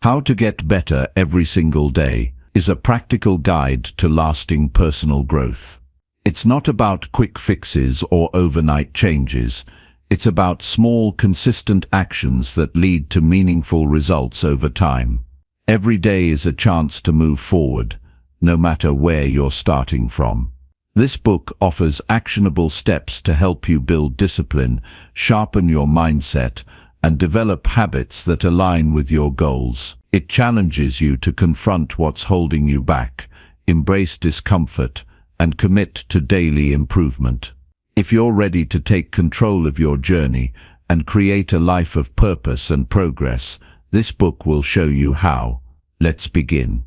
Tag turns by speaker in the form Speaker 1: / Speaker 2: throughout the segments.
Speaker 1: How to Get Better Every Single Day is a practical guide to lasting personal growth. It's not about quick fixes or overnight changes. It's about small, consistent actions that lead to meaningful results over time. Every day is a chance to move forward, no matter where you're starting from. This book offers actionable steps to help you build discipline, sharpen your mindset, and develop habits that align with your goals. It challenges you to confront what's holding you back, embrace discomfort, and commit to daily improvement. If you're ready to take control of your journey and create a life of purpose and progress, this book will show you how. Let's begin.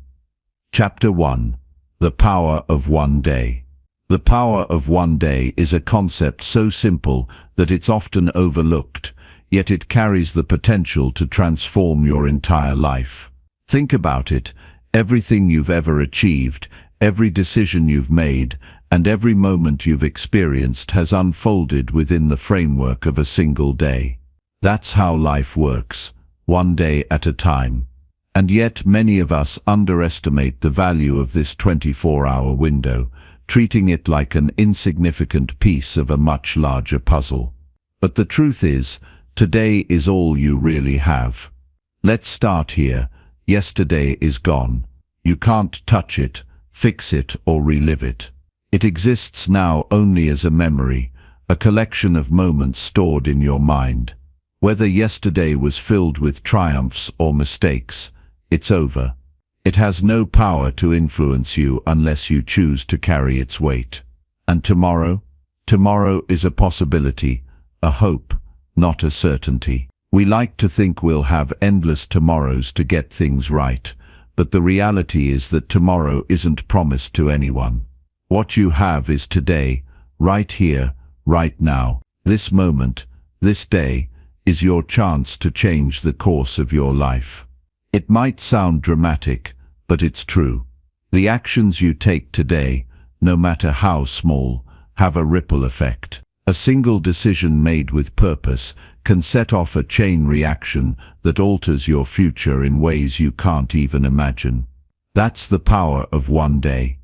Speaker 1: Chapter 1. The Power of One Day. The power of one day is a concept so simple that it's often overlooked, yet it carries the potential to transform your entire life. Think about it. Everything you've ever achieved, every decision you've made, and every moment you've experienced has unfolded within the framework of a single day. That's how life works, one day at a time. And yet many of us underestimate the value of this 24-hour window, treating it like an insignificant piece of a much larger puzzle. But the truth is, today is all you really have. Let's start here. Yesterday is gone. You can't touch it, fix it, or relive it. It exists now only as a memory, a collection of moments stored in your mind. Whether yesterday was filled with triumphs or mistakes, it's over. It has no power to influence you unless you choose to carry its weight. And tomorrow? Tomorrow is a possibility, a hope, not a certainty. We like to think we'll have endless tomorrows to get things right, but the reality is that tomorrow isn't promised to anyone. What you have is today, right here, right now. This moment, this day, is your chance to change the course of your life. It might sound dramatic, but it's true. The actions you take today, no matter how small, have a ripple effect. A single decision made with purpose can set off a chain reaction that alters your future in ways you can't even imagine. That's the power of one day.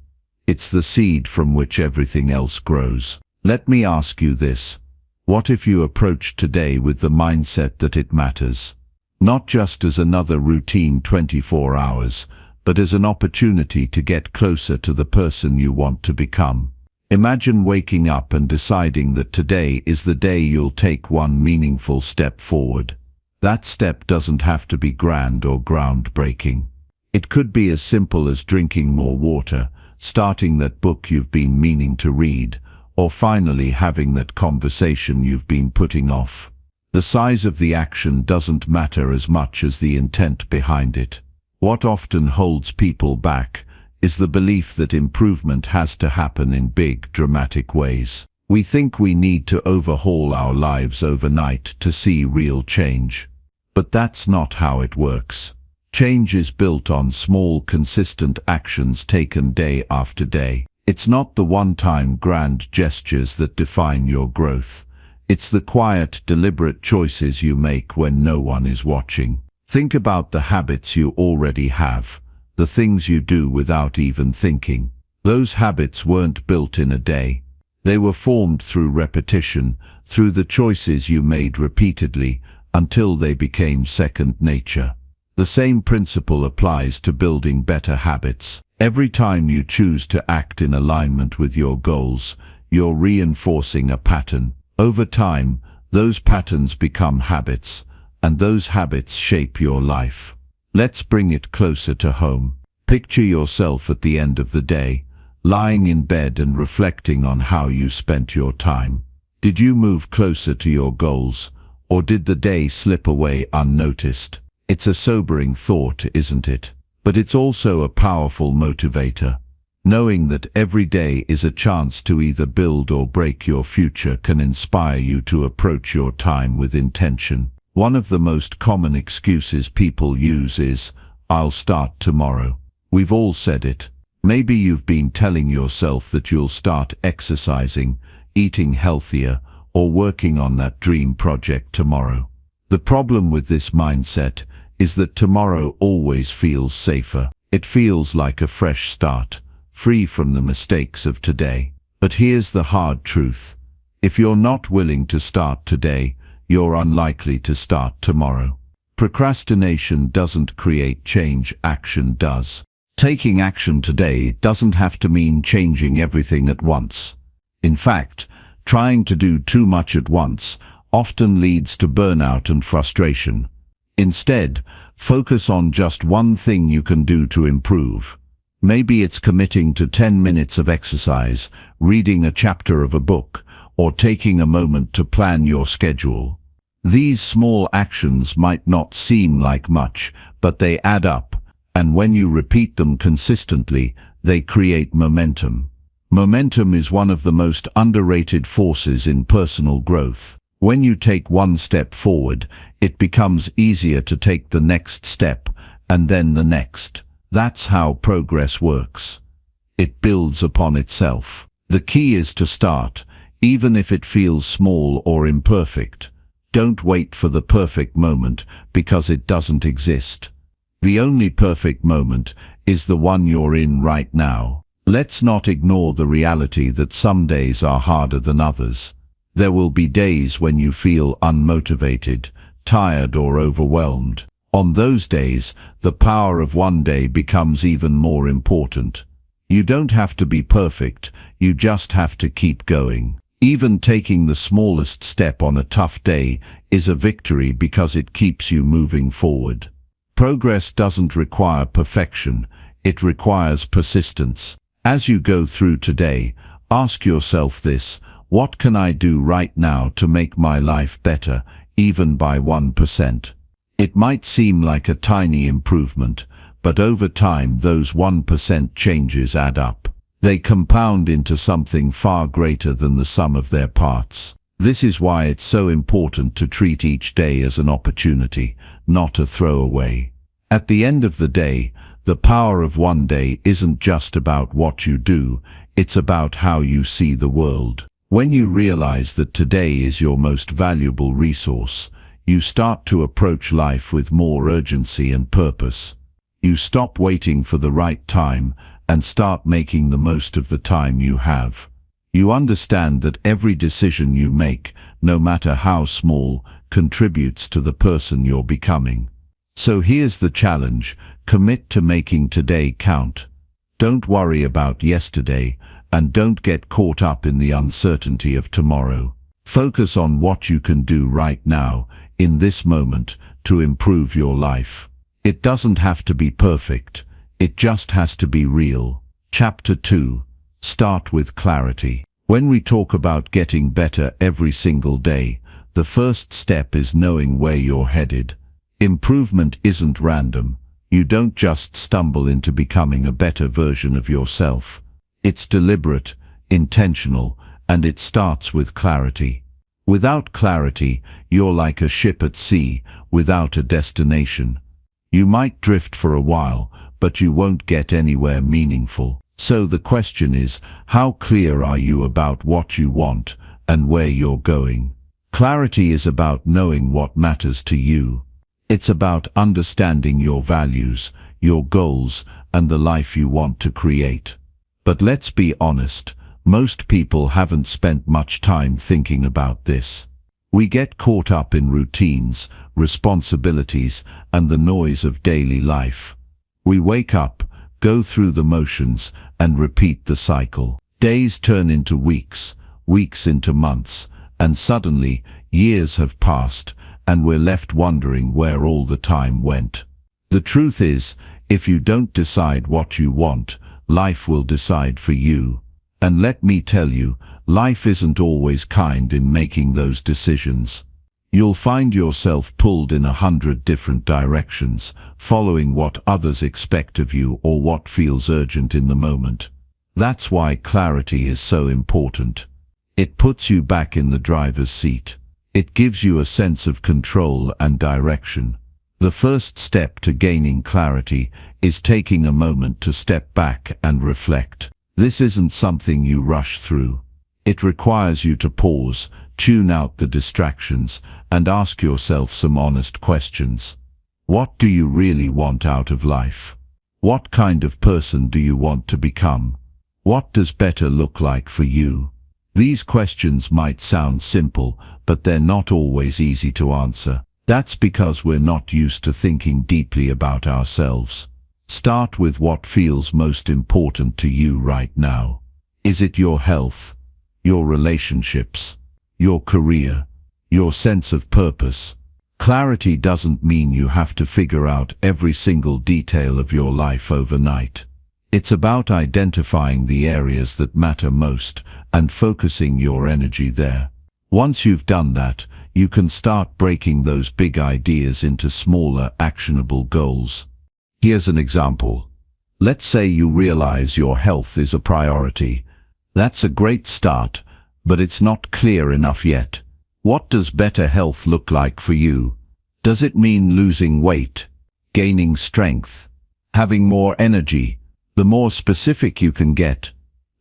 Speaker 1: It's the seed from which everything else grows. Let me ask you this. What if you approach today with the mindset that it matters? Not just as another routine 24 hours, but as an opportunity to get closer to the person you want to become. Imagine waking up and deciding that today is the day you'll take one meaningful step forward. That step doesn't have to be grand or groundbreaking. It could be as simple as drinking more water, starting that book you've been meaning to read, or finally having that conversation you've been putting off. The size of the action doesn't matter as much as the intent behind it. What often holds people back is the belief that improvement has to happen in big, dramatic ways. We think we need to overhaul our lives overnight to see real change. But that's not how it works. Change is built on small, consistent actions taken day after day. It's not the one-time grand gestures that define your growth. It's the quiet, deliberate choices you make when no one is watching. Think about the habits you already have, the things you do without even thinking. Those habits weren't built in a day. They were formed through repetition, through the choices you made repeatedly, until they became second nature. The same principle applies to building better habits. Every time you choose to act in alignment with your goals, you're reinforcing a pattern. Over time, those patterns become habits, and those habits shape your life. Let's bring it closer to home. Picture yourself at the end of the day, lying in bed and reflecting on how you spent your time. Did you move closer to your goals, or did the day slip away unnoticed? It's a sobering thought, isn't it? But it's also a powerful motivator. Knowing that every day is a chance to either build or break your future can inspire you to approach your time with intention. One of the most common excuses people use is, "I'll start tomorrow." We've all said it. Maybe you've been telling yourself that you'll start exercising, eating healthier, or working on that dream project tomorrow. The problem with this mindset is that tomorrow always feels safer. It feels like a fresh start, free from the mistakes of today. But here's the hard truth. If you're not willing to start today, you're unlikely to start tomorrow. Procrastination doesn't create change, action does. Taking action today doesn't have to mean changing everything at once. In fact, trying to do too much at once often leads to burnout and frustration. Instead, focus on just one thing you can do to improve. Maybe it's committing to 10 minutes of exercise, reading a chapter of a book, or taking a moment to plan your schedule. These small actions might not seem like much, but they add up, and when you repeat them consistently, they create momentum. Momentum is one of the most underrated forces in personal growth. When you take one step forward, it becomes easier to take the next step, and then the next. That's how progress works. It builds upon itself. The key is to start, even if it feels small or imperfect. Don't wait for the perfect moment, because it doesn't exist. The only perfect moment is the one you're in right now. Let's not ignore the reality that some days are harder than others. There will be days when you feel unmotivated, tired, or overwhelmed. On those days, the power of one day becomes even more important. You don't have to be perfect, you just have to keep going. Even taking the smallest step on a tough day is a victory because it keeps you moving forward. Progress doesn't require perfection, it requires persistence. As you go through today, ask yourself this: what can I do right now to make my life better, even by 1%? It might seem like a tiny improvement, but over time those 1% changes add up. They compound into something far greater than the sum of their parts. This is why it's so important to treat each day as an opportunity, not a throwaway. At the end of the day, the power of one day isn't just about what you do, it's about how you see the world. When you realize that today is your most valuable resource, you start to approach life with more urgency and purpose. You stop waiting for the right time and start making the most of the time you have. You understand that every decision you make, no matter how small, contributes to the person you're becoming. So here's the challenge: commit to making today count. Don't worry about yesterday, and don't get caught up in the uncertainty of tomorrow. Focus on what you can do right now, in this moment, to improve your life. It doesn't have to be perfect, it just has to be real. Chapter 2. Start with clarity. When we talk about getting better every single day, the first step is knowing where you're headed. Improvement isn't random. You don't just stumble into becoming a better version of yourself. It's deliberate, intentional, and it starts with clarity. Without clarity, you're like a ship at sea, without a destination. You might drift for a while, but you won't get anywhere meaningful. So the question is, how clear are you about what you want and where you're going? Clarity is about knowing what matters to you. It's about understanding your values, your goals, and the life you want to create. But let's be honest, most people haven't spent much time thinking about this. We get caught up in routines, responsibilities, and the noise of daily life. We wake up, go through the motions, and repeat the cycle. Days turn into weeks, weeks into months, and suddenly, years have passed, and we're left wondering where all the time went. The truth is, if you don't decide what you want, life will decide for you. And let me tell you, life isn't always kind in making those decisions. You'll find yourself pulled in 100 different directions, following what others expect of you or what feels urgent in the moment. That's why clarity is so important. It puts you back in the driver's seat. It gives you a sense of control and direction. The first step to gaining clarity is taking a moment to step back and reflect. This isn't something you rush through. It requires you to pause, tune out the distractions, and ask yourself some honest questions. What do you really want out of life? What kind of person do you want to become? What does better look like for you? These questions might sound simple, but they're not always easy to answer. That's because we're not used to thinking deeply about ourselves. Start with what feels most important to you right now. Is it your health, your relationships, your career, your sense of purpose? Clarity doesn't mean you have to figure out every single detail of your life overnight. It's about identifying the areas that matter most and focusing your energy there. Once you've done that, you can start breaking those big ideas into smaller, actionable goals. Here's an example. Let's say you realize your health is a priority. That's a great start, but it's not clear enough yet. What does better health look like for you? Does it mean losing weight, gaining strength, having more energy? The more specific you can get,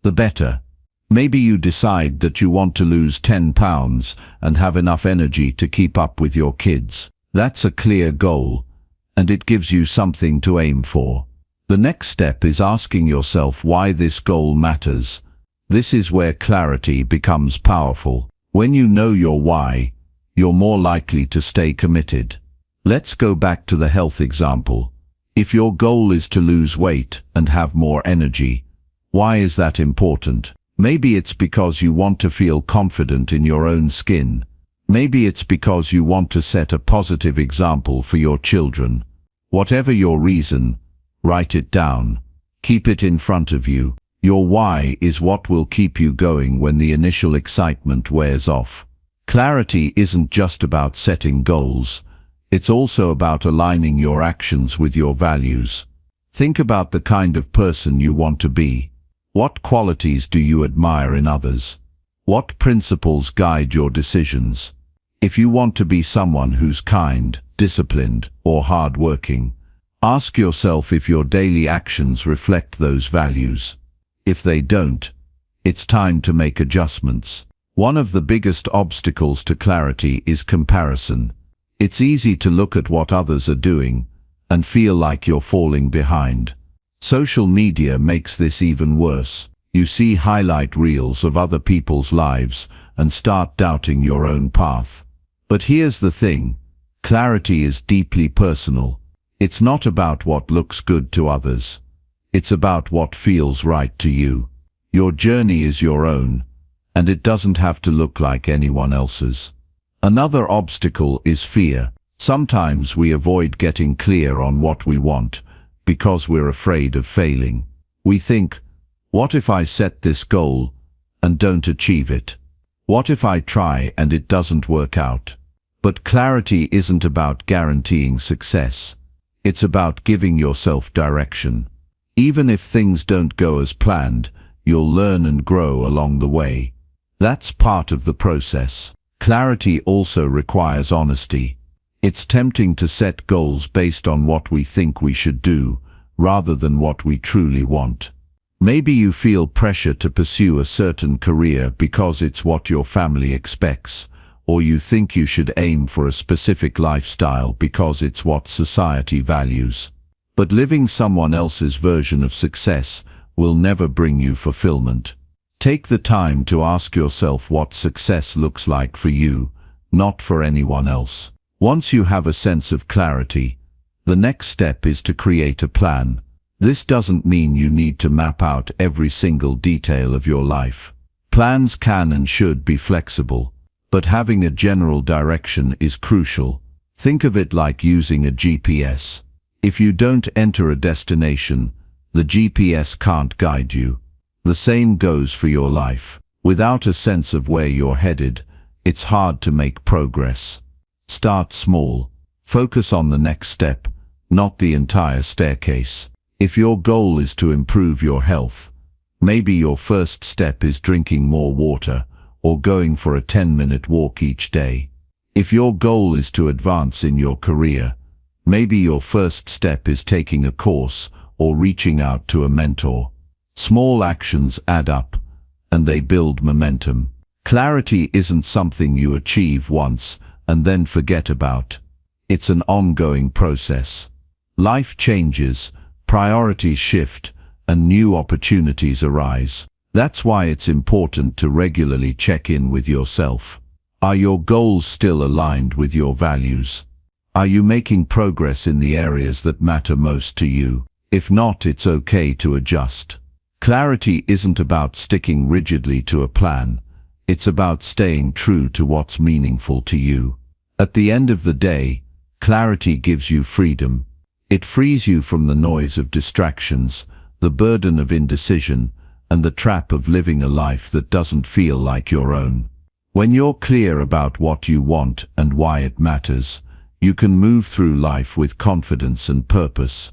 Speaker 1: the better. Maybe you decide that you want to lose 10 pounds and have enough energy to keep up with your kids. That's a clear goal, and it gives you something to aim for. The next step is asking yourself why this goal matters. This is where clarity becomes powerful. When you know your why, you're more likely to stay committed. Let's go back to the health example. If your goal is to lose weight and have more energy, why is that important? Maybe it's because you want to feel confident in your own skin. Maybe it's because you want to set a positive example for your children. Whatever your reason, write it down. Keep it in front of you. Your why is what will keep you going when the initial excitement wears off. Clarity isn't just about setting goals. It's also about aligning your actions with your values. Think about the kind of person you want to be. What qualities do you admire in others? What principles guide your decisions? If you want to be someone who's kind, disciplined, or hardworking, ask yourself if your daily actions reflect those values. If they don't, it's time to make adjustments. One of the biggest obstacles to clarity is comparison. It's easy to look at what others are doing and feel like you're falling behind. Social media makes this even worse. You see highlight reels of other people's lives and start doubting your own path. But here's the thing, clarity is deeply personal. It's not about what looks good to others. It's about what feels right to you. Your journey is your own, and it doesn't have to look like anyone else's. Another obstacle is fear. Sometimes we avoid getting clear on what we want because we're afraid of failing. We think, what if I set this goal and don't achieve it? What if I try and it doesn't work out? But clarity isn't about guaranteeing success. It's about giving yourself direction. Even if things don't go as planned, you'll learn and grow along the way. That's part of the process. Clarity also requires honesty. It's tempting to set goals based on what we think we should do, rather than what we truly want. Maybe you feel pressure to pursue a certain career because it's what your family expects, or you think you should aim for a specific lifestyle because it's what society values. But living someone else's version of success will never bring you fulfillment. Take the time to ask yourself what success looks like for you, not for anyone else. Once you have a sense of clarity, the next step is to create a plan. This doesn't mean you need to map out every single detail of your life. Plans can and should be flexible, but having a general direction is crucial. Think of it like using a GPS. If you don't enter a destination, the GPS can't guide you. The same goes for your life. Without a sense of where you're headed, it's hard to make progress. Start small. Focus on the next step, not the entire staircase. If your goal is to improve your health, maybe your first step is drinking more water or going for a 10-minute walk each day. If your goal is to advance in your career, maybe your first step is taking a course or reaching out to a mentor. Small actions add up, and they build momentum. Clarity isn't something you achieve once and then forget about. It's an ongoing process. Life changes, priorities shift, and new opportunities arise. That's why it's important to regularly check in with yourself. Are your goals still aligned with your values? Are you making progress in the areas that matter most to you? If not, it's okay to adjust. Clarity isn't about sticking rigidly to a plan. It's about staying true to what's meaningful to you. At the end of the day, clarity gives you freedom. It frees you from the noise of distractions, the burden of indecision, and the trap of living a life that doesn't feel like your own. When you're clear about what you want and why it matters, you can move through life with confidence and purpose.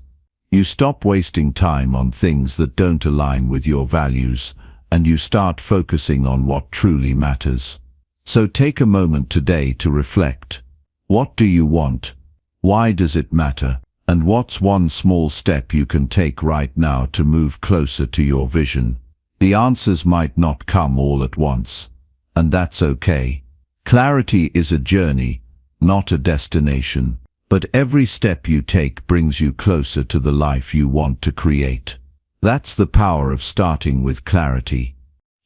Speaker 1: You stop wasting time on things that don't align with your values, and you start focusing on what truly matters. So take a moment today to reflect. What do you want? Why does it matter? And what's one small step you can take right now to move closer to your vision? The answers might not come all at once, and that's okay. Clarity is a journey, not a destination, but every step you take brings you closer to the life you want to create. That's the power of starting with clarity.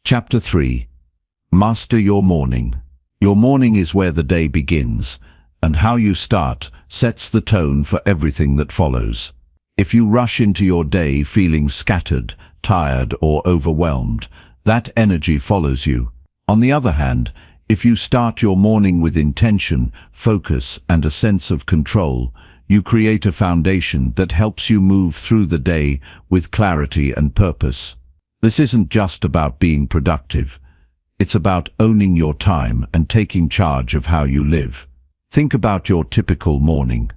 Speaker 1: Chapter 3. Master your morning. Your morning is where the day begins, and how you start sets the tone for everything that follows. If you rush into your day feeling scattered, tired, or overwhelmed, that energy follows you. On the other hand, if you start your morning with intention, focus, and a sense of control, you create a foundation that helps you move through the day with clarity and purpose. This isn't just about being productive. It's about owning your time and taking charge of how you live. Think about your typical morning.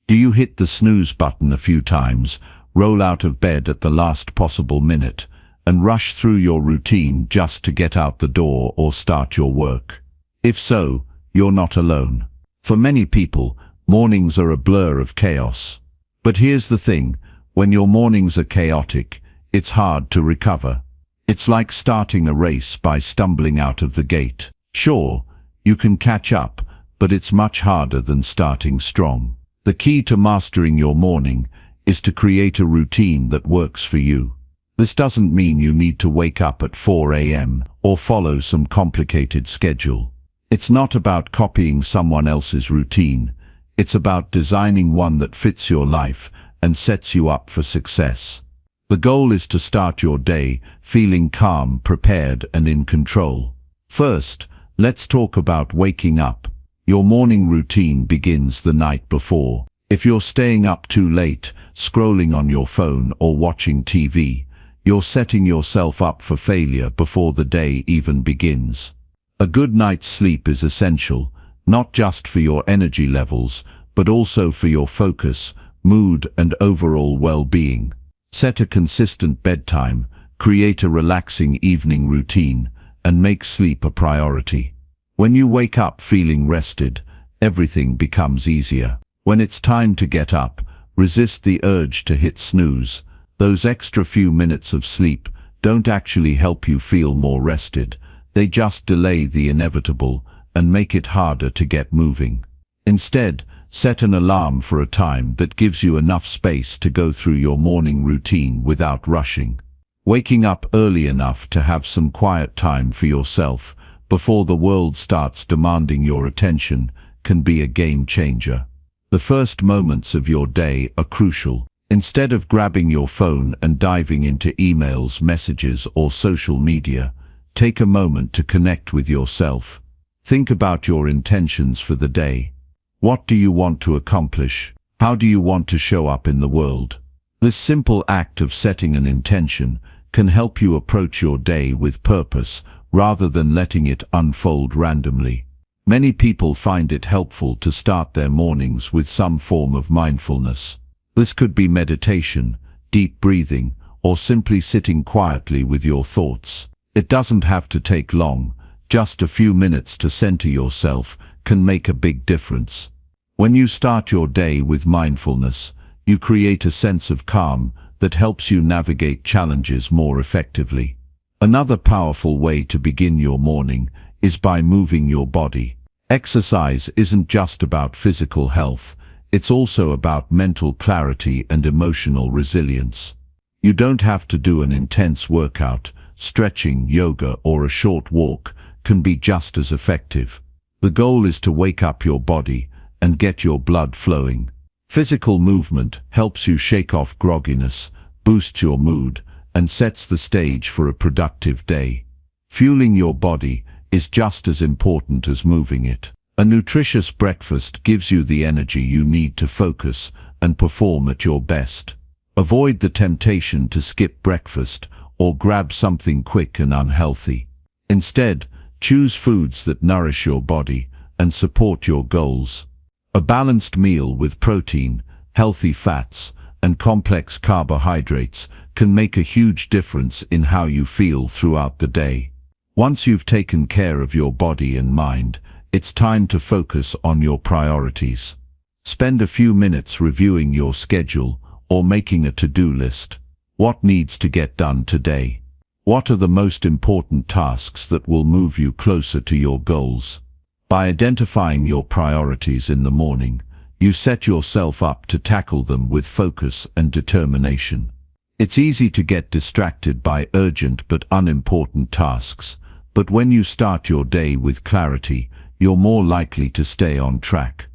Speaker 1: Do you hit the snooze button a few times, roll out of bed at the last possible minute, and rush through your routine just to get out the door or start your work? If so, you're not alone. For many people, mornings are a blur of chaos. But here's the thing, when your mornings are chaotic, it's hard to recover. It's like starting a race by stumbling out of the gate. Sure, you can catch up, but it's much harder than starting strong. The key to mastering your morning is to create a routine that works for you. This doesn't mean you need to wake up at 4 a.m. or follow some complicated schedule. It's not about copying someone else's routine. It's about designing one that fits your life and sets you up for success. The goal is to start your day feeling calm, prepared, and in control. First, let's talk about waking up. Your morning routine begins the night before. If you're staying up too late, scrolling on your phone or watching TV, you're setting yourself up for failure before the day even begins. A good night's sleep is essential, not just for your energy levels, but also for your focus, mood, and overall well-being. Set a consistent bedtime, create a relaxing evening routine, and make sleep a priority. When you wake up feeling rested, everything becomes easier. When it's time to get up, resist the urge to hit snooze. Those extra few minutes of sleep don't actually help you feel more rested. They just delay the inevitable and make it harder to get moving. Instead, set an alarm for a time that gives you enough space to go through your morning routine without rushing. Waking up early enough to have some quiet time for yourself before the world starts demanding your attention can be a game changer. The first moments of your day are crucial. Instead of grabbing your phone and diving into emails, messages, or social media, take a moment to connect with yourself. Think about your intentions for the day. What do you want to accomplish? How do you want to show up in the world? This simple act of setting an intention can help you approach your day with purpose rather than letting it unfold randomly. Many people find it helpful to start their mornings with some form of mindfulness. This could be meditation, deep breathing, or simply sitting quietly with your thoughts. It doesn't have to take long. Just a few minutes to center yourself can make a big difference. When you start your day with mindfulness, you create a sense of calm that helps you navigate challenges more effectively. Another powerful way to begin your morning is by moving your body. Exercise isn't just about physical health, It's also about mental clarity and emotional resilience. You don't have to do an intense workout. Stretching, yoga, or a short walk can be just as effective. The goal is to wake up your body and get your blood flowing. Physical movement helps you shake off grogginess, boosts your mood, and sets the stage for a productive day. Fueling your body is just as important as moving it. A nutritious breakfast gives you the energy you need to focus and perform at your best. Avoid the temptation to skip breakfast or grab something quick and unhealthy. Instead, choose foods that nourish your body and support your goals. A balanced meal with protein, healthy fats, and complex carbohydrates can make a huge difference in how you feel throughout the day. Once you've taken care of your body and mind, it's time to focus on your priorities. Spend a few minutes reviewing your schedule or making a to-do list. What needs to get done today? What are the most important tasks that will move you closer to your goals? By identifying your priorities in the morning, you set yourself up to tackle them with focus and determination. It's easy to get distracted by urgent but unimportant tasks, but when you start your day with clarity, you're more likely to stay on track.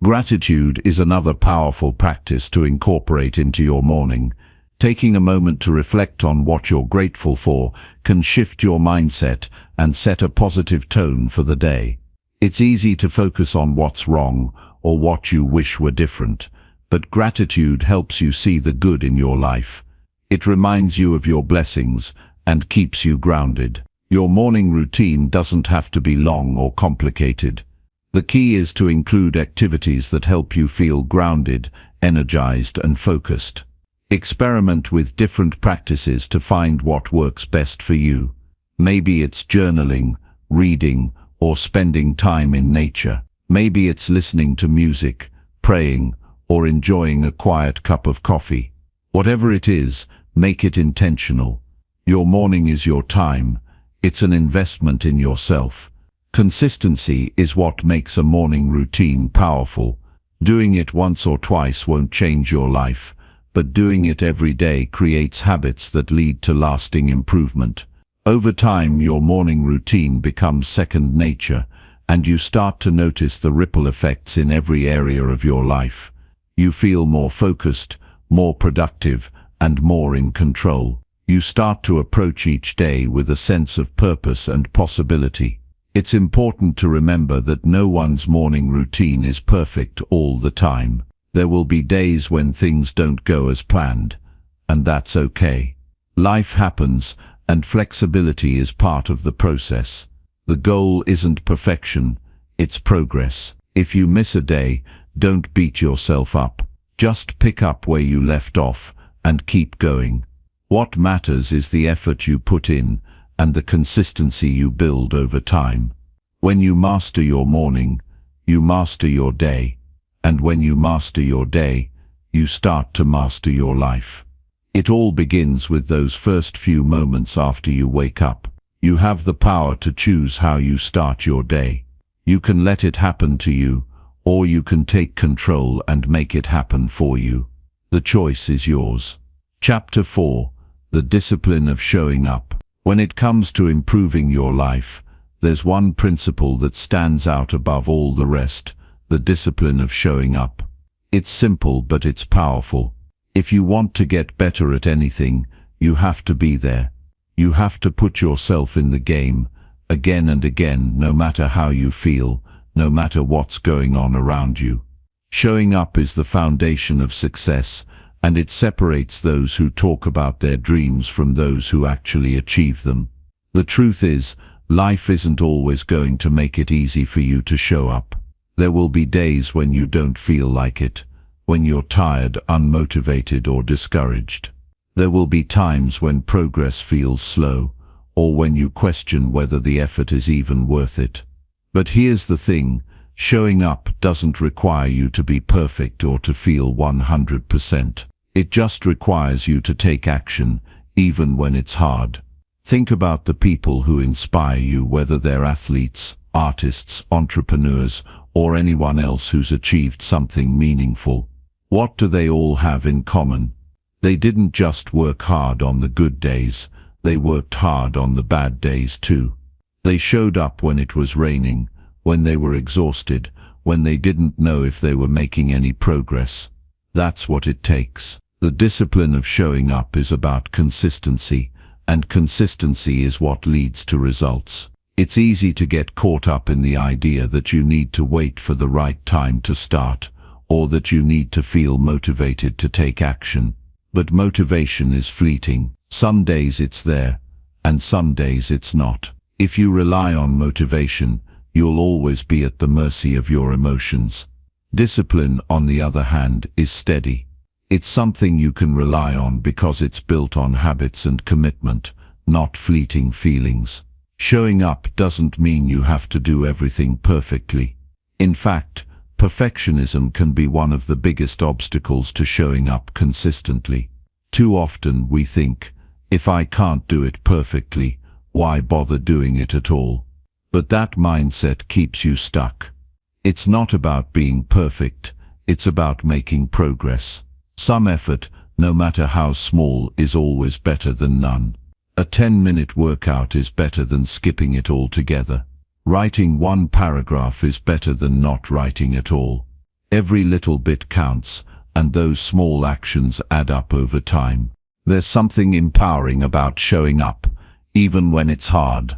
Speaker 1: Gratitude is another powerful practice to incorporate into your morning. Taking a moment to reflect on what you're grateful for can shift your mindset and set a positive tone for the day. It's easy to focus on what's wrong or what you wish were different, but gratitude helps you see the good in your life. It reminds you of your blessings and keeps you grounded. Your morning routine doesn't have to be long or complicated. The key is to include activities that help you feel grounded, energized, and focused. Experiment with different practices to find what works best for you. Maybe it's journaling, reading, or spending time in nature. Maybe it's listening to music, praying, or enjoying a quiet cup of coffee. Whatever it is, make it intentional. Your morning is your time. It's an investment in yourself. Consistency is what makes a morning routine powerful. Doing it once or twice won't change your life, but doing it every day creates habits that lead to lasting improvement. Over time, your morning routine becomes second nature, and you start to notice the ripple effects in every area of your life. You feel more focused, more productive, and more in control. You start to approach each day with a sense of purpose and possibility. It's important to remember that no one's morning routine is perfect all the time. There will be days when things don't go as planned, and that's okay. Life happens, and flexibility is part of the process. The goal isn't perfection, it's progress. If you miss a day, don't beat yourself up. Just pick up where you left off and keep going. What matters is the effort you put in and the consistency you build over time. When you master your morning, you master your day. And when you master your day, you start to master your life. It all begins with those first few moments after you wake up. You have the power to choose how you start your day. You can let it happen to you, or you can take control and make it happen for you. The choice is yours. Chapter 4. The discipline of showing up. When it comes to improving your life, there's one principle that stands out above all the rest: the discipline of showing up. It's simple, but it's powerful. If you want to get better at anything, you have to be there. You have to put yourself in the game, again and again, no matter how you feel, no matter what's going on around you. Showing up is the foundation of success, and it separates those who talk about their dreams from those who actually achieve them. The truth is, life isn't always going to make it easy for you to show up. There will be days when you don't feel like it, when you're tired, unmotivated, or discouraged. There will be times when progress feels slow, or when you question whether the effort is even worth it. But here's the thing: showing up doesn't require you to be perfect or to feel 100%. It just requires you to take action, even when it's hard. Think about the people who inspire you, whether they're athletes, artists, entrepreneurs, or anyone else who's achieved something meaningful. What do they all have in common? They didn't just work hard on the good days, they worked hard on the bad days too. They showed up when it was raining, when they were exhausted, when they didn't know if they were making any progress. That's what it takes. The discipline of showing up is about consistency, and consistency is what leads to results. It's easy to get caught up in the idea that you need to wait for the right time to start, or that you need to feel motivated to take action. But motivation is fleeting. Some days it's there, and some days it's not. If you rely on motivation, you'll always be at the mercy of your emotions. Discipline, on the other hand, is steady. It's something you can rely on because it's built on habits and commitment, not fleeting feelings. Showing up doesn't mean you have to do everything perfectly. In fact, perfectionism can be one of the biggest obstacles to showing up consistently. Too often we think, if I can't do it perfectly, why bother doing it at all? But that mindset keeps you stuck. It's not about being perfect, it's about making progress. Some effort, no matter how small, is always better than none. A 10-minute workout is better than skipping it altogether. Writing one paragraph is better than not writing at all. Every little bit counts, and those small actions add up over time. There's something empowering about showing up, even when it's hard.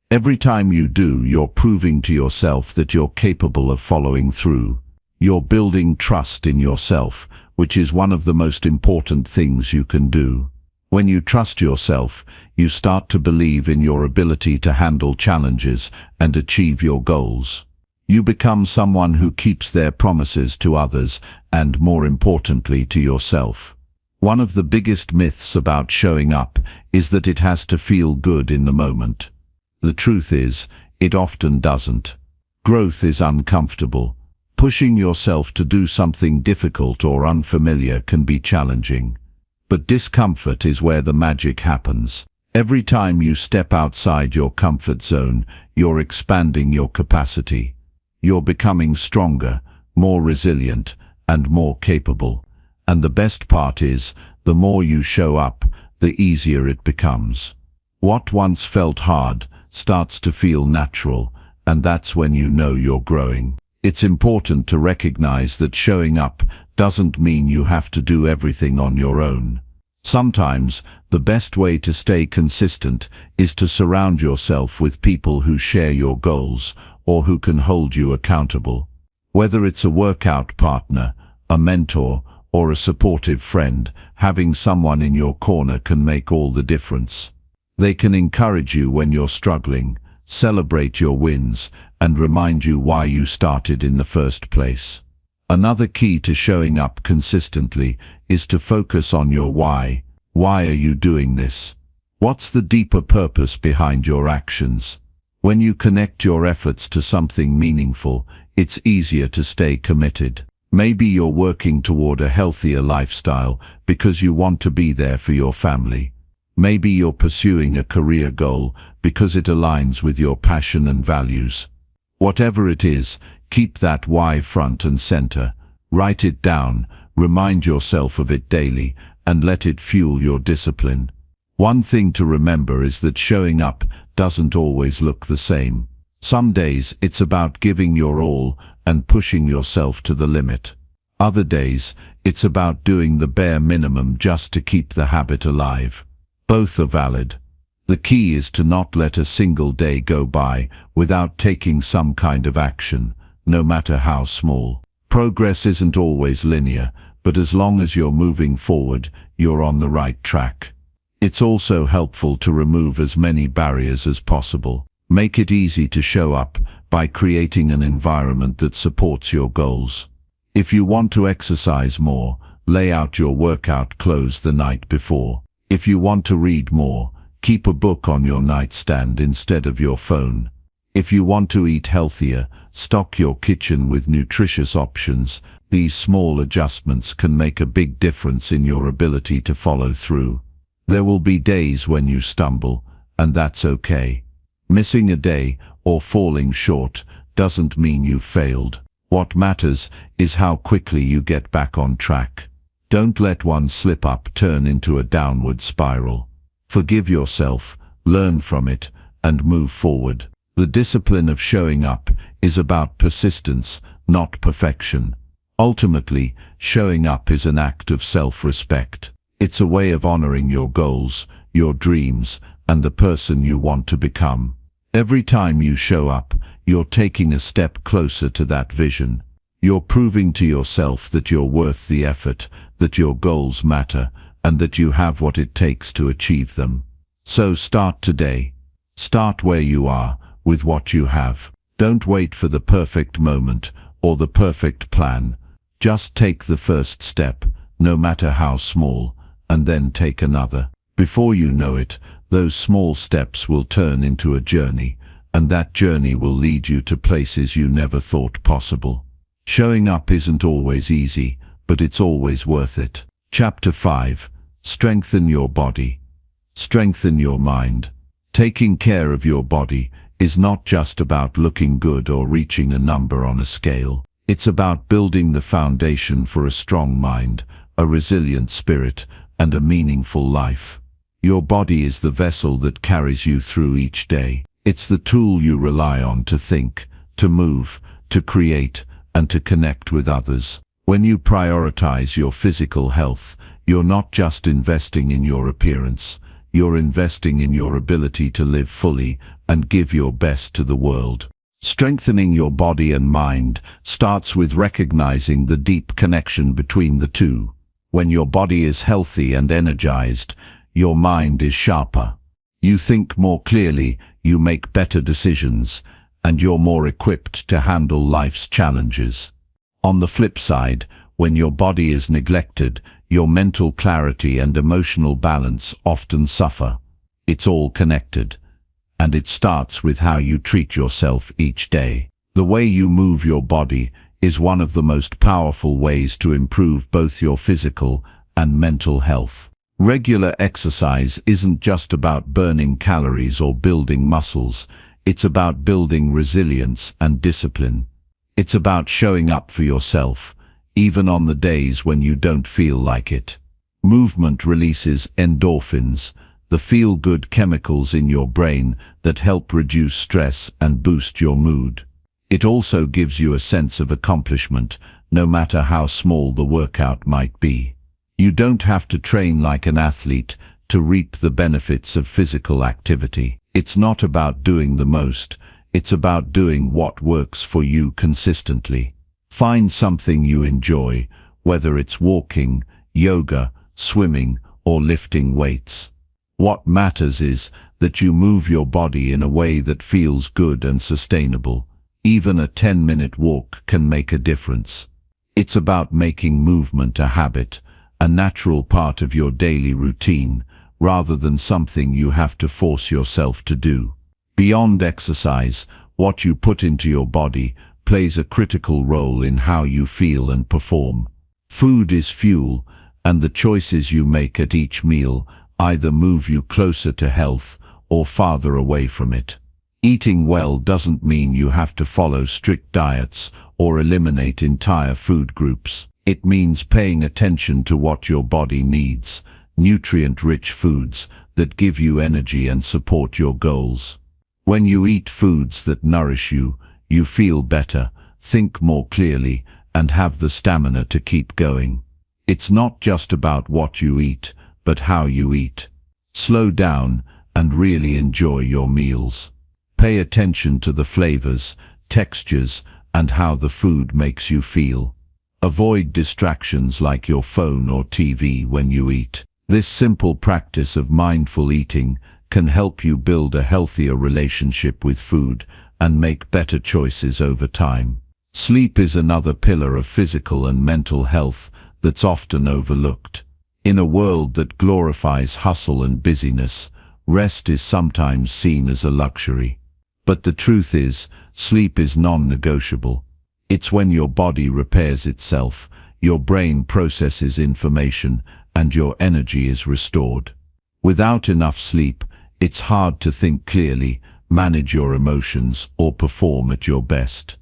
Speaker 1: Every time you do, you're proving to yourself that you're capable of following through. You're building trust in yourself, which is one of the most important things you can do. When you trust yourself, you start to believe in your ability to handle challenges and achieve your goals. You become someone who keeps their promises to others and, more importantly, to yourself. One of the biggest myths about showing up is that it has to feel good in the moment. The truth is, it often doesn't. Growth is uncomfortable. Pushing yourself to do something difficult or unfamiliar can be challenging. But discomfort is where the magic happens. Every time you step outside your comfort zone, you're expanding your capacity. You're becoming stronger, more resilient, and more capable. And the best part is, the more you show up, the easier it becomes. What once felt hard starts to feel natural, and that's when you know you're growing. It's important to recognize that showing up doesn't mean you have to do everything on your own. Sometimes, the best way to stay consistent is to surround yourself with people who share your goals or who can hold you accountable. Whether it's a workout partner, a mentor, or a supportive friend, having someone in your corner can make all the difference. They can encourage you when you're struggling, celebrate your wins, and remind you why you started in the first place. Another key to showing up consistently is to focus on your why. Why are you doing this? What's the deeper purpose behind your actions? When you connect your efforts to something meaningful, it's easier to stay committed. Maybe you're working toward a healthier lifestyle because you want to be there for your family. Maybe you're pursuing a career goal because it aligns with your passion and values. Whatever it is, keep that why front and center. Write it down, remind yourself of it daily, and let it fuel your discipline. One thing to remember is that showing up doesn't always look the same. Some days it's about giving your all and pushing yourself to the limit. Other days it's about doing the bare minimum just to keep the habit alive. Both are valid. The key is to not let a single day go by without taking some kind of action, no matter how small. Progress isn't always linear, but as long as you're moving forward, you're on the right track. It's also helpful to remove as many barriers as possible. Make it easy to show up by creating an environment that supports your goals. If you want to exercise more, lay out your workout clothes the night before. If you want to read more, keep a book on your nightstand instead of your phone. If you want to eat healthier, stock your kitchen with nutritious options. These small adjustments can make a big difference in your ability to follow through. There will be days when you stumble, and that's okay. Missing a day or falling short doesn't mean you've failed. What matters is how quickly you get back on track. Don't let one slip-up turn into a downward spiral. Forgive yourself, learn from it, and move forward. The discipline of showing up is about persistence, not perfection. Ultimately, showing up is an act of self-respect. It's a way of honoring your goals, your dreams, and the person you want to become. Every time you show up, you're taking a step closer to that vision. You're proving to yourself that you're worth the effort, that your goals matter, and that you have what it takes to achieve them. So start today. Start where you are, with what you have. Don't wait for the perfect moment or the perfect plan. Just take the first step, no matter how small, and then take another. Before you know it, those small steps will turn into a journey, and that journey will lead you to places you never thought possible. Showing up isn't always easy, but it's always worth it. Chapter 5. Strengthen your body. Strengthen your mind. Taking care of your body is not just about looking good or reaching a number on a scale. It's about building the foundation for a strong mind, a resilient spirit, and a meaningful life. Your body is the vessel that carries you through each day. It's the tool you rely on to think, to move, to create, and to connect with others. When you prioritize your physical health, you're not just investing in your appearance. You're investing in your ability to live fully and give your best to the world. Strengthening your body and mind starts with recognizing the deep connection between the two. When your body is healthy and energized, your mind is sharper. You think more clearly, you make better decisions, and you're more equipped to handle life's challenges. On the flip side, when your body is neglected, your mental clarity and emotional balance often suffer. It's all connected, and it starts with how you treat yourself each day. The way you move your body is one of the most powerful ways to improve both your physical and mental health. Regular exercise isn't just about burning calories or building muscles. It's about building resilience and discipline. It's about showing up for yourself, even on the days when you don't feel like it. Movement releases endorphins, the feel-good chemicals in your brain that help reduce stress and boost your mood. It also gives you a sense of accomplishment, no matter how small the workout might be. You don't have to train like an athlete to reap the benefits of physical activity. It's not about doing the most, it's about doing what works for you consistently. Find something you enjoy, whether it's walking, yoga, swimming, or lifting weights. What matters is that you move your body in a way that feels good and sustainable. Even a 10-minute walk can make a difference. It's about making movement a habit, a natural part of your daily routine, rather than something you have to force yourself to do. Beyond exercise, what you put into your body plays a critical role in how you feel and perform. Food is fuel, and the choices you make at each meal either move you closer to health or farther away from it. Eating well doesn't mean you have to follow strict diets or eliminate entire food groups. It means paying attention to what your body needs, nutrient-rich foods that give you energy and support your goals. When you eat foods that nourish you, you feel better, think more clearly, and have the stamina to keep going. It's not just about what you eat, but how you eat. Slow down and really enjoy your meals. Pay attention to the flavors, textures, and how the food makes you feel. Avoid distractions like your phone or TV when you eat. This simple practice of mindful eating can help you build a healthier relationship with food and make better choices over time. Sleep is another pillar of physical and mental health that's often overlooked. In a world that glorifies hustle and busyness, rest is sometimes seen as a luxury. But the truth is, sleep is non-negotiable. It's when your body repairs itself, your brain processes information, and your energy is restored. Without enough sleep, it's hard to think clearly, manage your emotions, or perform at your best.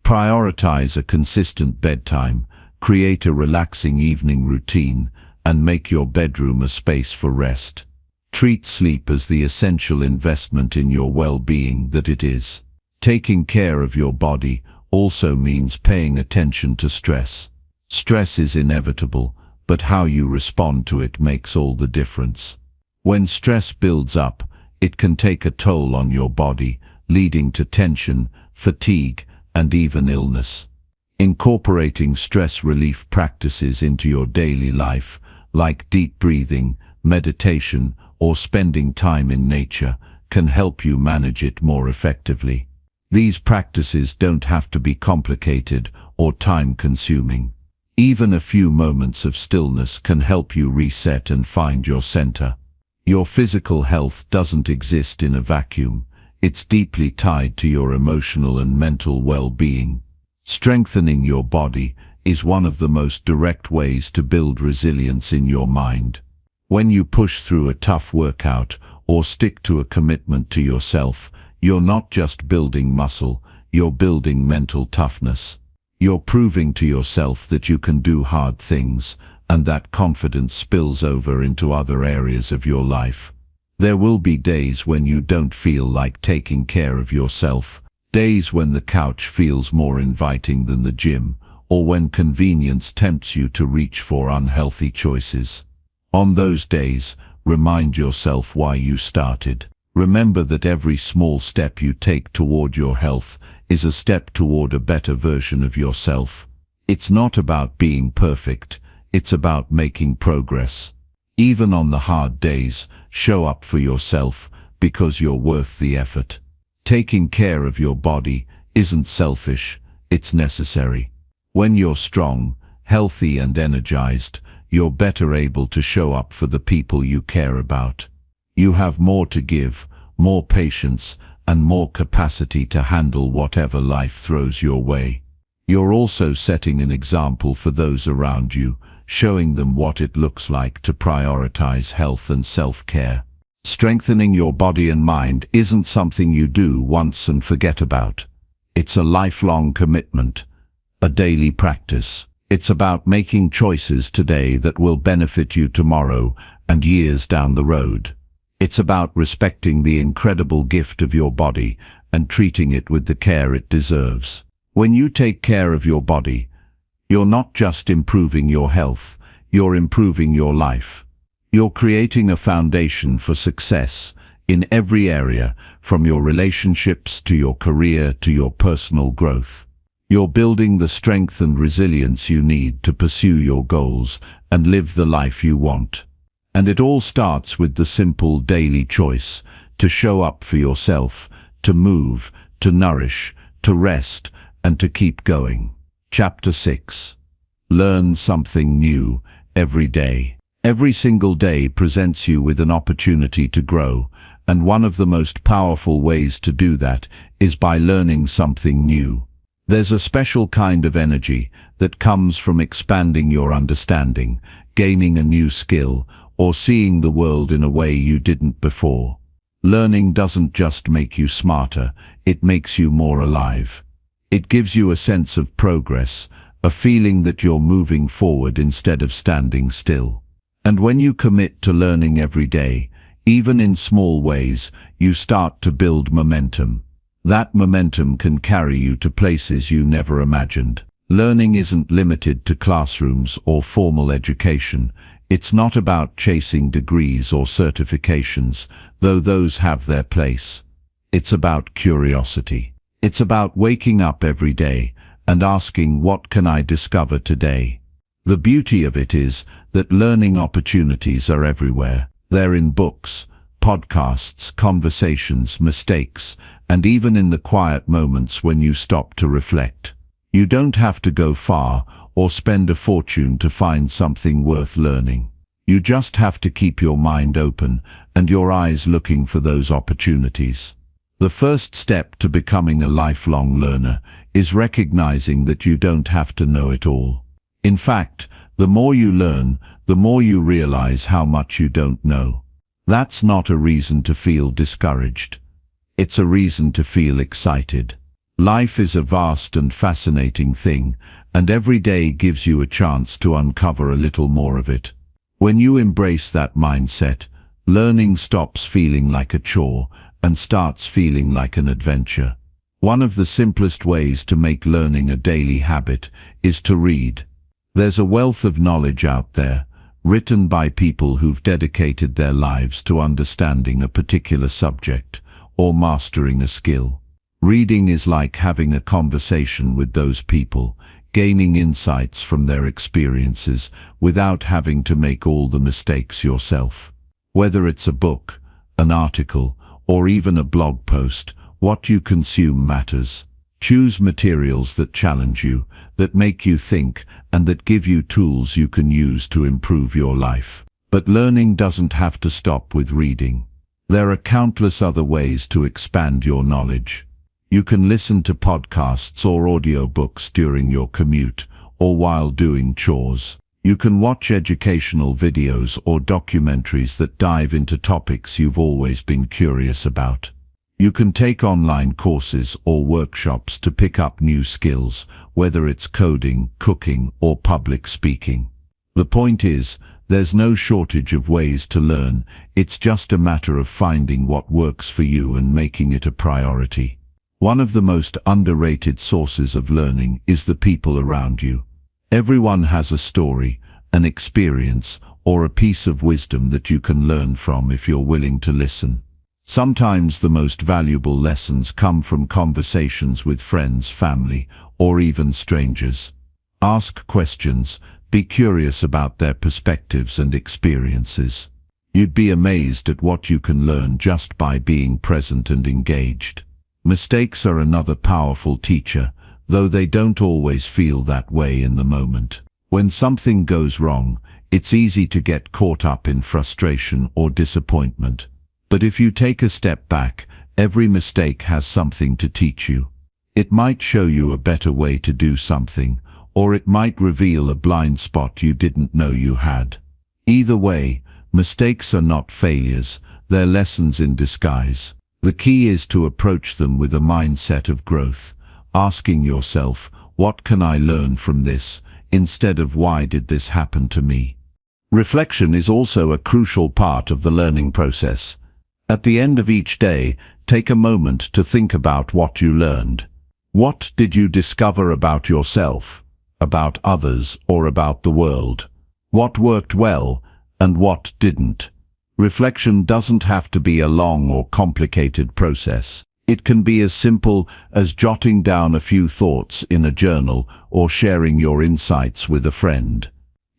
Speaker 1: Prioritize a consistent bedtime, create a relaxing evening routine, and make your bedroom a space for rest. Treat sleep as the essential investment in your well-being that it is. Taking care of your body also means paying attention to stress. Stress is inevitable, but how you respond to it makes all the difference. When stress builds up, it can take a toll on your body, leading to tension, fatigue, and even illness. Incorporating stress relief practices into your daily life, like deep breathing, meditation, or spending time in nature, can help you manage it more effectively. These practices don't have to be complicated or time-consuming. Even a few moments of stillness can help you reset and find your center. Your physical health doesn't exist in a vacuum. It's deeply tied to your emotional and mental well-being. Strengthening your body is one of the most direct ways to build resilience in your mind. When you push through a tough workout or stick to a commitment to yourself, you're not just building muscle, you're building mental toughness. You're proving to yourself that you can do hard things, and that confidence spills over into other areas of your life. There will be days when you don't feel like taking care of yourself, days when the couch feels more inviting than the gym, or when convenience tempts you to reach for unhealthy choices. On those days, remind yourself why you started. Remember that every small step you take toward your health is a step toward a better version of yourself. It's not about being perfect, it's about making progress. Even on the hard days, show up for yourself because you're worth the effort. Taking care of your body isn't selfish, it's necessary. When you're strong, healthy and energized, you're better able to show up for the people you care about. You have more to give, more patience, and more capacity to handle whatever life throws your way. You're also setting an example for those around you, showing them what it looks like to prioritize health and self-care. Strengthening your body and mind isn't something you do once and forget about. It's a lifelong commitment, a daily practice. It's about making choices today that will benefit you tomorrow and years down the road. It's about respecting the incredible gift of your body and treating it with the care it deserves. When you take care of your body, you're not just improving your health, you're improving your life. You're creating a foundation for success in every area, from your relationships to your career to your personal growth. You're building the strength and resilience you need to pursue your goals and live the life you want. And it all starts with the simple daily choice to show up for yourself, to move, to nourish, to rest, and to keep going. Chapter 6. Learn something new every day. Every single day presents you with an opportunity to grow, and one of the most powerful ways to do that is by learning something new. There's a special kind of energy that comes from expanding your understanding, gaining a new skill, or seeing the world in a way you didn't before. Learning doesn't just make you smarter, it makes you more alive. It gives you a sense of progress, a feeling that you're moving forward instead of standing still. And when you commit to learning every day, even in small ways, you start to build momentum. That momentum can carry you to places you never imagined. Learning isn't limited to classrooms or formal education. It's not about chasing degrees or certifications, though those have their place. It's about curiosity. It's about waking up every day and asking, what can I discover today? The beauty of it is that learning opportunities are everywhere. They're in books, podcasts, conversations, mistakes, and even in the quiet moments when you stop to reflect. You don't have to go far or spend a fortune to find something worth learning. You just have to keep your mind open and your eyes looking for those opportunities. The first step to becoming a lifelong learner is recognizing that you don't have to know it all. In fact, the more you learn, the more you realize how much you don't know. That's not a reason to feel discouraged. It's a reason to feel excited. Life is a vast and fascinating thing, and every day gives you a chance to uncover a little more of it. When you embrace that mindset, learning stops feeling like a chore and starts feeling like an adventure. One of the simplest ways to make learning a daily habit is to read. There's a wealth of knowledge out there, written by people who've dedicated their lives to understanding a particular subject or mastering a skill. Reading is like having a conversation with those people, gaining insights from their experiences without having to make all the mistakes yourself. Whether it's a book, an article, or even a blog post, what you consume matters. Choose materials that challenge you, that make you think, and that give you tools you can use to improve your life. But learning doesn't have to stop with reading. There are countless other ways to expand your knowledge. You can listen to podcasts or audiobooks during your commute or while doing chores. You can watch educational videos or documentaries that dive into topics you've always been curious about. You can take online courses or workshops to pick up new skills, whether it's coding, cooking, or public speaking. The point is, there's no shortage of ways to learn. It's just a matter of finding what works for you and making it a priority. One of the most underrated sources of learning is the people around you. Everyone has a story, an experience, or a piece of wisdom that you can learn from if you're willing to listen. Sometimes the most valuable lessons come from conversations with friends, family, or even strangers. Ask questions, be curious about their perspectives and experiences. You'd be amazed at what you can learn just by being present and engaged. Mistakes are another powerful teacher, though they don't always feel that way in the moment. When something goes wrong, it's easy to get caught up in frustration or disappointment. But if you take a step back, every mistake has something to teach you. It might show you a better way to do something, or it might reveal a blind spot you didn't know you had. Either way, mistakes are not failures, they're lessons in disguise. The key is to approach them with a mindset of growth, asking yourself, what can I learn from this, instead of why did this happen to me? Reflection is also a crucial part of the learning process. At the end of each day, take a moment to think about what you learned. What did you discover about yourself, about others, or about the world? What worked well, and what didn't? Reflection doesn't have to be a long or complicated process. It can be as simple as jotting down a few thoughts in a journal or sharing your insights with a friend.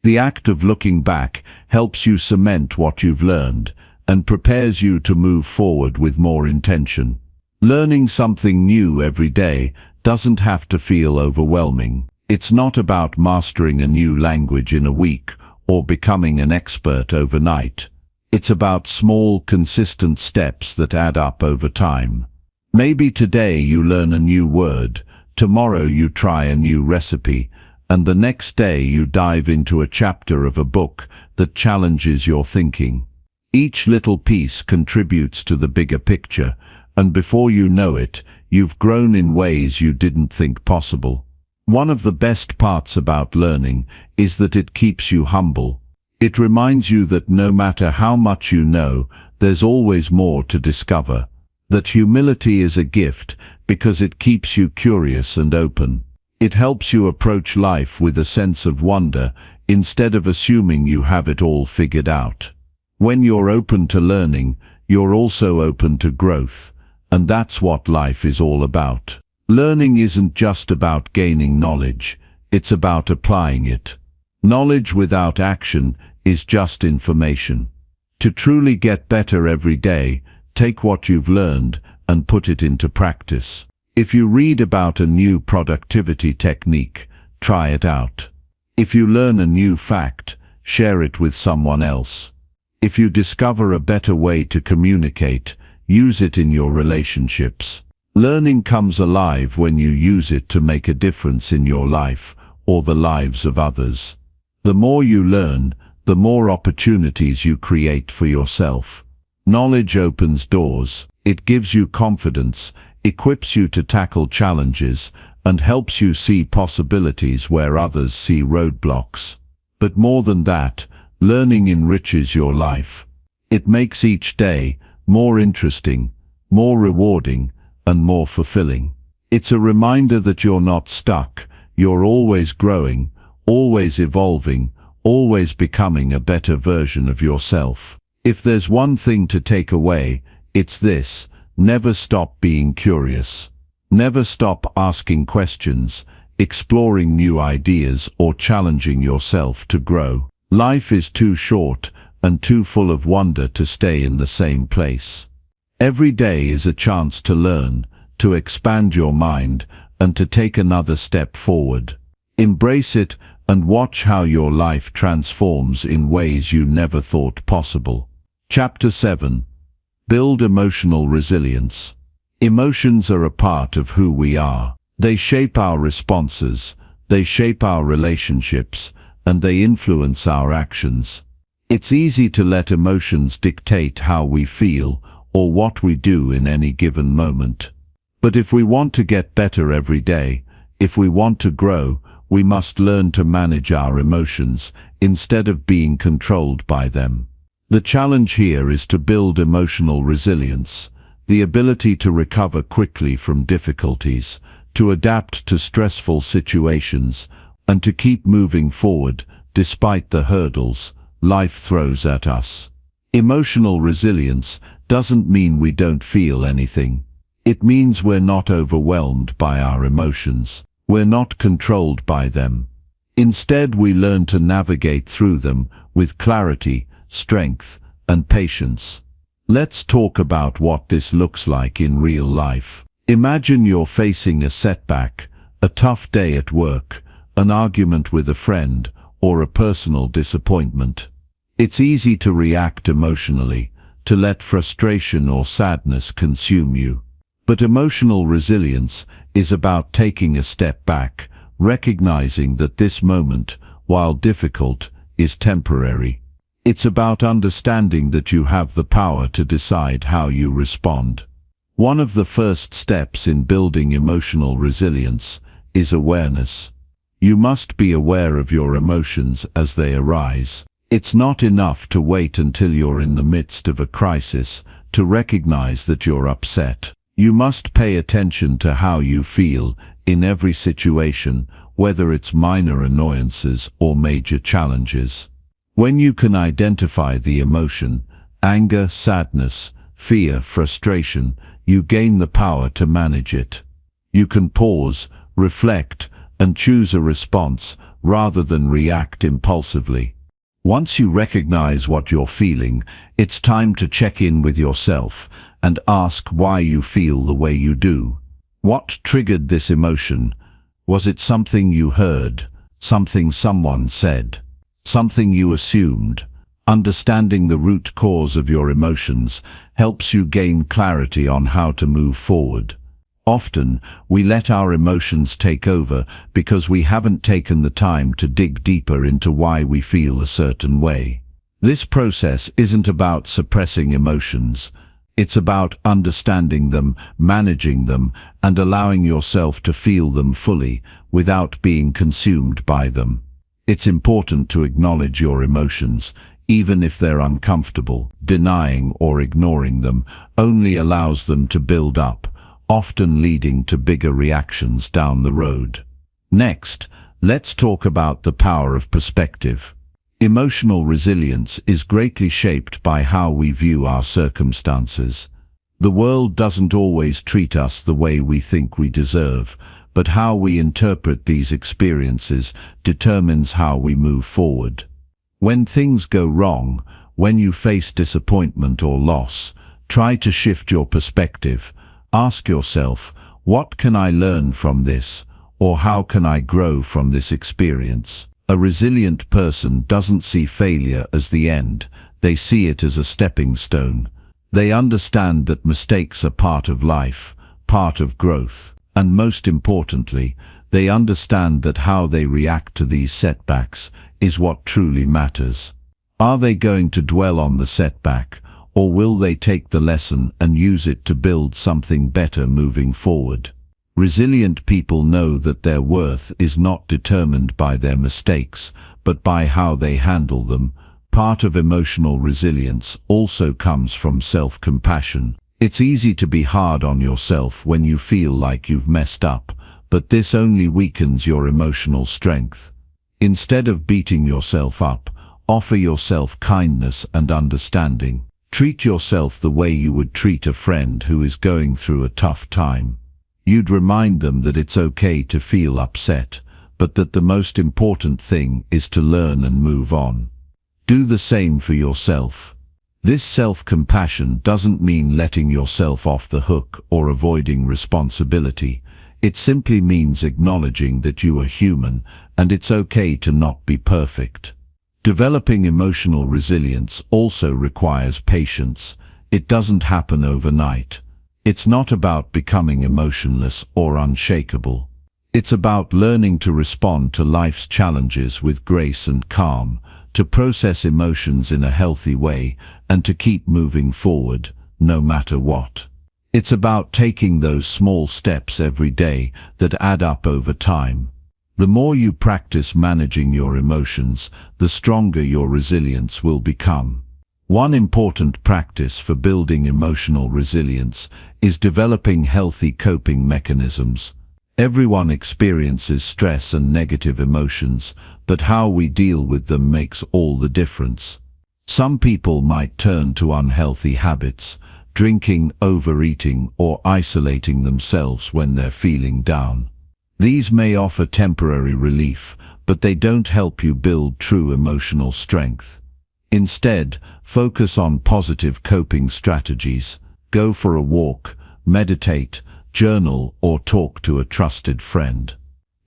Speaker 1: The act of looking back helps you cement what you've learned and prepares you to move forward with more intention. Learning something new every day doesn't have to feel overwhelming. It's not about mastering a new language in a week or becoming an expert overnight. It's about small, consistent steps that add up over time. Maybe today you learn a new word, tomorrow you try a new recipe, and the next day you dive into a chapter of a book that challenges your thinking. Each little piece contributes to the bigger picture, and before you know it, you've grown in ways you didn't think possible. One of the best parts about learning is that it keeps you humble. It reminds you that no matter how much you know, there's always more to discover. That humility is a gift because it keeps you curious and open. It helps you approach life with a sense of wonder instead of assuming you have it all figured out. When you're open to learning, you're also open to growth, and that's what life is all about. Learning isn't just about gaining knowledge, it's about applying it. Knowledge without action is just information. To truly get better every day, take what you've learned and put it into practice. If you read about a new productivity technique, try it out. If you learn a new fact, share it with someone else. If you discover a better way to communicate, use it in your relationships. Learning comes alive when you use it to make a difference in your life or the lives of others. The more you learn, the more opportunities you create for yourself. Knowledge opens doors. It gives you confidence, equips you to tackle challenges, and helps you see possibilities where others see roadblocks. But more than that, learning enriches your life. It makes each day more interesting, more rewarding, and more fulfilling. It's a reminder that you're not stuck, you're always growing, always evolving, always becoming a better version of yourself. If there's one thing to take away, it's this: never stop being curious. Never stop asking questions, exploring new ideas, or challenging yourself to grow. Life is too short and too full of wonder to stay in the same place. Every day is a chance to learn, to expand your mind, and to take another step forward. Embrace it and watch how your life transforms in ways you never thought possible. Chapter 7. Build emotional resilience. Emotions are a part of who we are. They shape our responses, they shape our relationships, and they influence our actions. It's easy to let emotions dictate how we feel or what we do in any given moment. But if we want to get better every day, if we want to grow, we must learn to manage our emotions instead of being controlled by them. The challenge here is to build emotional resilience, the ability to recover quickly from difficulties, to adapt to stressful situations, and to keep moving forward despite the hurdles life throws at us. Emotional resilience doesn't mean we don't feel anything. It means we're not overwhelmed by our emotions. We're not controlled by them. Instead, we learn to navigate through them with clarity, strength, and patience. Let's talk about what this looks like in real life. Imagine you're facing a setback, a tough day at work, an argument with a friend, or a personal disappointment. It's easy to react emotionally, to let frustration or sadness consume you. But emotional resilience is about taking a step back, recognizing that this moment, while difficult, is temporary. It's about understanding that you have the power to decide how you respond. One of the first steps in building emotional resilience is awareness. You must be aware of your emotions as they arise. It's not enough to wait until you're in the midst of a crisis to recognize that you're upset. You must pay attention to how you feel in every situation, whether it's minor annoyances or major challenges. When you can identify the emotion, anger, sadness, fear, frustration, you gain the power to manage it. You can pause, reflect, and choose a response rather than react impulsively. Once you recognize what you're feeling, it's time to check in with yourself and ask why you feel the way you do. What triggered this emotion? Was it something you heard, something someone said, something you assumed? Understanding the root cause of your emotions helps you gain clarity on how to move forward. Often, we let our emotions take over because we haven't taken the time to dig deeper into why we feel a certain way. This process isn't about suppressing emotions. It's about understanding them, managing them, and allowing yourself to feel them fully without being consumed by them. It's important to acknowledge your emotions, even if they're uncomfortable. Denying or ignoring them only allows them to build up, often leading to bigger reactions down the road. Next, let's talk about the power of perspective. Emotional resilience is greatly shaped by how we view our circumstances. The world doesn't always treat us the way we think we deserve, but how we interpret these experiences determines how we move forward. When things go wrong, when you face disappointment or loss, try to shift your perspective. Ask yourself, what can I learn from this, or how can I grow from this experience? A resilient person doesn't see failure as the end, they see it as a stepping stone. They understand that mistakes are part of life, part of growth, and most importantly, they understand that how they react to these setbacks is what truly matters. Are they going to dwell on the setback, or will they take the lesson and use it to build something better moving forward? Resilient people know that their worth is not determined by their mistakes, but by how they handle them. Part of emotional resilience also comes from self-compassion. It's easy to be hard on yourself when you feel like you've messed up, but this only weakens your emotional strength. Instead of beating yourself up, offer yourself kindness and understanding. Treat yourself the way you would treat a friend who is going through a tough time. You'd remind them that it's okay to feel upset, but that the most important thing is to learn and move on. Do the same for yourself. This self-compassion doesn't mean letting yourself off the hook or avoiding responsibility. It simply means acknowledging that you are human and it's okay to not be perfect. Developing emotional resilience also requires patience. It doesn't happen overnight. It's not about becoming emotionless or unshakable. It's about learning to respond to life's challenges with grace and calm, to process emotions in a healthy way, and to keep moving forward, no matter what. It's about taking those small steps every day that add up over time. The more you practice managing your emotions, the stronger your resilience will become. One important practice for building emotional resilience is developing healthy coping mechanisms. Everyone experiences stress and negative emotions, but how we deal with them makes all the difference. Some people might turn to unhealthy habits, drinking, overeating, or isolating themselves when they're feeling down. These may offer temporary relief, but they don't help you build true emotional strength. Instead, focus on positive coping strategies. Go for a walk, meditate, journal, or talk to a trusted friend.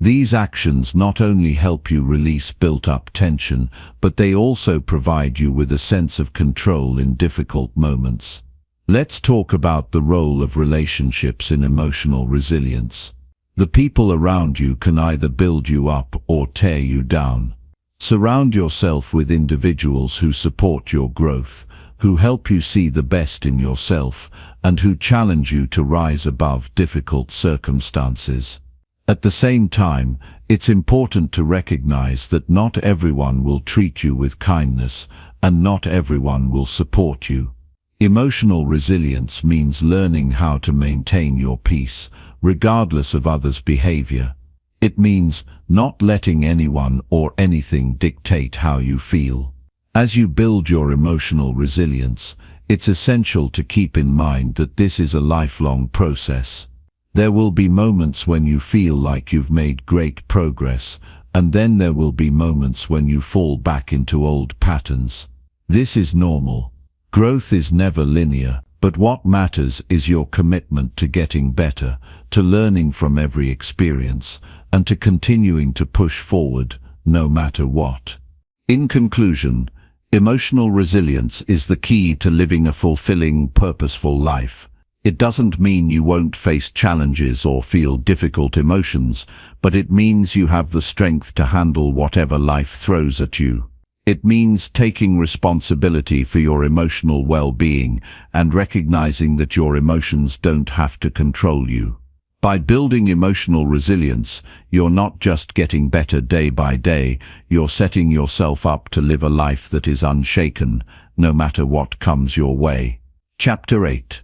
Speaker 1: These actions not only help you release built-up tension, but they also provide you with a sense of control in difficult moments. Let's talk about the role of relationships in emotional resilience. The people around you can either build you up or tear you down. Surround yourself with individuals who support your growth, who help you see the best in yourself, and who challenge you to rise above difficult circumstances. At the same time, it's important to recognize that not everyone will treat you with kindness, and not everyone will support you. Emotional resilience means learning how to maintain your peace, regardless of others' behavior. It means not letting anyone or anything dictate how you feel. As you build your emotional resilience, it's essential to keep in mind that this is a lifelong process. There will be moments when you feel like you've made great progress, and then there will be moments when you fall back into old patterns. This is normal. Growth is never linear, but what matters is your commitment to getting better, to learning from every experience, and to continuing to push forward, no matter what. In conclusion, emotional resilience is the key to living a fulfilling, purposeful life. It doesn't mean you won't face challenges or feel difficult emotions, but it means you have the strength to handle whatever life throws at you. It means taking responsibility for your emotional well-being and recognizing that your emotions don't have to control you. By building emotional resilience, you're not just getting better day by day, you're setting yourself up to live a life that is unshaken, no matter what comes your way. Chapter 8.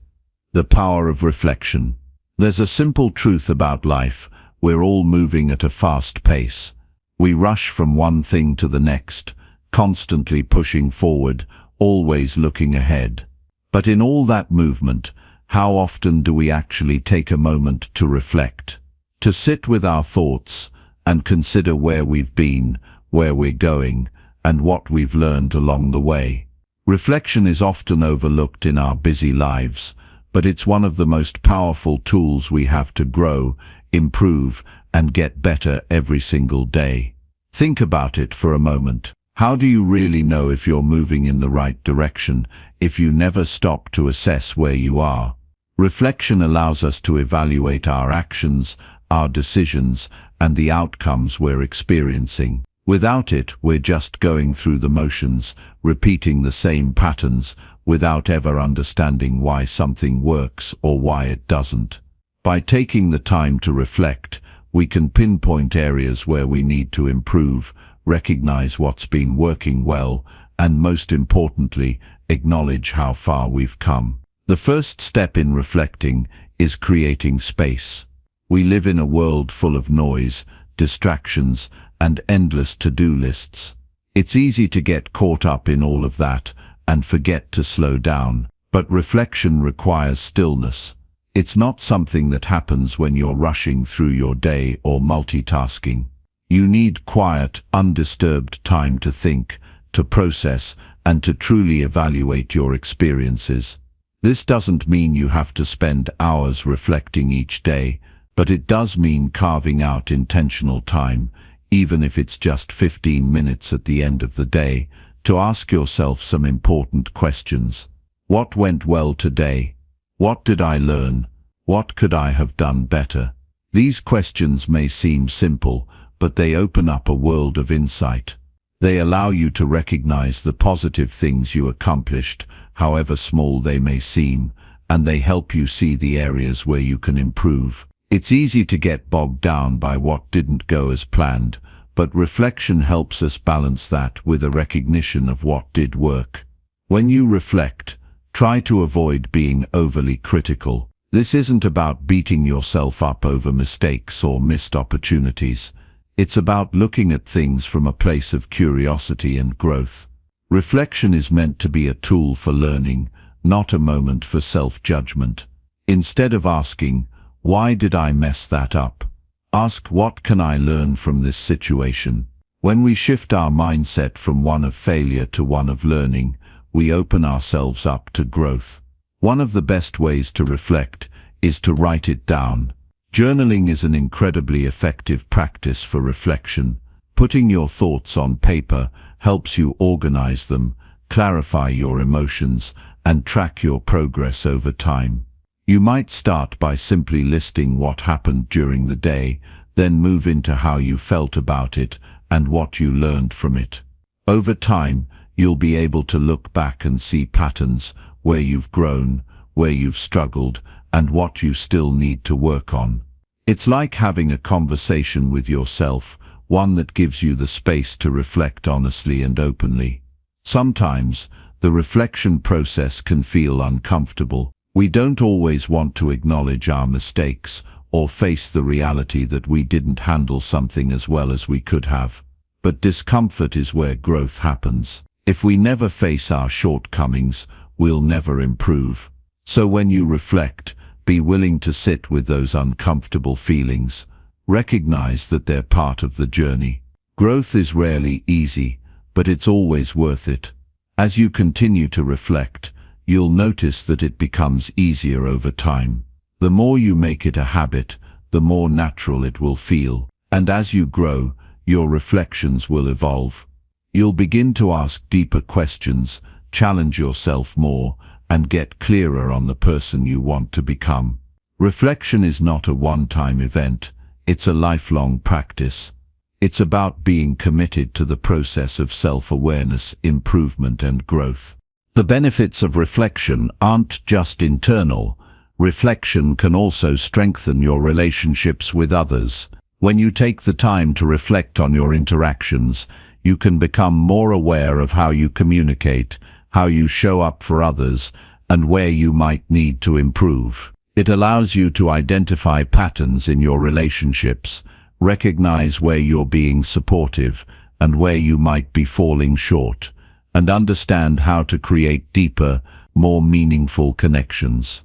Speaker 1: The Power of Reflection. There's a simple truth about life: we're all moving at a fast pace. We rush from one thing to the next, constantly pushing forward, always looking ahead. But in all that movement, how often do we actually take a moment to reflect, to sit with our thoughts and consider where we've been, where we're going, and what we've learned along the way? Reflection is often overlooked in our busy lives, but it's one of the most powerful tools we have to grow, improve, and get better every single day. Think about it for a moment. How do you really know if you're moving in the right direction if you never stop to assess where you are? Reflection allows us to evaluate our actions, our decisions, and the outcomes we're experiencing. Without it, we're just going through the motions, repeating the same patterns, without ever understanding why something works or why it doesn't. By taking the time to reflect, we can pinpoint areas where we need to improve, recognize what's been working well, and most importantly, acknowledge how far we've come. The first step in reflecting is creating space. We live in a world full of noise, distractions, and endless to-do lists. It's easy to get caught up in all of that and forget to slow down, but reflection requires stillness. It's not something that happens when you're rushing through your day or multitasking. You need quiet, undisturbed time to think, to process, and to truly evaluate your experiences. This doesn't mean you have to spend hours reflecting each day, but it does mean carving out intentional time, even if it's just 15 minutes at the end of the day, to ask yourself some important questions. What went well today? What did I learn? What could I have done better? These questions may seem simple, but they open up a world of insight. They allow you to recognize the positive things you accomplished, however small they may seem, and they help you see the areas where you can improve. It's easy to get bogged down by what didn't go as planned, but reflection helps us balance that with a recognition of what did work. When you reflect, try to avoid being overly critical. This isn't about beating yourself up over mistakes or missed opportunities. It's about looking at things from a place of curiosity and growth. Reflection is meant to be a tool for learning, not a moment for self-judgment. Instead of asking, "Why did I mess that up?" ask, "What can I learn from this situation?" When we shift our mindset from one of failure to one of learning, we open ourselves up to growth. One of the best ways to reflect is to write it down. Journaling is an incredibly effective practice for reflection. Putting your thoughts on paper helps you organize them, clarify your emotions, and track your progress over time. You might start by simply listing what happened during the day, then move into how you felt about it and what you learned from it. Over time, you'll be able to look back and see patterns, where you've grown, where you've struggled, and what you still need to work on. It's like having a conversation with yourself, one that gives you the space to reflect honestly and openly. Sometimes, the reflection process can feel uncomfortable. We don't always want to acknowledge our mistakes or face the reality that we didn't handle something as well as we could have. But discomfort is where growth happens. If we never face our shortcomings, we'll never improve. So when you reflect, be willing to sit with those uncomfortable feelings. Recognize that they're part of the journey. Growth is rarely easy, but it's always worth it. As you continue to reflect, you'll notice that it becomes easier over time. The more you make it a habit, the more natural it will feel. And as you grow, your reflections will evolve. You'll begin to ask deeper questions, challenge yourself more, and get clearer on the person you want to become. Reflection is not a one-time event, it's a lifelong practice. It's about being committed to the process of self-awareness, improvement, and growth. The benefits of reflection aren't just internal. Reflection can also strengthen your relationships with others. When you take the time to reflect on your interactions, you can become more aware of how you communicate, how you show up for others, and where you might need to improve. It allows you to identify patterns in your relationships, recognize where you're being supportive and where you might be falling short, and understand how to create deeper, more meaningful connections.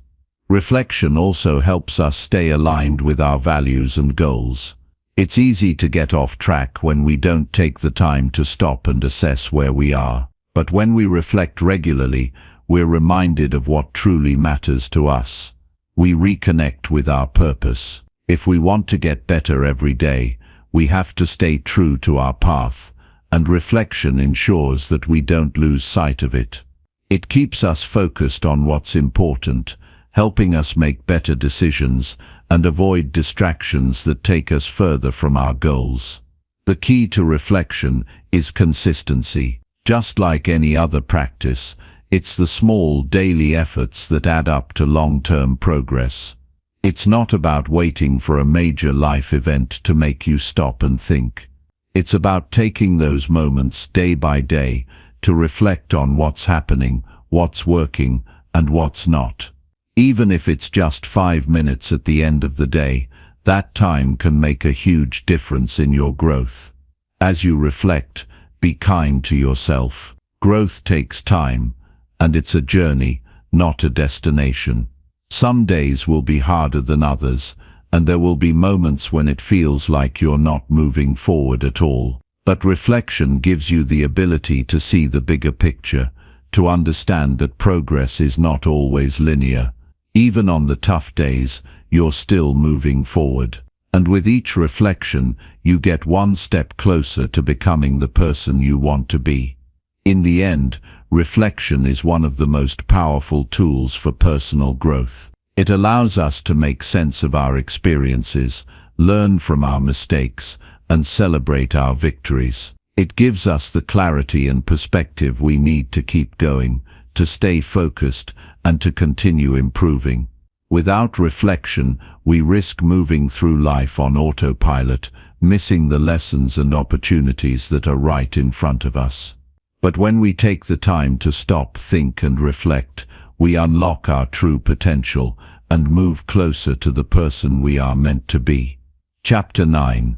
Speaker 1: Reflection also helps us stay aligned with our values and goals. It's easy to get off track when we don't take the time to stop and assess where we are. But when we reflect regularly, we're reminded of what truly matters to us. We reconnect with our purpose. If we want to get better every day, we have to stay true to our path, and reflection ensures that we don't lose sight of it. It keeps us focused on what's important, helping us make better decisions and avoid distractions that take us further from our goals. The key to reflection is consistency. Just like any other practice, It's the small daily efforts that add up to long-term progress. It's not about waiting for a major life event to make you stop and think. It's about taking those moments day by day to reflect on what's happening, what's working, and what's not. Even if it's just 5 minutes at the end of the day, that time can make a huge difference in your growth. As you reflect, be kind to yourself. Growth takes time, and it's a journey, not a destination. Some days will be harder than others, and there will be moments when it feels like you're not moving forward at all. But reflection gives you the ability to see the bigger picture, to understand that progress is not always linear. Even on the tough days, you're still moving forward. And with each reflection, you get one step closer to becoming the person you want to be. In the end, reflection is one of the most powerful tools for personal growth. It allows us to make sense of our experiences, learn from our mistakes, and celebrate our victories. It gives us the clarity and perspective we need to keep going, to stay focused, and to continue improving. Without reflection, we risk moving through life on autopilot, missing the lessons and opportunities that are right in front of us. But when we take the time to stop, think, and reflect, we unlock our true potential and move closer to the person we are meant to be. Chapter 9.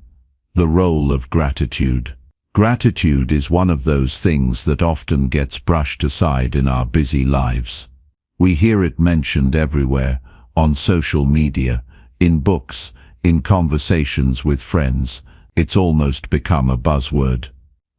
Speaker 1: The Role of Gratitude. Gratitude is one of those things that often gets brushed aside in our busy lives. We hear it mentioned everywhere, on social media, in books, in conversations with friends. It's almost become a buzzword.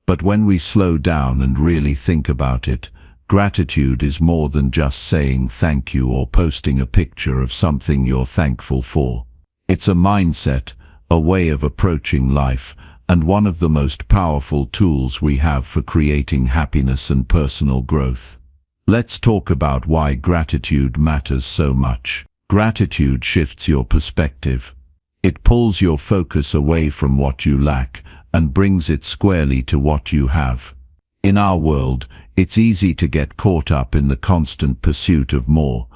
Speaker 1: But when we slow down and really think about it, gratitude is more than just saying thank you or posting a picture of something you're thankful for. It's a mindset, a way of approaching life, and one of the most powerful tools we have for creating happiness and personal growth. Let's talk about why gratitude matters so much. Gratitude shifts your perspective. It pulls your focus away from what you lack and brings it squarely to what you have. In our world, it's easy to get caught up in the constant pursuit of more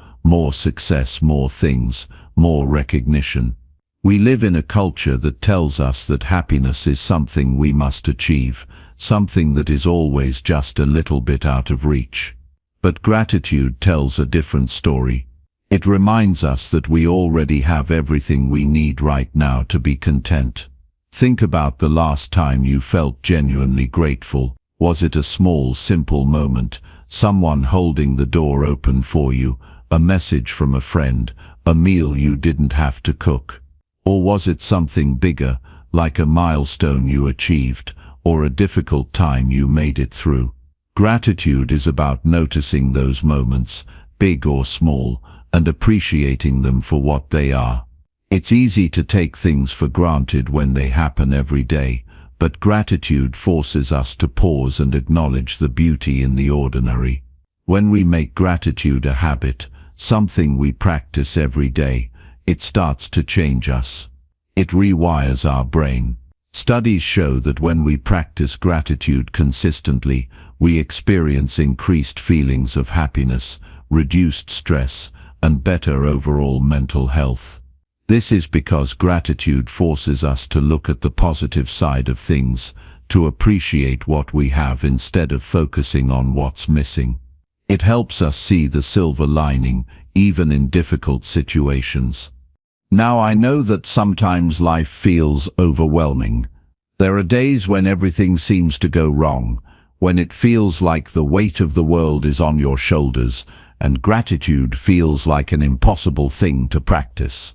Speaker 1: success, more things, more recognition. We live in a culture that tells us that happiness is something we must achieve, something that is always just a little bit out of reach. But gratitude tells a different story. It reminds us that we already have everything we need right now to be content. Think about the last time you felt genuinely grateful. Was it a small, simple moment, someone holding the door open for you, a message from a friend, a meal you didn't have to cook? Or was it something bigger, like a milestone you achieved, or a difficult time you made it through? Gratitude is about noticing those moments, big or small, and appreciating them for what they are. It's easy to take things for granted when they happen every day, but gratitude forces us to pause and acknowledge the beauty in the ordinary. When we make gratitude a habit, something we practice every day, it starts to change us. It rewires our brain. Studies show that when we practice gratitude consistently, we experience increased feelings of happiness, reduced stress, and better overall mental health. This is because gratitude forces us to look at the positive side of things, to appreciate what we have instead of focusing on what's missing. It helps us see the silver lining, even in difficult situations. Now, I know that sometimes life feels overwhelming. There are days when everything seems to go wrong, when it feels like the weight of the world is on your shoulders, and gratitude feels like an impossible thing to practice.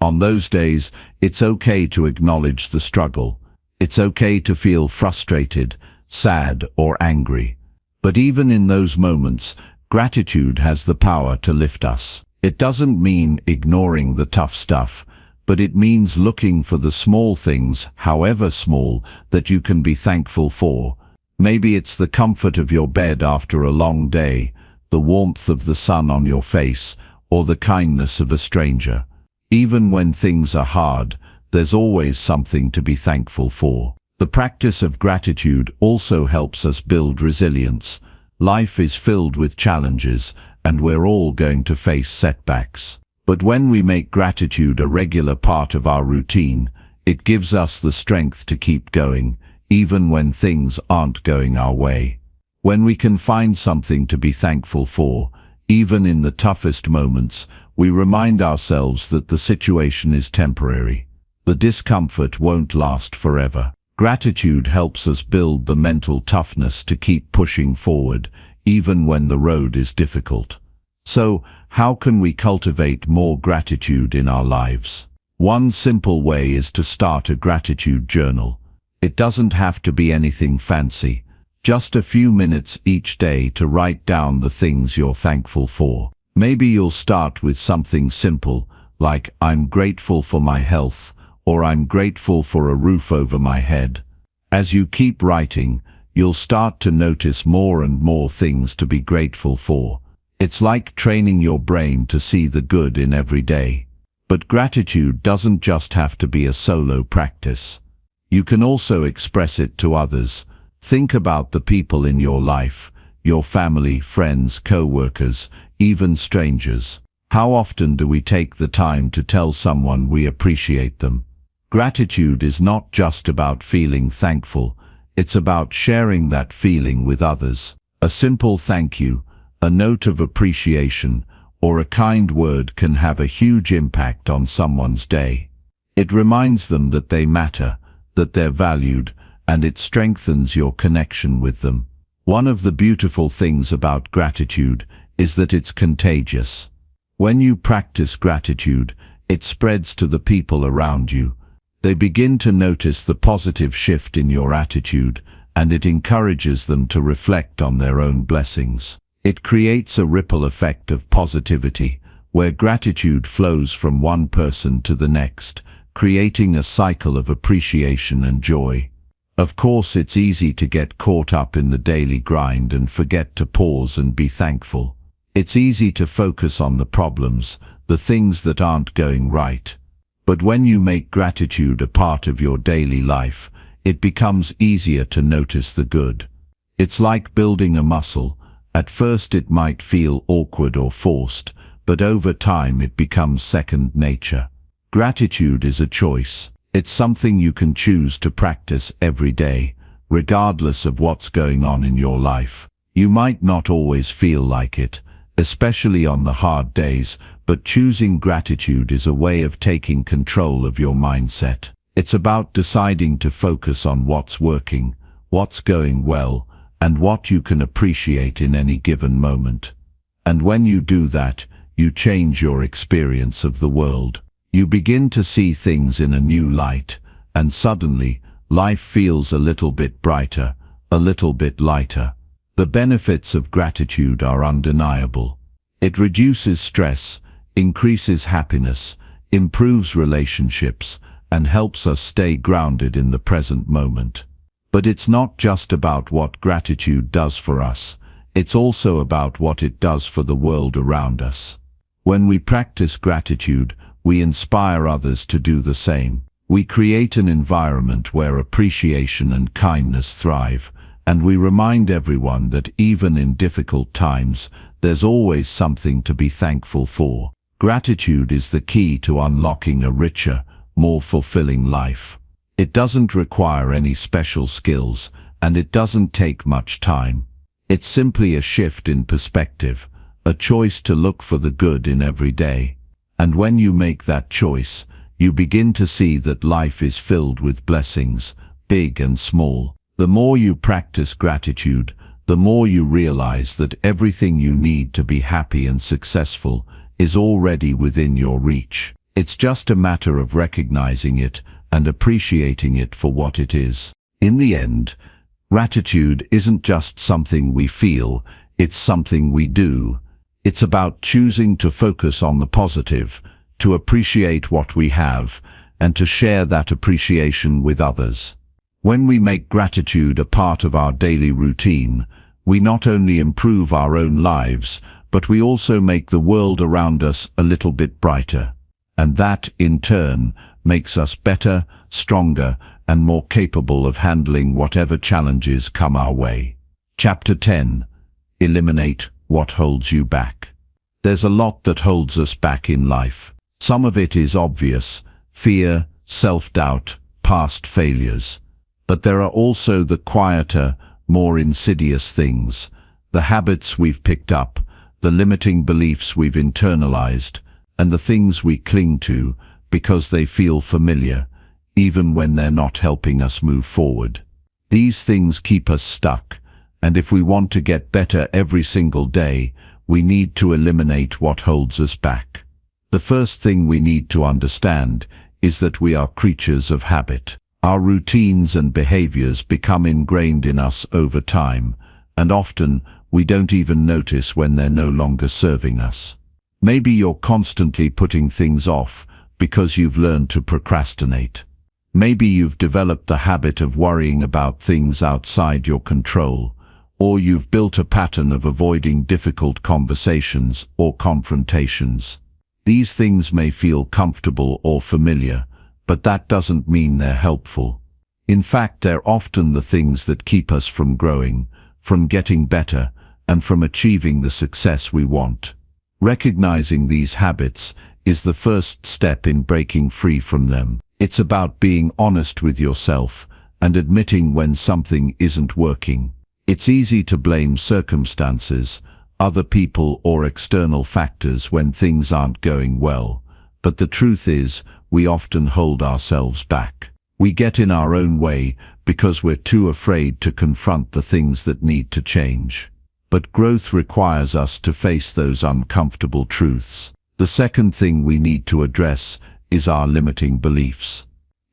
Speaker 1: On those days, it's okay to acknowledge the struggle. It's okay to feel frustrated, sad, or angry. But even in those moments, gratitude has the power to lift us. It doesn't mean ignoring the tough stuff, but it means looking for the small things, however small, that you can be thankful for. Maybe it's the comfort of your bed after a long day, the warmth of the sun on your face, or the kindness of a stranger. Even when things are hard, there's always something to be thankful for. The practice of gratitude also helps us build resilience. Life is filled with challenges, and we're all going to face setbacks. But when we make gratitude a regular part of our routine, it gives us the strength to keep going, even when things aren't going our way. When we can find something to be thankful for, even in the toughest moments, we remind ourselves that the situation is temporary. The discomfort won't last forever. Gratitude helps us build the mental toughness to keep pushing forward, even when the road is difficult. So, how can we cultivate more gratitude in our lives? One simple way is to start a gratitude journal. It doesn't have to be anything fancy. Just a few minutes each day to write down the things you're thankful for. Maybe you'll start with something simple, like "I'm grateful for my health," or "I'm grateful for a roof over my head." As you keep writing, you'll start to notice more and more things to be grateful for. It's like training your brain to see the good in every day. But gratitude doesn't just have to be a solo practice. You can also express it to others. Think about the people in your life, your family, friends, co-workers, even strangers. How often do we take the time to tell someone we appreciate them? Gratitude is not just about feeling thankful, it's about sharing that feeling with others. A simple thank you, a note of appreciation, or a kind word can have a huge impact on someone's day. It reminds them that they matter, that they're valued, and it strengthens your connection with them. One of the beautiful things about gratitude is that it's contagious. When you practice gratitude, it spreads to the people around you. They begin to notice the positive shift in your attitude, and it encourages them to reflect on their own blessings. It creates a ripple effect of positivity, where gratitude flows from one person to the next, creating a cycle of appreciation and joy. Of course, it's easy to get caught up in the daily grind and forget to pause and be thankful. It's easy to focus on the problems, the things that aren't going right. But when you make gratitude a part of your daily life, it becomes easier to notice the good. It's like building a muscle. At first it might feel awkward or forced, but over time it becomes second nature. Gratitude is a choice. It's something you can choose to practice every day, regardless of what's going on in your life. You might not always feel like it, especially on the hard days, but choosing gratitude is a way of taking control of your mindset. It's about deciding to focus on what's working, what's going well, and what you can appreciate in any given moment. And when you do that, you change your experience of the world. You begin to see things in a new light, and suddenly, life feels a little bit brighter, a little bit lighter. The benefits of gratitude are undeniable. It reduces stress, increases happiness, improves relationships, and helps us stay grounded in the present moment. But it's not just about what gratitude does for us, it's also about what it does for the world around us. When we practice gratitude, we inspire others to do the same. We create an environment where appreciation and kindness thrive, and we remind everyone that even in difficult times, there's always something to be thankful for. Gratitude is the key to unlocking a richer, more fulfilling life. It doesn't require any special skills, and it doesn't take much time. It's simply a shift in perspective, a choice to look for the good in every day. And when you make that choice, you begin to see that life is filled with blessings, big and small. The more you practice gratitude, the more you realize that everything you need to be happy and successful is already within your reach. It's just a matter of recognizing it and appreciating it for what it is. In the end, gratitude isn't just something we feel, it's something we do. It's about choosing to focus on the positive, to appreciate what we have, and to share that appreciation with others. When we make gratitude a part of our daily routine, we not only improve our own lives, but we also make the world around us a little bit brighter. And that, in turn, makes us better, stronger, and more capable of handling whatever challenges come our way. Chapter 10. Eliminate what holds you back. There's a lot that holds us back in life. Some of it is obvious: fear, self-doubt, past failures. But there are also the quieter, more insidious things, the habits we've picked up, the limiting beliefs we've internalized, and the things we cling to because they feel familiar, even when they're not helping us move forward. These things keep us stuck, and if we want to get better every single day, we need to eliminate what holds us back. The first thing we need to understand is that we are creatures of habit. Our routines and behaviors become ingrained in us over time, and often we don't even notice when they're no longer serving us. Maybe you're constantly putting things off because you've learned to procrastinate. Maybe you've developed the habit of worrying about things outside your control, or you've built a pattern of avoiding difficult conversations or confrontations. These things may feel comfortable or familiar, but that doesn't mean they're helpful. In fact, they're often the things that keep us from growing, from getting better, and from achieving the success we want. Recognizing these habits is the first step in breaking free from them. It's about being honest with yourself and admitting when something isn't working. It's easy to blame circumstances, other people or external factors when things aren't going well, but the truth is, we often hold ourselves back. We get in our own way because we're too afraid to confront the things that need to change. But growth requires us to face those uncomfortable truths. The second thing we need to address is our limiting beliefs.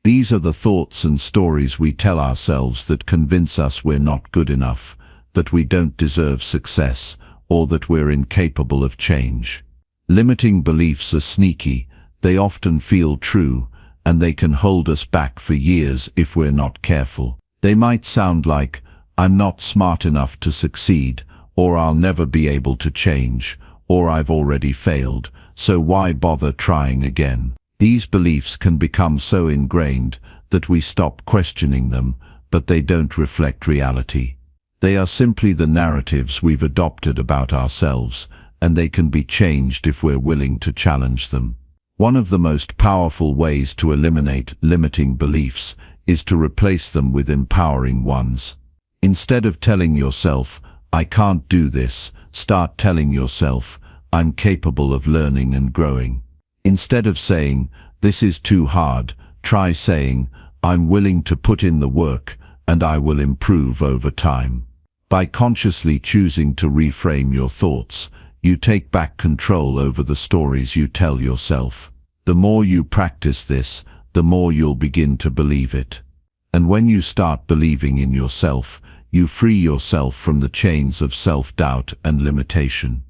Speaker 1: These are the thoughts and stories we tell ourselves that convince us we're not good enough, that we don't deserve success, or that we're incapable of change. Limiting beliefs are sneaky. They often feel true, and they can hold us back for years if we're not careful. They might sound like, "I'm not smart enough to succeed," or "I'll never be able to change," or "I've already failed, so why bother trying again?" These beliefs can become so ingrained that we stop questioning them, but they don't reflect reality. They are simply the narratives we've adopted about ourselves, and they can be changed if we're willing to challenge them. One of the most powerful ways to eliminate limiting beliefs is to replace them with empowering ones. Instead of telling yourself, "I can't do this," start telling yourself, "I'm capable of learning and growing." Instead of saying, "This is too hard," try saying, "I'm willing to put in the work, and I will improve over time." By consciously choosing to reframe your thoughts, you take back control over the stories you tell yourself. The more you practice this, the more you'll begin to believe it. And when you start believing in yourself, you free yourself from the chains of self-doubt and limitation.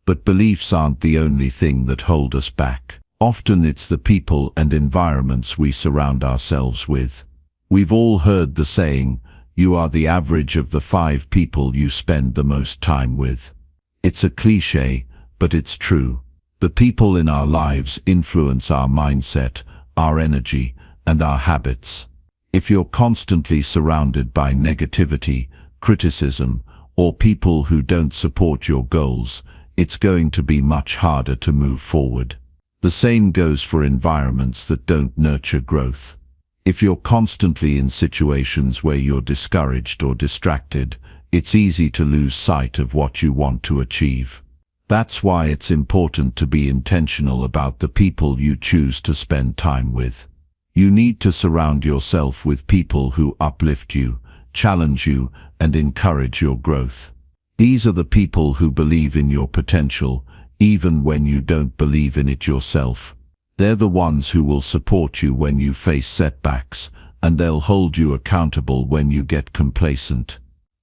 Speaker 1: But beliefs aren't the only thing that hold us back. Often it's the people and environments we surround ourselves with. We've all heard the saying, "You are the average of the 5 people you spend the most time with." It's a cliché, but it's true. The people in our lives influence our mindset, our energy, and our habits. If you're constantly surrounded by negativity, criticism, or people who don't support your goals, it's going to be much harder to move forward. The same goes for environments that don't nurture growth. If you're constantly in situations where you're discouraged or distracted, it's easy to lose sight of what you want to achieve. That's why it's important to be intentional about the people you choose to spend time with. You need to surround yourself with people who uplift you, challenge you, and encourage your growth. These are the people who believe in your potential, even when you don't believe in it yourself. They're the ones who will support you when you face setbacks, and they'll hold you accountable when you get complacent.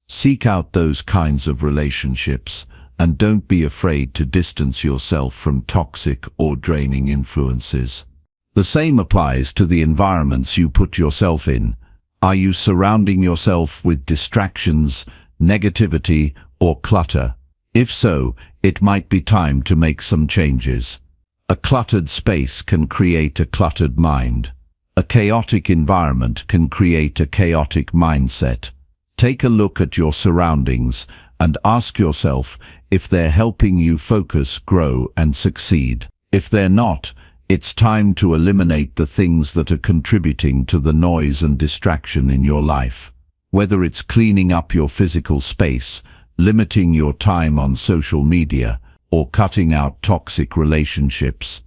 Speaker 1: Seek out those kinds of relationships, and don't be afraid to distance yourself from toxic or draining influences. The same applies to the environments you put yourself in. Are you surrounding yourself with distractions, negativity, or clutter? If so, it might be time to make some changes. A cluttered space can create a cluttered mind. A chaotic environment can create a chaotic mindset. Take a look at your surroundings and ask yourself if they're helping you focus, grow, and succeed. If they're not, it's time to eliminate the things that are contributing to the noise and distraction in your life. Whether it's cleaning up your physical space, limiting your time on social media, or cutting out toxic relationships,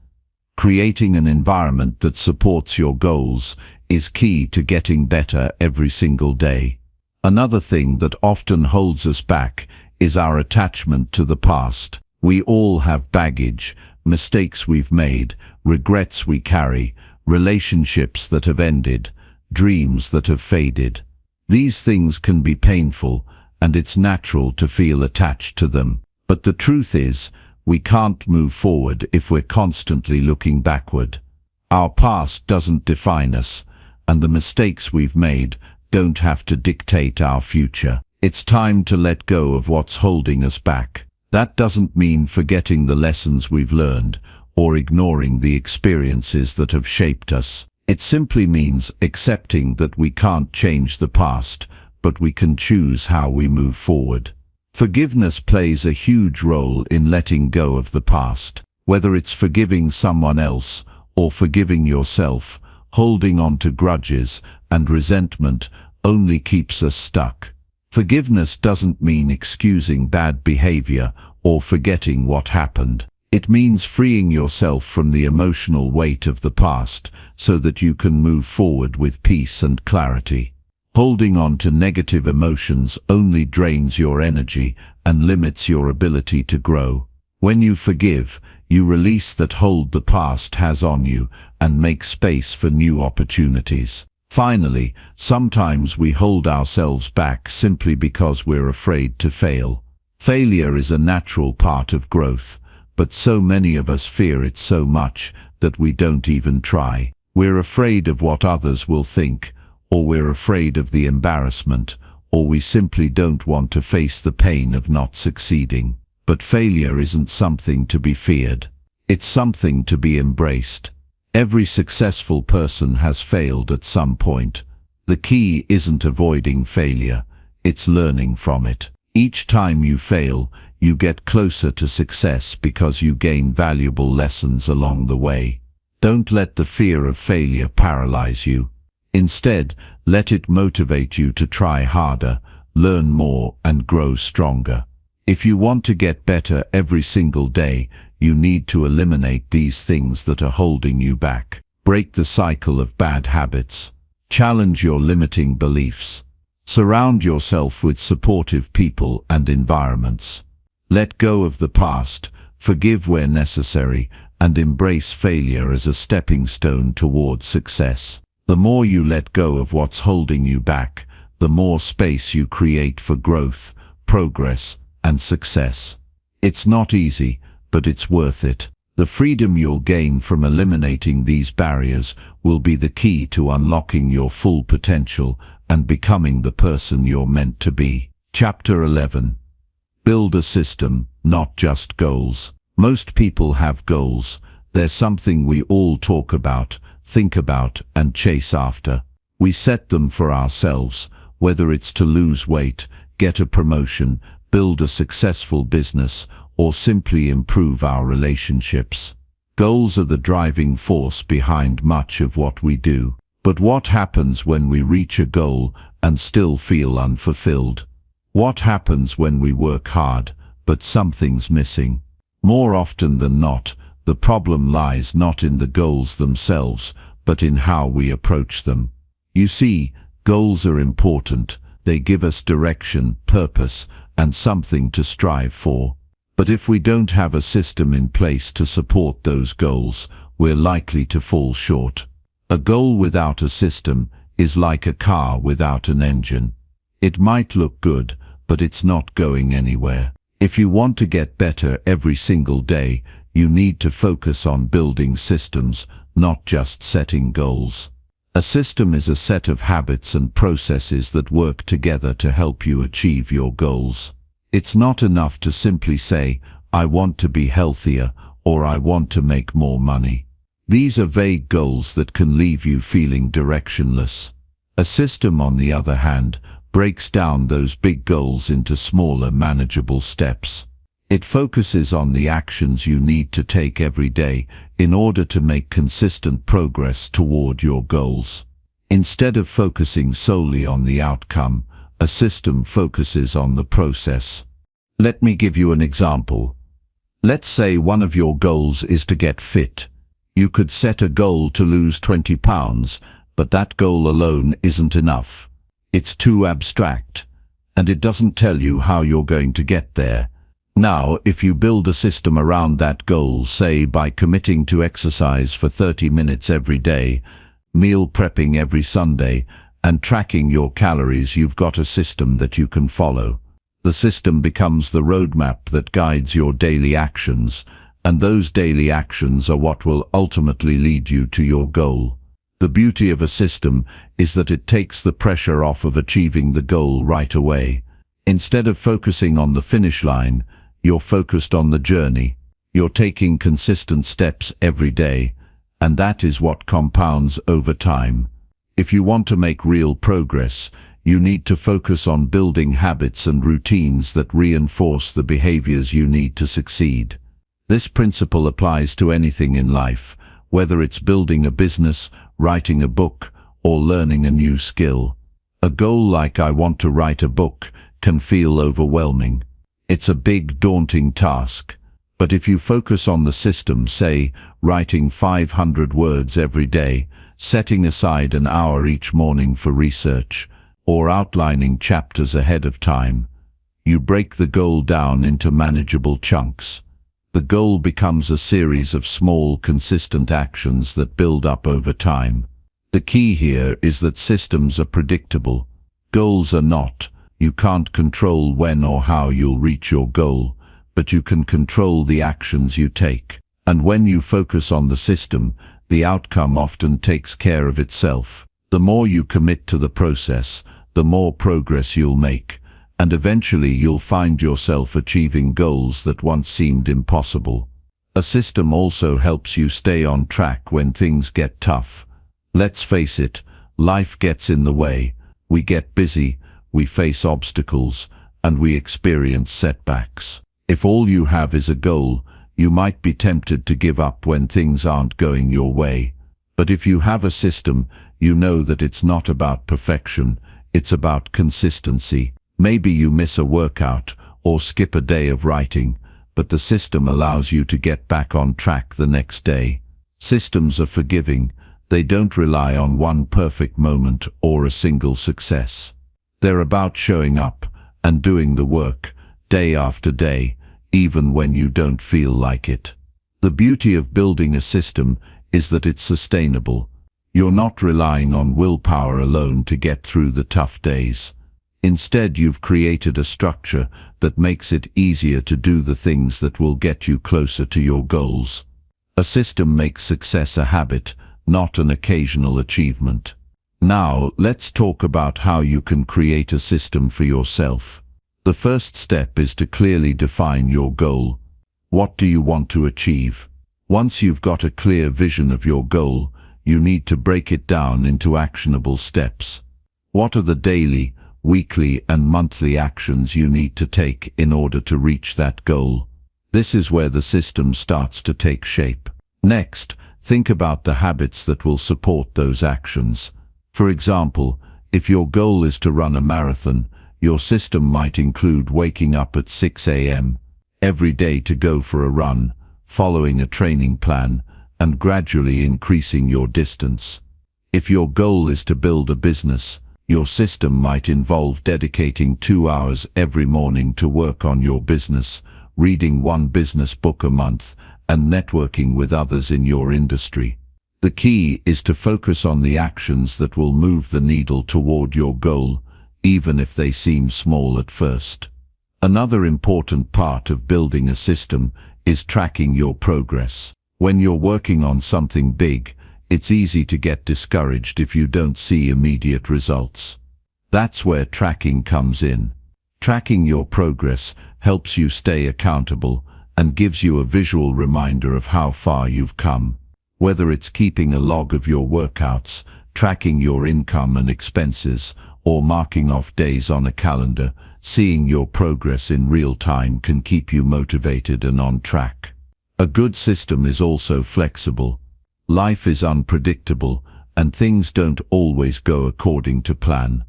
Speaker 1: creating an environment that supports your goals is key to getting better every single day. Another thing that often holds us back is our attachment to the past. We all have baggage, mistakes we've made, regrets we carry, relationships that have ended, dreams that have faded. These things can be painful, and it's natural to feel attached to them. But the truth is, we can't move forward if we're constantly looking backward. Our past doesn't define us, and the mistakes we've made don't have to dictate our future. It's time to let go of what's holding us back. That doesn't mean forgetting the lessons we've learned or ignoring the experiences that have shaped us. It simply means accepting that we can't change the past, but we can choose how we move forward. Forgiveness plays a huge role in letting go of the past. Whether it's forgiving someone else or forgiving yourself, holding on to grudges and resentment only keeps us stuck. Forgiveness doesn't mean excusing bad behavior or forgetting what happened. It means freeing yourself from the emotional weight of the past so that you can move forward with peace and clarity. Holding on to negative emotions only drains your energy and limits your ability to grow. When you forgive, you release that hold the past has on you and make space for new opportunities. Finally, sometimes we hold ourselves back simply because we're afraid to fail. Failure is a natural part of growth, but so many of us fear it so much that we don't even try. We're afraid of what others will think, or we're afraid of the embarrassment, or we simply don't want to face the pain of not succeeding. But failure isn't something to be feared. It's something to be embraced. Every successful person has failed at some point. The key isn't avoiding failure, it's learning from it. Each time you fail, you get closer to success because you gain valuable lessons along the way. Don't let the fear of failure paralyze you. Instead, let it motivate you to try harder, learn more, and grow stronger. If you want to get better every single day, you need to eliminate these things that are holding you back. Break the cycle of bad habits. Challenge your limiting beliefs. Surround yourself with supportive people and environments. Let go of the past, forgive where necessary, and embrace failure as a stepping stone towards success. The more you let go of what's holding you back, the more space you create for growth, progress, and success. It's not easy, but it's worth it. The freedom you'll gain from eliminating these barriers will be the key to unlocking your full potential and becoming the person you're meant to be. Chapter 11. Build a system, not just goals. Most people have goals. They're something we all talk about, think about, and chase after. We set them for ourselves, whether it's to lose weight, get a promotion, build a successful business, or simply improve our relationships. Goals are the driving force behind much of what we do. But what happens when we reach a goal and still feel unfulfilled? What happens when we work hard, but something's missing? More often than not, the problem lies not in the goals themselves, but in how we approach them. You see, goals are important. They give us direction, purpose, and something to strive for. But if we don't have a system in place to support those goals, we're likely to fall short. A goal without a system is like a car without an engine. It might look good, but it's not going anywhere. If you want to get better every single day, you need to focus on building systems, not just setting goals. A system is a set of habits and processes that work together to help you achieve your goals. It's not enough to simply say, I want to be healthier, or I want to make more money. These are vague goals that can leave you feeling directionless. A system, on the other hand, breaks down those big goals into smaller, manageable steps. It focuses on the actions you need to take every day in order to make consistent progress toward your goals. Instead of focusing solely on the outcome, a system focuses on the process. Let me give you an example. Let's say one of your goals is to get fit. You could set a goal to lose 20 pounds, but that goal alone isn't enough. It's too abstract, and it doesn't tell you how you're going to get there. Now, if you build a system around that goal, say by committing to exercise for 30 minutes every day, meal prepping every Sunday, and tracking your calories, you've got a system that you can follow. The system becomes the roadmap that guides your daily actions, and those daily actions are what will ultimately lead you to your goal. The beauty of a system is that it takes the pressure off of achieving the goal right away. Instead of focusing on the finish line, you're focused on the journey. You're taking consistent steps every day, and that is what compounds over time. If you want to make real progress, you need to focus on building habits and routines that reinforce the behaviors you need to succeed. This principle applies to anything in life, whether it's building a business, writing a book, or learning a new skill. A goal like "I want to write a book" can feel overwhelming. It's a big, daunting task. But if you focus on the system, say, writing 500 words every day, setting aside an hour each morning for research, or outlining chapters ahead of time, you break the goal down into manageable chunks. The goal becomes a series of small, consistent actions that build up over time. The key here is that systems are predictable. Goals are not. You can't control when or how you'll reach your goal, but you can control the actions you take. And when you focus on the system, the outcome often takes care of itself. The more you commit to the process, the more progress you'll make, and eventually you'll find yourself achieving goals that once seemed impossible. A system also helps you stay on track when things get tough. Let's face it, life gets in the way. We get busy, we face obstacles, and we experience setbacks. If all you have is a goal, you might be tempted to give up when things aren't going your way. But if you have a system, you know that it's not about perfection, it's about consistency. Maybe you miss a workout or skip a day of writing, but the system allows you to get back on track the next day. Systems are forgiving. They don't rely on one perfect moment or a single success. They're about showing up and doing the work, day after day, even when you don't feel like it. The beauty of building a system is that it's sustainable. You're not relying on willpower alone to get through the tough days. Instead, you've created a structure that makes it easier to do the things that will get you closer to your goals. A system makes success a habit, not an occasional achievement. Now, let's talk about how you can create a system for yourself. The first step is to clearly define your goal. What do you want to achieve? Once you've got a clear vision of your goal, you need to break it down into actionable steps. What are the daily, weekly, and monthly actions you need to take in order to reach that goal? This is where the system starts to take shape. Next, think about the habits that will support those actions. For example, if your goal is to run a marathon, your system might include waking up at 6 a.m. every day to go for a run, following a training plan, and gradually increasing your distance. If your goal is to build a business, your system might involve dedicating 2 hours every morning to work on your business, reading one business book a month, and networking with others in your industry. The key is to focus on the actions that will move the needle toward your goal, even if they seem small at first. Another important part of building a system is tracking your progress. When you're working on something big, it's easy to get discouraged if you don't see immediate results. That's where tracking comes in. Tracking your progress helps you stay accountable and gives you a visual reminder of how far you've come. Whether it's keeping a log of your workouts, tracking your income and expenses, or marking off days on a calendar. Seeing your progress in real time can keep you motivated and on track. A good system is also flexible. Life is unpredictable, and things don't always go according to plan.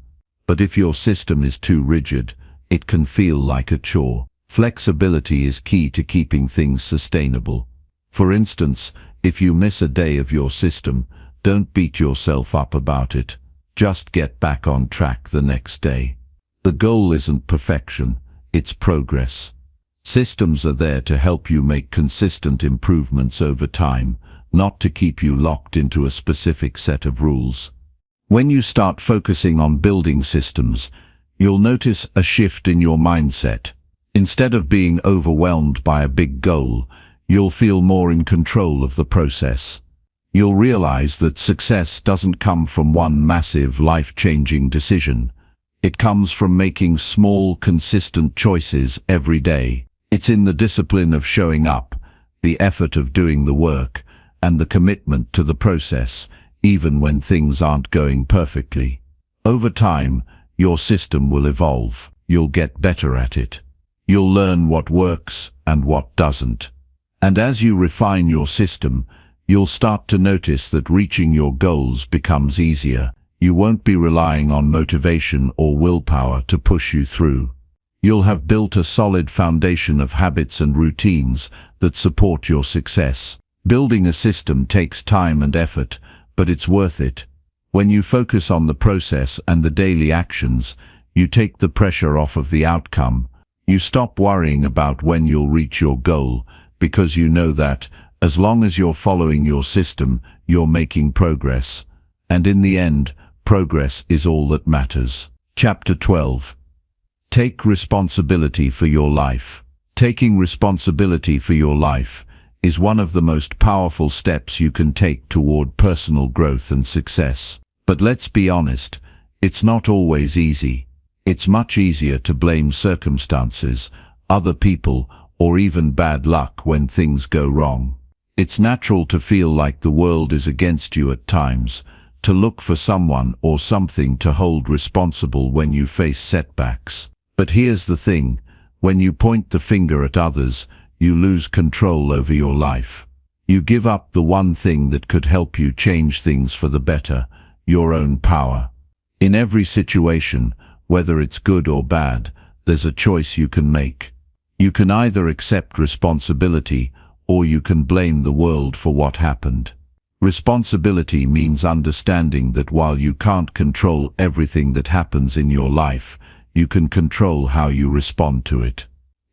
Speaker 1: But if your system is too rigid, it can feel like a chore. Flexibility is key to keeping things sustainable. For instance, if you miss a day of your system, don't beat yourself up about it. Just get back on track the next day. The goal isn't perfection, it's progress. Systems are there to help you make consistent improvements over time, not to keep you locked into a specific set of rules. When you start focusing on building systems, you'll notice a shift in your mindset. Instead of being overwhelmed by a big goal, you'll feel more in control of the process. You'll realize that success doesn't come from one massive, life-changing decision. It comes from making small, consistent choices every day. It's in the discipline of showing up, the effort of doing the work, and the commitment to the process, even when things aren't going perfectly. Over time, your system will evolve. You'll get better at it. You'll learn what works and what doesn't. And as you refine your system, you'll start to notice that reaching your goals becomes easier. You won't be relying on motivation or willpower to push you through. You'll have built a solid foundation of habits and routines that support your success. Building a system takes time and effort, but it's worth it. When you focus on the process and the daily actions, you take the pressure off of the outcome. You stop worrying about when you'll reach your goal, because you know that, as long as you're following your system, you're making progress. And in the end, progress is all that matters. Chapter 12. Take responsibility for your life. Taking responsibility for your life is one of the most powerful steps you can take toward personal growth and success. But let's be honest, it's not always easy. It's much easier to blame circumstances, other people, or even bad luck when things go wrong. It's natural to feel like the world is against you at times, to look for someone or something to hold responsible when you face setbacks. But here's the thing, when you point the finger at others, you lose control over your life. You give up the one thing that could help you change things for the better, your own power. In every situation, whether it's good or bad, there's a choice you can make. You can either accept responsibility, or you can blame the world for what happened. Responsibility means understanding that while you can't control everything that happens in your life, you can control how you respond to it.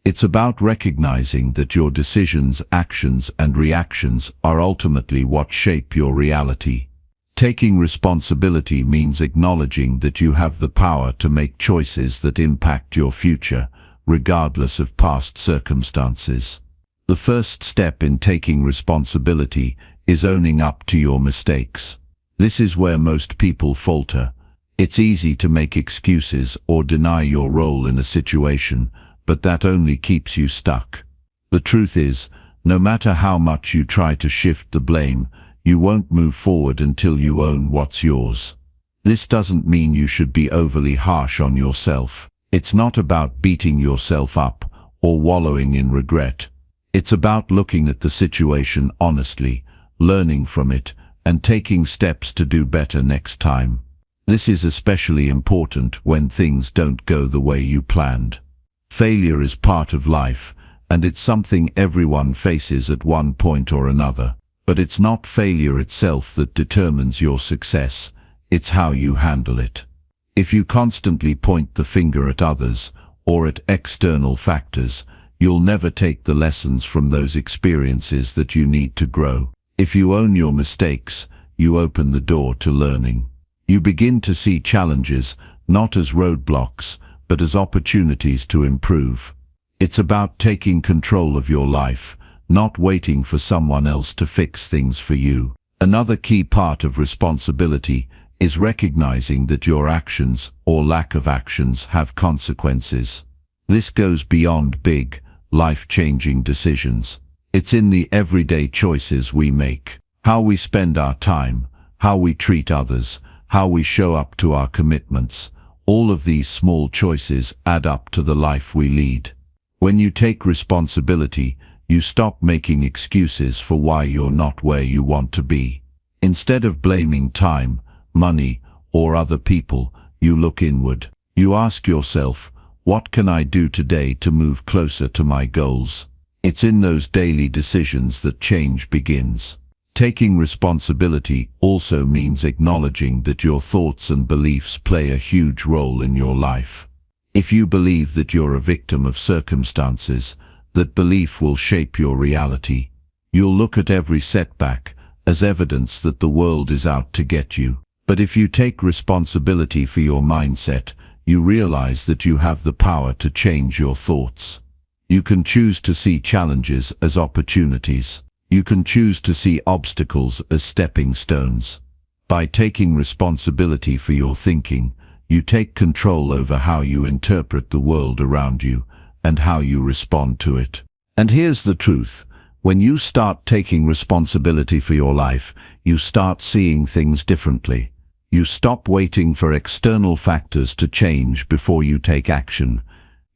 Speaker 1: It's about recognizing that your decisions, actions, and reactions are ultimately what shape your reality. Taking responsibility means acknowledging that you have the power to make choices that impact your future, regardless of past circumstances. The first step in taking responsibility is owning up to your mistakes. This is where most people falter. It's easy to make excuses or deny your role in a situation, but that only keeps you stuck. The truth is, no matter how much you try to shift the blame, you won't move forward until you own what's yours. This doesn't mean you should be overly harsh on yourself. It's not about beating yourself up or wallowing in regret. It's about looking at the situation honestly, learning from it, and taking steps to do better next time. This is especially important when things don't go the way you planned. Failure is part of life, and it's something everyone faces at one point or another. But it's not failure itself that determines your success, it's how you handle it. If you constantly point the finger at others, or at external factors, you'll never take the lessons from those experiences that you need to grow. If you own your mistakes, you open the door to learning. You begin to see challenges not as roadblocks, but as opportunities to improve. It's about taking control of your life, not waiting for someone else to fix things for you. Another key part of responsibility is recognizing that your actions or lack of actions have consequences. This goes beyond big, life-changing decisions. It's in the everyday choices we make, how we spend our time, how we treat others, how we show up to our commitments. All of these small choices add up to the life we lead. When you take responsibility, you stop making excuses for why you're not where you want to be. Instead of blaming time, money, or other people, you look inward. You ask yourself, what can I do today to move closer to my goals? It's in those daily decisions that change begins. Taking responsibility also means acknowledging that your thoughts and beliefs play a huge role in your life. If you believe that you're a victim of circumstances, that belief will shape your reality. You'll look at every setback as evidence that the world is out to get you. But if you take responsibility for your mindset, you realize that you have the power to change your thoughts. You can choose to see challenges as opportunities. You can choose to see obstacles as stepping stones. By taking responsibility for your thinking, you take control over how you interpret the world around you and how you respond to it. And here's the truth. When you start taking responsibility for your life, you start seeing things differently. You stop waiting for external factors to change before you take action.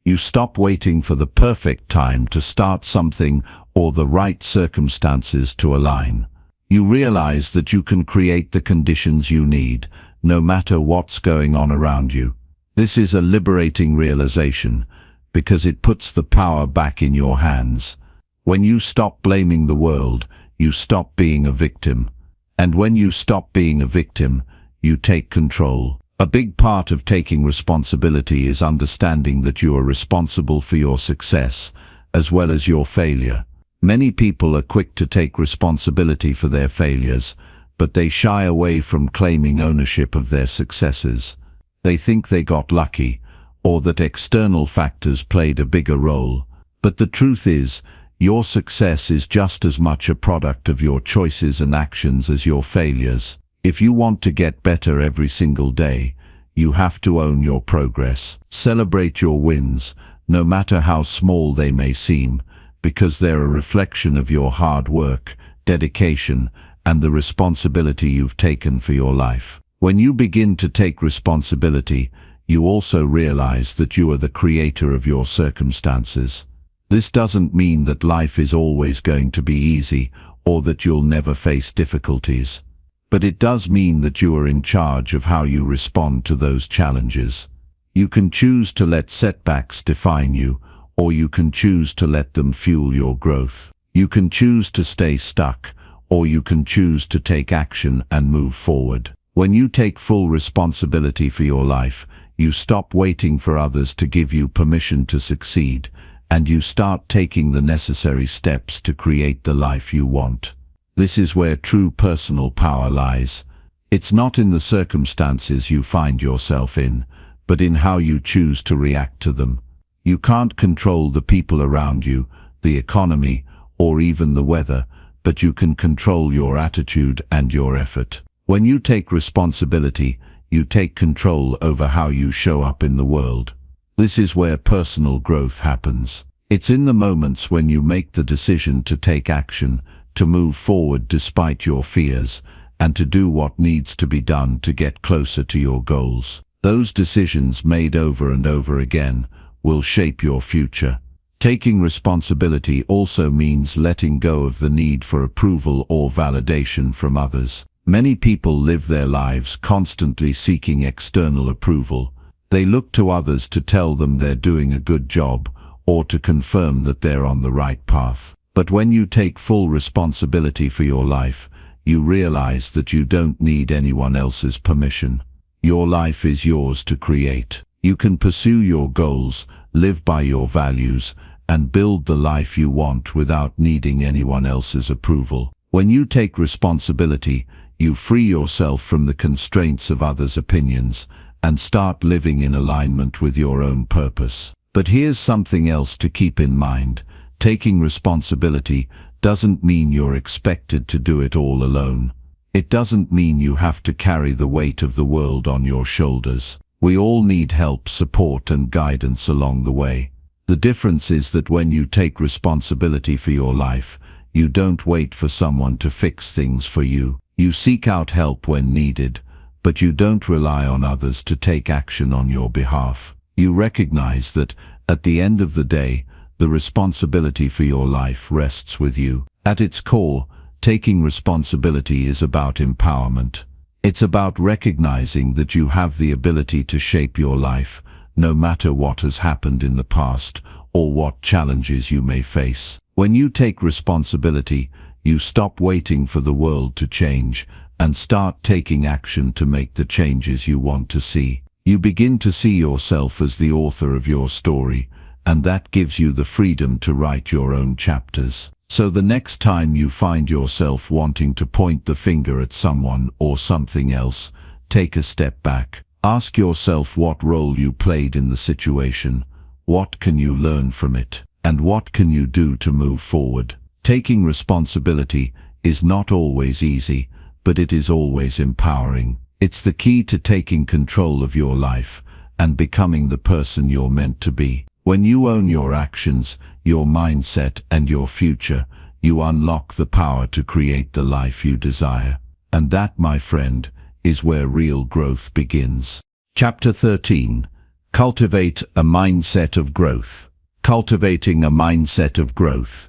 Speaker 1: You stop waiting for the perfect time to start something or the right circumstances to align. You realize that you can create the conditions you need, no matter what's going on around you. This is a liberating realization, because it puts the power back in your hands. When you stop blaming the world, you stop being a victim. And when you stop being a victim, you take control. A big part of taking responsibility is understanding that you are responsible for your success, as well as your failure. Many people are quick to take responsibility for their failures, but they shy away from claiming ownership of their successes. They think they got lucky, or that external factors played a bigger role. But the truth is, your success is just as much a product of your choices and actions as your failures. If you want to get better every single day, you have to own your progress. Celebrate your wins, no matter how small they may seem, because they're a reflection of your hard work, dedication, and the responsibility you've taken for your life. When you begin to take responsibility, you also realize that you are the creator of your circumstances. This doesn't mean that life is always going to be easy or that you'll never face difficulties. But it does mean that you are in charge of how you respond to those challenges. You can choose to let setbacks define you, or you can choose to let them fuel your growth. You can choose to stay stuck, or you can choose to take action and move forward. When you take full responsibility for your life, you stop waiting for others to give you permission to succeed, and you start taking the necessary steps to create the life you want. This is where true personal power lies. It's not in the circumstances you find yourself in, but in how you choose to react to them. You can't control the people around you, the economy, or even the weather, but you can control your attitude and your effort. When you take responsibility, you take control over how you show up in the world. This is where personal growth happens. It's in the moments when you make the decision to take action, to move forward despite your fears, and to do what needs to be done to get closer to your goals. Those decisions made over and over again will shape your future. Taking responsibility also means letting go of the need for approval or validation from others. Many people live their lives constantly seeking external approval. They look to others to tell them they're doing a good job, or to confirm that they're on the right path. But when you take full responsibility for your life, you realize that you don't need anyone else's permission. Your life is yours to create. You can pursue your goals, live by your values, and build the life you want without needing anyone else's approval. When you take responsibility, you free yourself from the constraints of others' opinions and start living in alignment with your own purpose. But here's something else to keep in mind. Taking responsibility doesn't mean you're expected to do it all alone. It doesn't mean you have to carry the weight of the world on your shoulders. We all need help, support, and guidance along the way. The difference is that when you take responsibility for your life, you don't wait for someone to fix things for you. You seek out help when needed, but you don't rely on others to take action on your behalf. You recognize that, at the end of the day, the responsibility for your life rests with you. At its core, taking responsibility is about empowerment. It's about recognizing that you have the ability to shape your life, no matter what has happened in the past or what challenges you may face. When you take responsibility, you stop waiting for the world to change and start taking action to make the changes you want to see. You begin to see yourself as the author of your story, and that gives you the freedom to write your own chapters. So the next time you find yourself wanting to point the finger at someone or something else, take a step back. Ask yourself what role you played in the situation, what can you learn from it, and what can you do to move forward. Taking responsibility is not always easy, but it is always empowering. It's the key to taking control of your life and becoming the person you're meant to be. When you own your actions, your mindset, and your future, you unlock the power to create the life you desire. And that, my friend, is where real growth begins. Chapter 13. Cultivate a mindset of growth. Cultivating a mindset of growth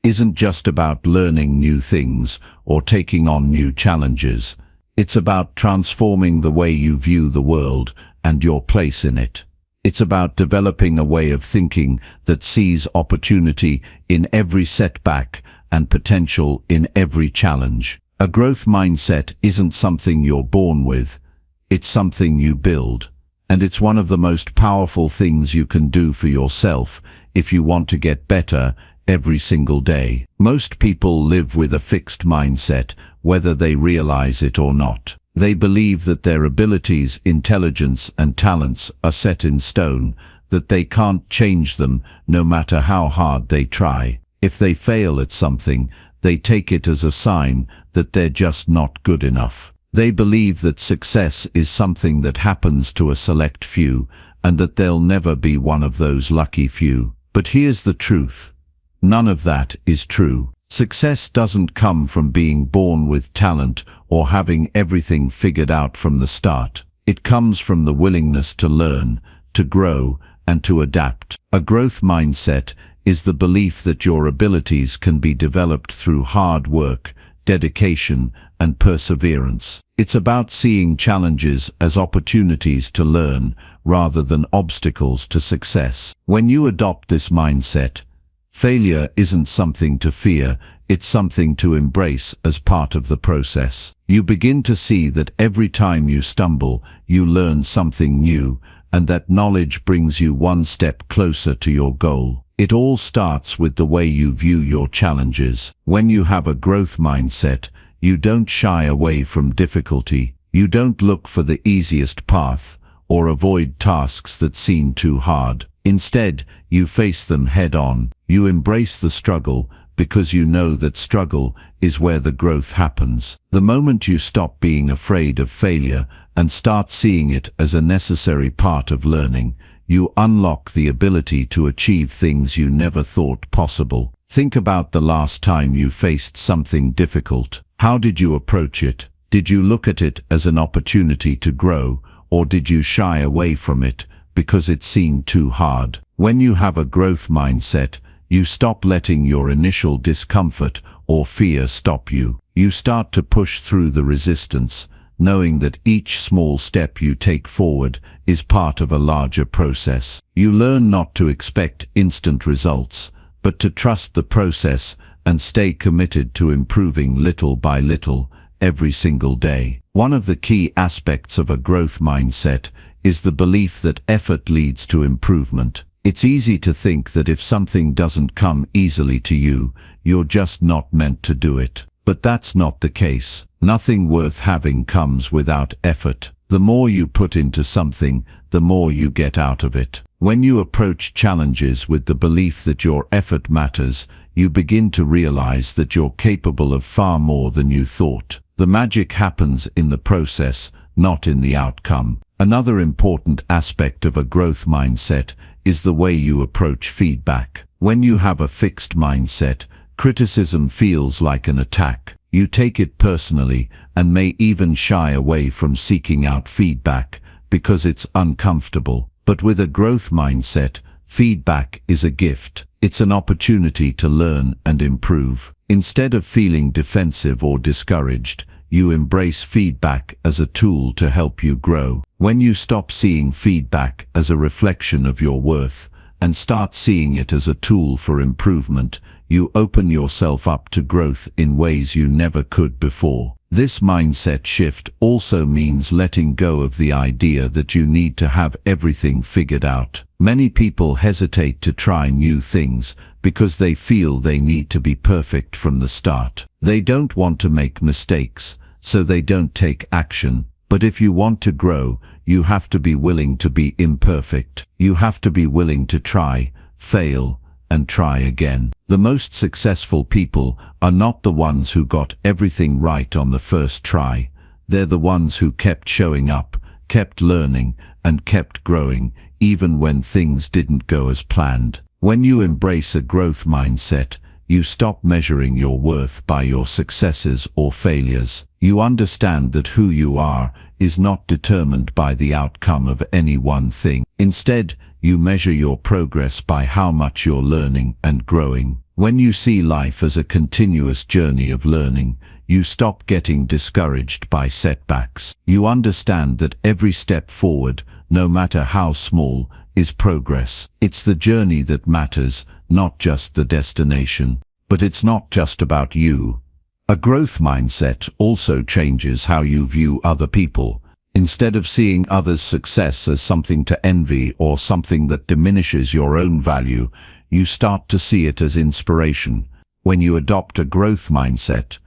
Speaker 1: isn't just about learning new things or taking on new challenges. It's about transforming the way you view the world and your place in it. It's about developing a way of thinking that sees opportunity in every setback and potential in every challenge. A growth mindset isn't something you're born with, it's something you build. And it's one of the most powerful things you can do for yourself if you want to get better every single day. Most people live with a fixed mindset, whether they realize it or not. They believe that their abilities, intelligence, and talents are set in stone, that they can't change them no matter how hard they try. If they fail at something, they take it as a sign that they're just not good enough. They believe that success is something that happens to a select few, and that they'll never be one of those lucky few. But here's the truth. None of that is true. Success doesn't come from being born with talent or having everything figured out from the start. It comes from the willingness to learn, to grow, and to adapt. A growth mindset is the belief that your abilities can be developed through hard work, dedication, and perseverance. It's about seeing challenges as opportunities to learn rather than obstacles to success. When you adopt this mindset, failure isn't something to fear, it's something to embrace as part of the process. You begin to see that every time you stumble, you learn something new, and that knowledge brings you one step closer to your goal. It all starts with the way you view your challenges. When you have a growth mindset, you don't shy away from difficulty. You don't look for the easiest path or avoid tasks that seem too hard. Instead, you face them head-on. You embrace the struggle because you know that struggle is where the growth happens. The moment you stop being afraid of failure and start seeing it as a necessary part of learning, you unlock the ability to achieve things you never thought possible. Think about the last time you faced something difficult. How did you approach it? Did you look at it as an opportunity to grow, or did you shy away from it because it seemed too hard? When you have a growth mindset, you stop letting your initial discomfort or fear stop you. You start to push through the resistance, knowing that each small step you take forward is part of a larger process. You learn not to expect instant results, but to trust the process and stay committed to improving little by little every single day. One of the key aspects of a growth mindset is the belief that effort leads to improvement. It's easy to think that if something doesn't come easily to you, you're just not meant to do it. But that's not the case. Nothing worth having comes without effort. The more you put into something, the more you get out of it. When you approach challenges with the belief that your effort matters, you begin to realize that you're capable of far more than you thought. The magic happens in the process, not in the outcome. Another important aspect of a growth mindset is the way you approach feedback. When you have a fixed mindset, criticism feels like an attack. You take it personally and may even shy away from seeking out feedback because it's uncomfortable. But with a growth mindset, feedback is a gift. It's an opportunity to learn and improve. Instead of feeling defensive or discouraged, you embrace feedback as a tool to help you grow. When you stop seeing feedback as a reflection of your worth and start seeing it as a tool for improvement, you open yourself up to growth in ways you never could before. This mindset shift also means letting go of the idea that you need to have everything figured out. Many people hesitate to try new things because they feel they need to be perfect from the start. They don't want to make mistakes, so they don't take action. But if you want to grow, you have to be willing to be imperfect. You have to be willing to try, fail, and try again. The most successful people are not the ones who got everything right on the first try. They're the ones who kept showing up, kept learning, and kept growing, even when things didn't go as planned. When you embrace a growth mindset, you stop measuring your worth by your successes or failures. You understand that who you are is not determined by the outcome of any one thing. Instead, you measure your progress by how much you're learning and growing. When you see life as a continuous journey of learning, you stop getting discouraged by setbacks. You understand that every step forward, no matter how small, is progress. It's the journey that matters, not just the destination. But it's not just about you. A growth mindset also changes how you view other people. Instead of seeing others' success as something to envy or something that diminishes your own value, you start to see it as inspiration. When you adopt a growth mindset,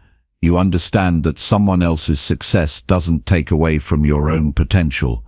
Speaker 1: you understand that someone else's success doesn't take away from your own potential.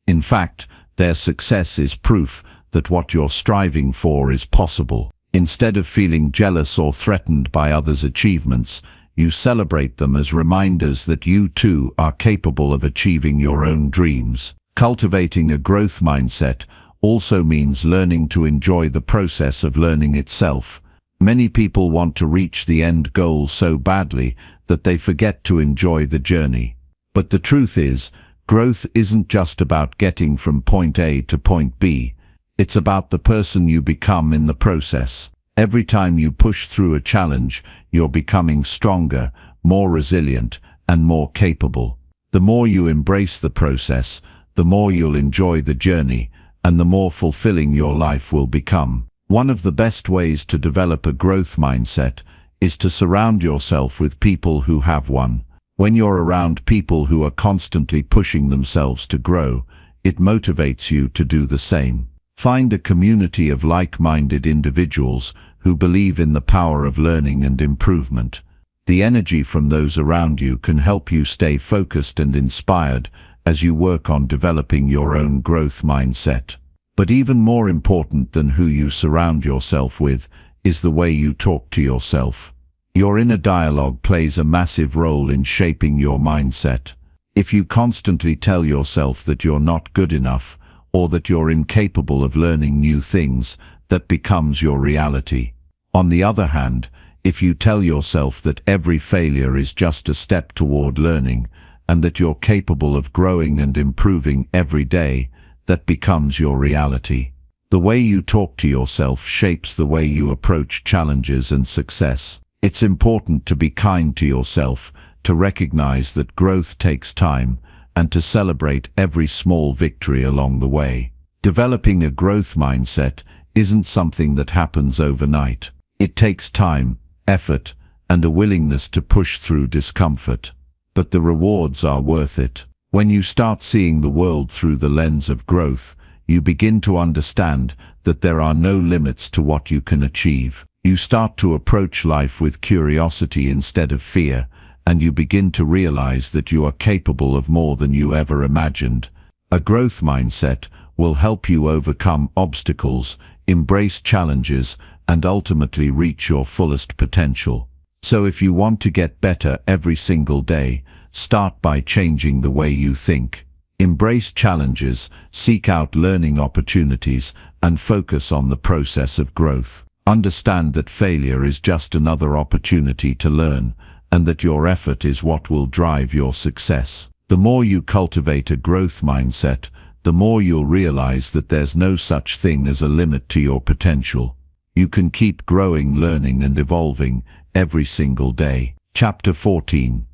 Speaker 1: In fact, their success is proof that what you're striving for is possible. Instead of feeling jealous or threatened by others' achievements, you celebrate them as reminders that you too are capable of achieving your own dreams. Cultivating a growth mindset also means learning to enjoy the process of learning itself. Many people want to reach the end goal so badly that they forget to enjoy the journey. But the truth is, growth isn't just about getting from point A to point B. It's about the person you become in the process. Every time you push through a challenge, you're becoming stronger, more resilient, and more capable. The more you embrace the process, the more you'll enjoy the journey, and the more fulfilling your life will become. One of the best ways to develop a growth mindset is to surround yourself with people who have one. When you're around people who are constantly pushing themselves to grow, it motivates you to do the same. Find a community of like-minded individuals who believe in the power of learning and improvement. The energy from those around you can help you stay focused and inspired as you work on developing your own growth mindset. But even more important than who you surround yourself with is the way you talk to yourself. Your inner dialogue plays a massive role in shaping your mindset. If you constantly tell yourself that you're not good enough, or that you're incapable of learning new things, that becomes your reality. On the other hand, if you tell yourself that every failure is just a step toward learning, and that you're capable of growing and improving every day, that becomes your reality. The way you talk to yourself shapes the way you approach challenges and success. It's important to be kind to yourself, to recognize that growth takes time, and to celebrate every small victory along the way. Developing a growth mindset isn't something that happens overnight. It takes time, effort, and a willingness to push through discomfort. But the rewards are worth it. When you start seeing the world through the lens of growth, you begin to understand that there are no limits to what you can achieve. You start to approach life with curiosity instead of fear, and you begin to realize that you are capable of more than you ever imagined. A growth mindset will help you overcome obstacles, embrace challenges, and ultimately reach your fullest potential. So if you want to get better every single day, start by changing the way you think. Embrace challenges, seek out learning opportunities, and focus on the process of growth. Understand that failure is just another opportunity to learn, and that your effort is what will drive your success. The more you cultivate a growth mindset, the more you'll realize that there's no such thing as a limit to your potential. You can keep growing, learning, and evolving every single day. Chapter 14.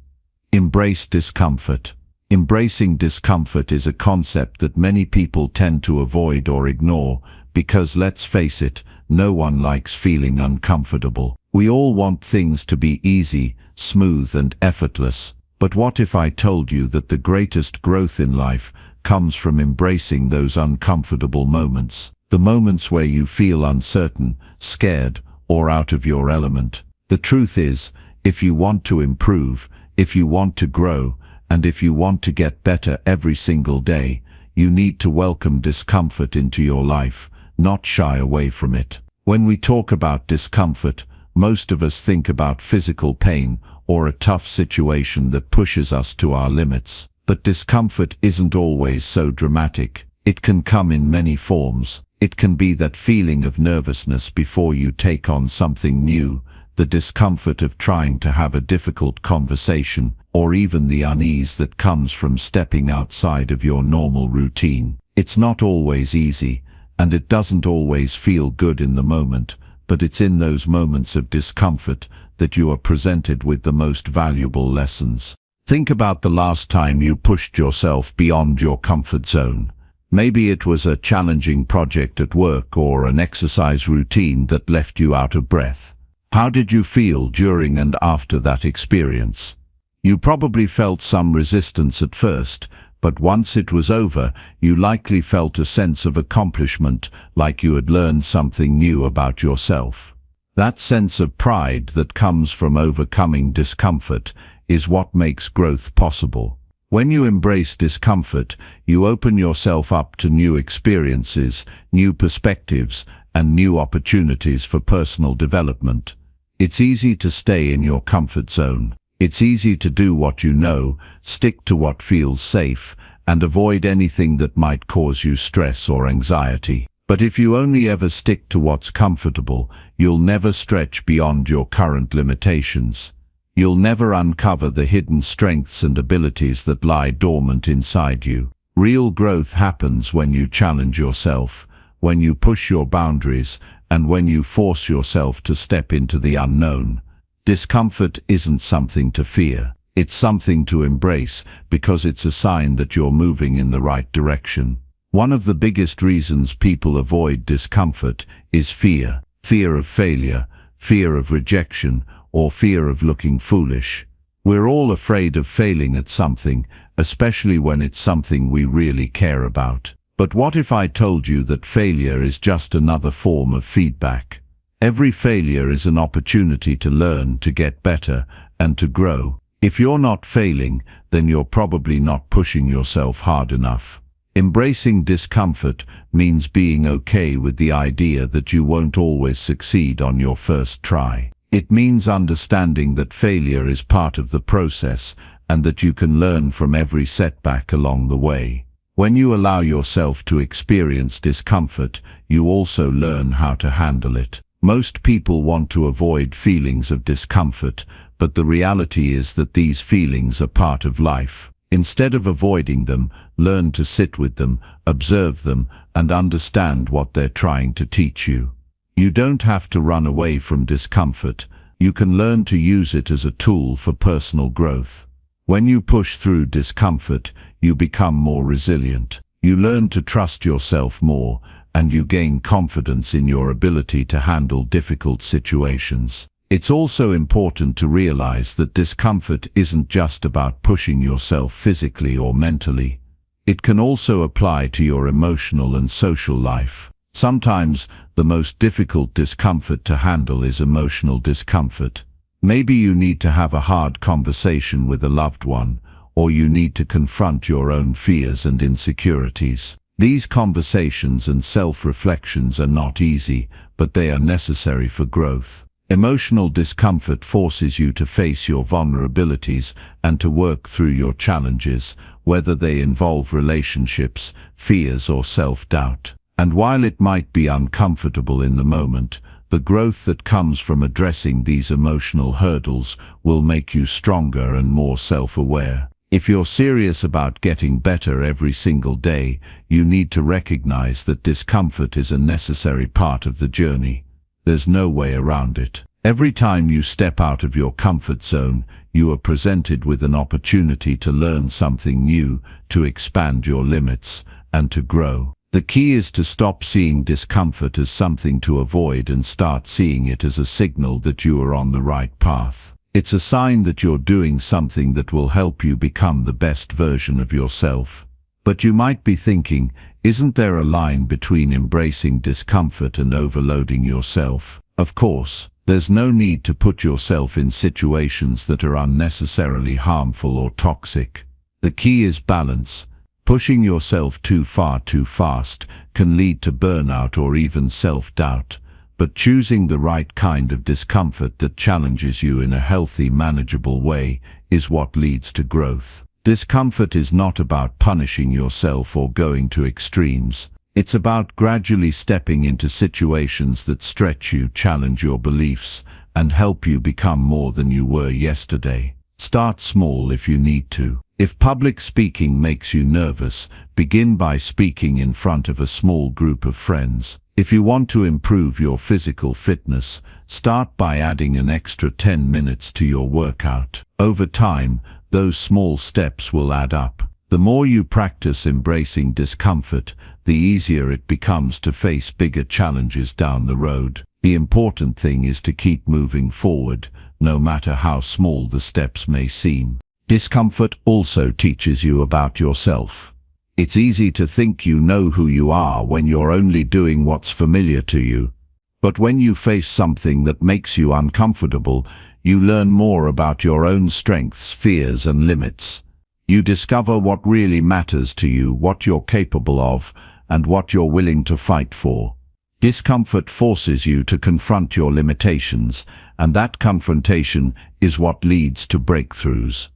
Speaker 1: Embrace discomfort. Embracing discomfort is a concept that many people tend to avoid or ignore because, let's face it, no one likes feeling uncomfortable. We all want things to be easy, smooth, and effortless. But what if I told you that the greatest growth in life comes from embracing those uncomfortable moments? The moments where you feel uncertain, scared, or out of your element. The truth is, if you want to improve, if you want to grow, and if you want to get better every single day, you need to welcome discomfort into your life, not shy away from it. When we talk about discomfort, most of us think about physical pain or a tough situation that pushes us to our limits. But discomfort isn't always so dramatic. It can come in many forms. It can be that feeling of nervousness before you take on something new, the discomfort of trying to have a difficult conversation, or even the unease that comes from stepping outside of your normal routine. It's not always easy, and it doesn't always feel good in the moment, but it's in those moments of discomfort that you are presented with the most valuable lessons. Think about the last time you pushed yourself beyond your comfort zone. Maybe it was a challenging project at work or an exercise routine that left you out of breath. How did you feel during and after that experience? You probably felt some resistance at first, but once it was over, you likely felt a sense of accomplishment, like you had learned something new about yourself. That sense of pride that comes from overcoming discomfort is what makes growth possible. When you embrace discomfort, you open yourself up to new experiences, new perspectives, and new opportunities for personal development. It's easy to stay in your comfort zone. It's easy to do what you know, stick to what feels safe, and avoid anything that might cause you stress or anxiety. But if you only ever stick to what's comfortable, you'll never stretch beyond your current limitations. You'll never uncover the hidden strengths and abilities that lie dormant inside you. Real growth happens when you challenge yourself, when you push your boundaries, and when you force yourself to step into the unknown. Discomfort isn't something to fear. It's something to embrace because it's a sign that you're moving in the right direction. One of the biggest reasons people avoid discomfort is fear. Fear of failure, fear of rejection, or fear of looking foolish. We're all afraid of failing at something, especially when it's something we really care about. But what if I told you that failure is just another form of feedback? Every failure is an opportunity to learn, to get better, and to grow. If you're not failing, then you're probably not pushing yourself hard enough. Embracing discomfort means being okay with the idea that you won't always succeed on your first try. It means understanding that failure is part of the process and that you can learn from every setback along the way. When you allow yourself to experience discomfort, you also learn how to handle it. Most people want to avoid feelings of discomfort, but the reality is that these feelings are part of life. Instead of avoiding them, learn to sit with them, observe them, and understand what they're trying to teach you. You don't have to run away from discomfort. You can learn to use it as a tool for personal growth. When you push through discomfort, you become more resilient. You learn to trust yourself more, and you gain confidence in your ability to handle difficult situations. It's also important to realize that discomfort isn't just about pushing yourself physically or mentally. It can also apply to your emotional and social life. Sometimes, the most difficult discomfort to handle is emotional discomfort. Maybe you need to have a hard conversation with a loved one, or you need to confront your own fears and insecurities. These conversations and self-reflections are not easy, but they are necessary for growth. Emotional discomfort forces you to face your vulnerabilities and to work through your challenges, whether they involve relationships, fears, or self-doubt. And while it might be uncomfortable in the moment, The growth that comes from addressing these emotional hurdles will make you stronger and more self-aware. If you're serious about getting better every single day, you need to recognize that discomfort is a necessary part of the journey. There's no way around it. Every time you step out of your comfort zone, you are presented with an opportunity to learn something new, to expand your limits, and to grow. The key is to stop seeing discomfort as something to avoid and start seeing it as a signal that you are on the right path. It's a sign that you're doing something that will help you become the best version of yourself. But you might be thinking, isn't there a line between embracing discomfort and overloading yourself? Of course, there's no need to put yourself in situations that are unnecessarily harmful or toxic. The key is balance. Pushing yourself too far too fast can lead to burnout or even self-doubt. But choosing the right kind of discomfort that challenges you in a healthy, manageable way is what leads to growth. Discomfort is not about punishing yourself or going to extremes. It's about gradually stepping into situations that stretch you, challenge your beliefs, and help you become more than you were yesterday. Start small if you need to. If public speaking makes you nervous, begin by speaking in front of a small group of friends. If you want to improve your physical fitness, start by adding an extra 10 minutes to your workout. Over time, those small steps will add up. The more you practice embracing discomfort, the easier it becomes to face bigger challenges down the road. The important thing is to keep moving forward, no matter how small the steps may seem. Discomfort also teaches you about yourself. It's easy to think you know who you are when you're only doing what's familiar to you. But when you face something that makes you uncomfortable, you learn more about your own strengths, fears, and limits. You discover what really matters to you, what you're capable of, and what you're willing to fight for. Discomfort forces you to confront your limitations, and that confrontation is what leads to breakthroughs.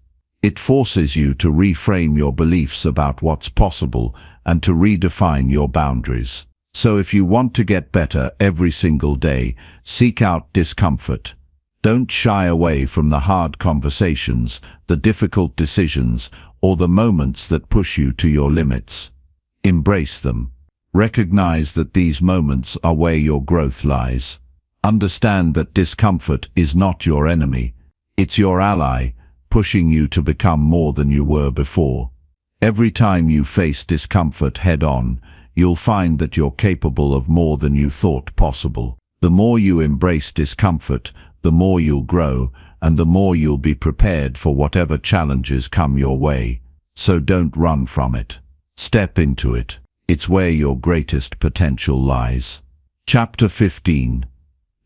Speaker 1: It forces you to reframe your beliefs about what's possible and to redefine your boundaries. So if you want to get better every single day, seek out discomfort. Don't shy away from the hard conversations, the difficult decisions, or the moments that push you to your limits. Embrace them. Recognize that these moments are where your growth lies. Understand that discomfort is not your enemy. It's your ally, pushing you to become more than you were before. Every time you face discomfort head-on, you'll find that you're capable of more than you thought possible. The more you embrace discomfort, the more you'll grow, and the more you'll be prepared for whatever challenges come your way. So don't run from it. Step into it. It's where your greatest potential lies. Chapter 15.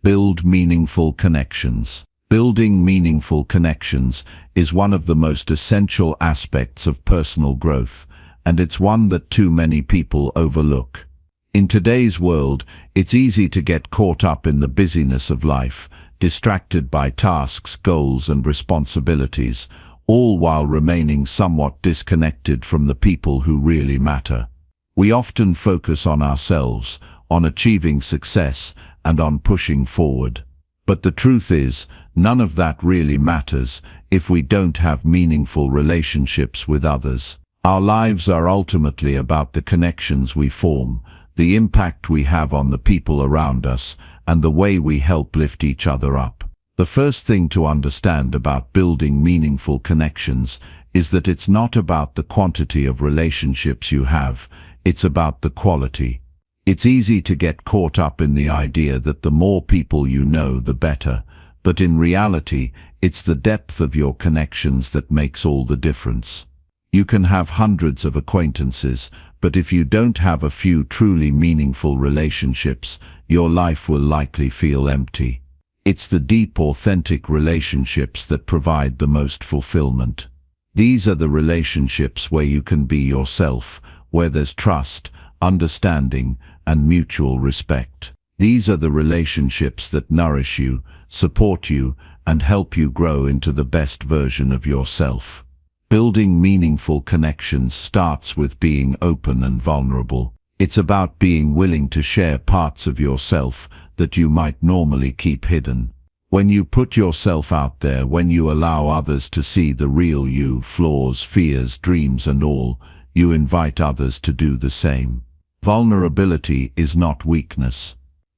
Speaker 1: Build meaningful connections. Building meaningful connections is one of the most essential aspects of personal growth, and it's one that too many people overlook. In today's world, it's easy to get caught up in the busyness of life, distracted by tasks, goals, and responsibilities, all while remaining somewhat disconnected from the people who really matter. We often focus on ourselves, on achieving success, and on pushing forward. But the truth is, none of that really matters if we don't have meaningful relationships with others. Our lives are ultimately about the connections we form, the impact we have on the people around us, and the way we help lift each other up. The first thing to understand about building meaningful connections is that it's not about the quantity of relationships you have, it's about the quality. It's easy to get caught up in the idea that the more people you know, the better, but in reality, it's the depth of your connections that makes all the difference. You can have hundreds of acquaintances, but if you don't have a few truly meaningful relationships, your life will likely feel empty. It's the deep, authentic relationships that provide the most fulfillment. These are the relationships where you can be yourself, where there's trust, understanding, and mutual respect. These are the relationships that nourish you, support you, and help you grow into the best version of yourself. Building meaningful connections starts with being open and vulnerable. It's about being willing to share parts of yourself that you might normally keep hidden. When you put yourself out there, when you allow others to see the real you, flaws, fears, dreams and all, you invite others to do the same. Vulnerability is not weakness.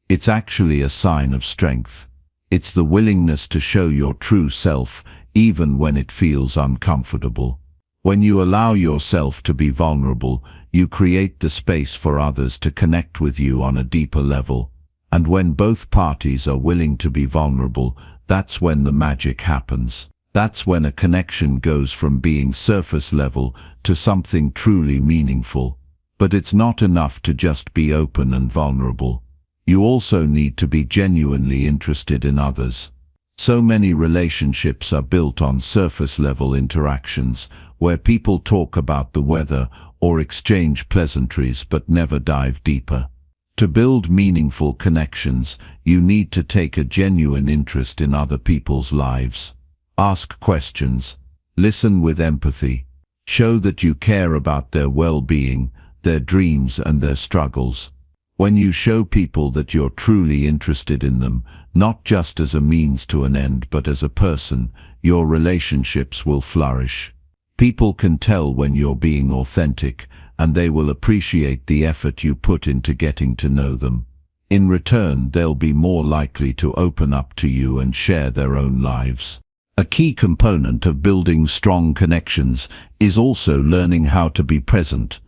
Speaker 1: It's actually a sign of strength. It's the willingness to show your true self, even when it feels uncomfortable. When you allow yourself to be vulnerable, you create the space for others to connect with you on a deeper level. And when both parties are willing to be vulnerable, that's when the magic happens. That's when a connection goes from being surface level to something truly meaningful. But it's not enough to just be open and vulnerable. You also need to be genuinely interested in others. So many relationships are built on surface level interactions, where people talk about the weather or exchange pleasantries but never dive deeper. To build meaningful connections, you need to take a genuine interest in other people's lives. Ask questions. Listen with empathy. Show that you care about their well-being, their dreams and their struggles. When you show people that you're truly interested in them, not just as a means to an end but as a person, your relationships will flourish. People can tell when you're being authentic, and they will appreciate the effort you put into getting to know them. In return, they'll be more likely to open up to you and share their own lives. A key component of building strong connections is also learning how to be present.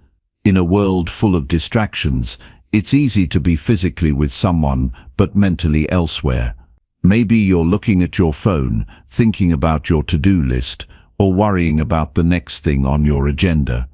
Speaker 1: In a world full of distractions, it's easy to be physically with someone but mentally elsewhere. Maybe you're looking at your phone, thinking about your to-do list, or worrying about the next thing on your agenda.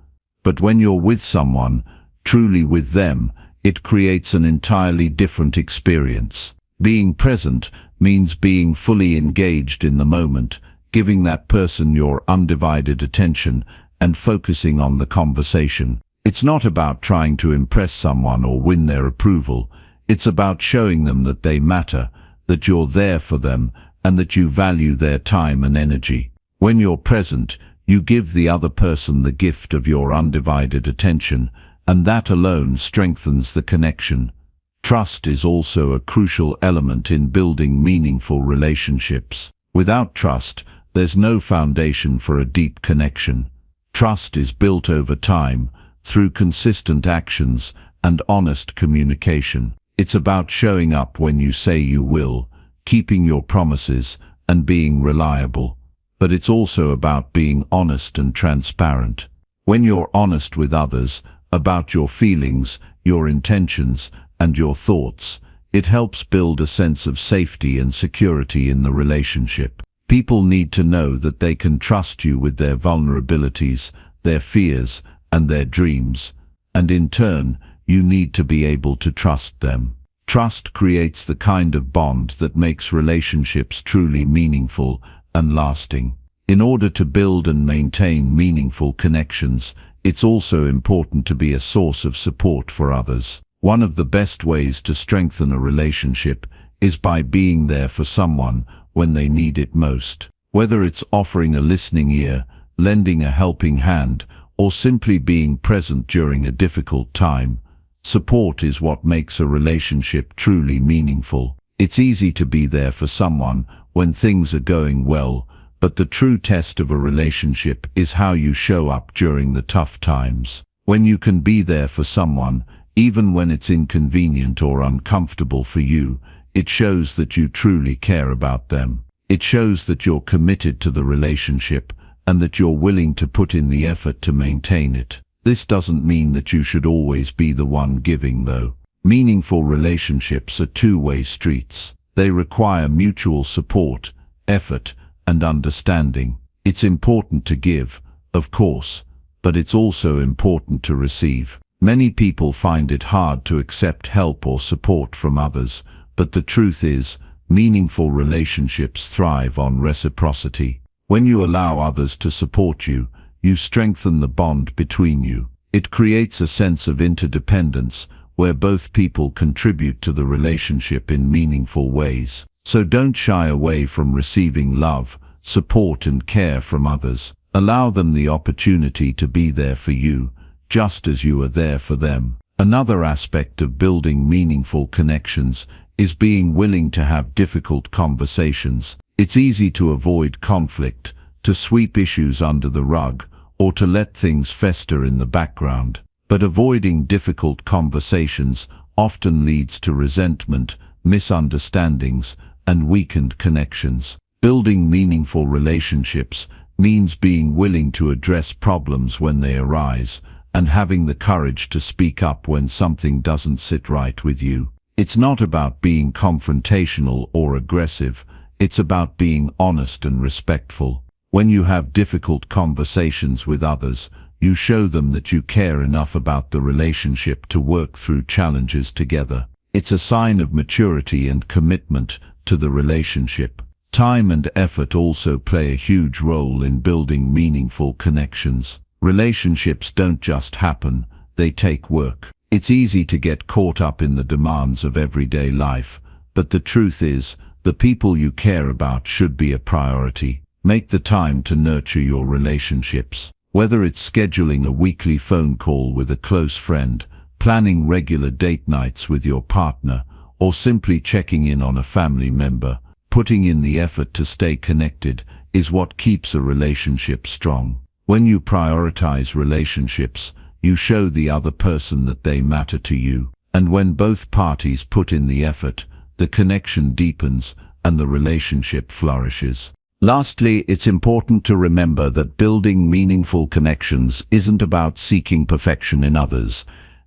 Speaker 1: But when you're with someone, truly with them, it creates an entirely different experience. Being present means being fully engaged in the moment, giving that person your undivided attention and focusing on the conversation. It's not about trying to impress someone or win their approval. It's about showing them that they matter, that you're there for them, and that you value their time and energy. When you're present, you give the other person the gift of your undivided attention, and that alone strengthens the connection. Trust is also a crucial element in building meaningful relationships. Without trust, there's no foundation for a deep connection. Trust is built over time, through consistent actions and honest communication. It's about showing up when you say you will, keeping your promises, and being reliable. But it's also about being honest and transparent. When you're honest with others about your feelings, your intentions, and your thoughts, it helps build a sense of safety and security in the relationship. People need to know that they can trust you with their vulnerabilities, their fears, and their dreams, and in turn, you need to be able to trust them. Trust creates the kind of bond that makes relationships truly meaningful and lasting. In order to build and maintain meaningful connections, it's also important to be a source of support for others. One of the best ways to strengthen a relationship is by being there for someone when they need it most. Whether it's offering a listening ear, lending a helping hand, or simply being present during a difficult time, support is what makes a relationship truly meaningful. It's easy to be there for someone when things are going well, but the true test of a relationship is how you show up during the tough times. When you can be there for someone, even when it's inconvenient or uncomfortable for you, it shows that you truly care about them. It shows that you're committed to the relationship and that you're willing to put in the effort to maintain it. This doesn't mean that you should always be the one giving, though. Meaningful relationships are two-way streets. They require mutual support, effort, and understanding. It's important to give, of course, but it's also important to receive. Many people find it hard to accept help or support from others, but the truth is, meaningful relationships thrive on reciprocity. When you allow others to support you, you strengthen the bond between you. It creates a sense of interdependence where both people contribute to the relationship in meaningful ways. So don't shy away from receiving love, support and care from others. Allow them the opportunity to be there for you, just as you are there for them. Another aspect of building meaningful connections is being willing to have difficult conversations. It's easy to avoid conflict, to sweep issues under the rug, or to let things fester in the background. But avoiding difficult conversations often leads to resentment, misunderstandings, and weakened connections. Building meaningful relationships means being willing to address problems when they arise, and having the courage to speak up when something doesn't sit right with you. It's not about being confrontational or aggressive, it's about being honest and respectful. When you have difficult conversations with others, you show them that you care enough about the relationship to work through challenges together. It's a sign of maturity and commitment to the relationship. Time and effort also play a huge role in building meaningful connections. Relationships don't just happen, they take work. It's easy to get caught up in the demands of everyday life, but the truth is, the people you care about should be a priority. Make the time to nurture your relationships. Whether it's scheduling a weekly phone call with a close friend, planning regular date nights with your partner, or simply checking in on a family member, putting in the effort to stay connected is what keeps a relationship strong. When you prioritize relationships, you show the other person that they matter to you. And when both parties put in the effort, the connection deepens and the relationship flourishes. Lastly, it's important to remember that building meaningful connections isn't about seeking perfection in others.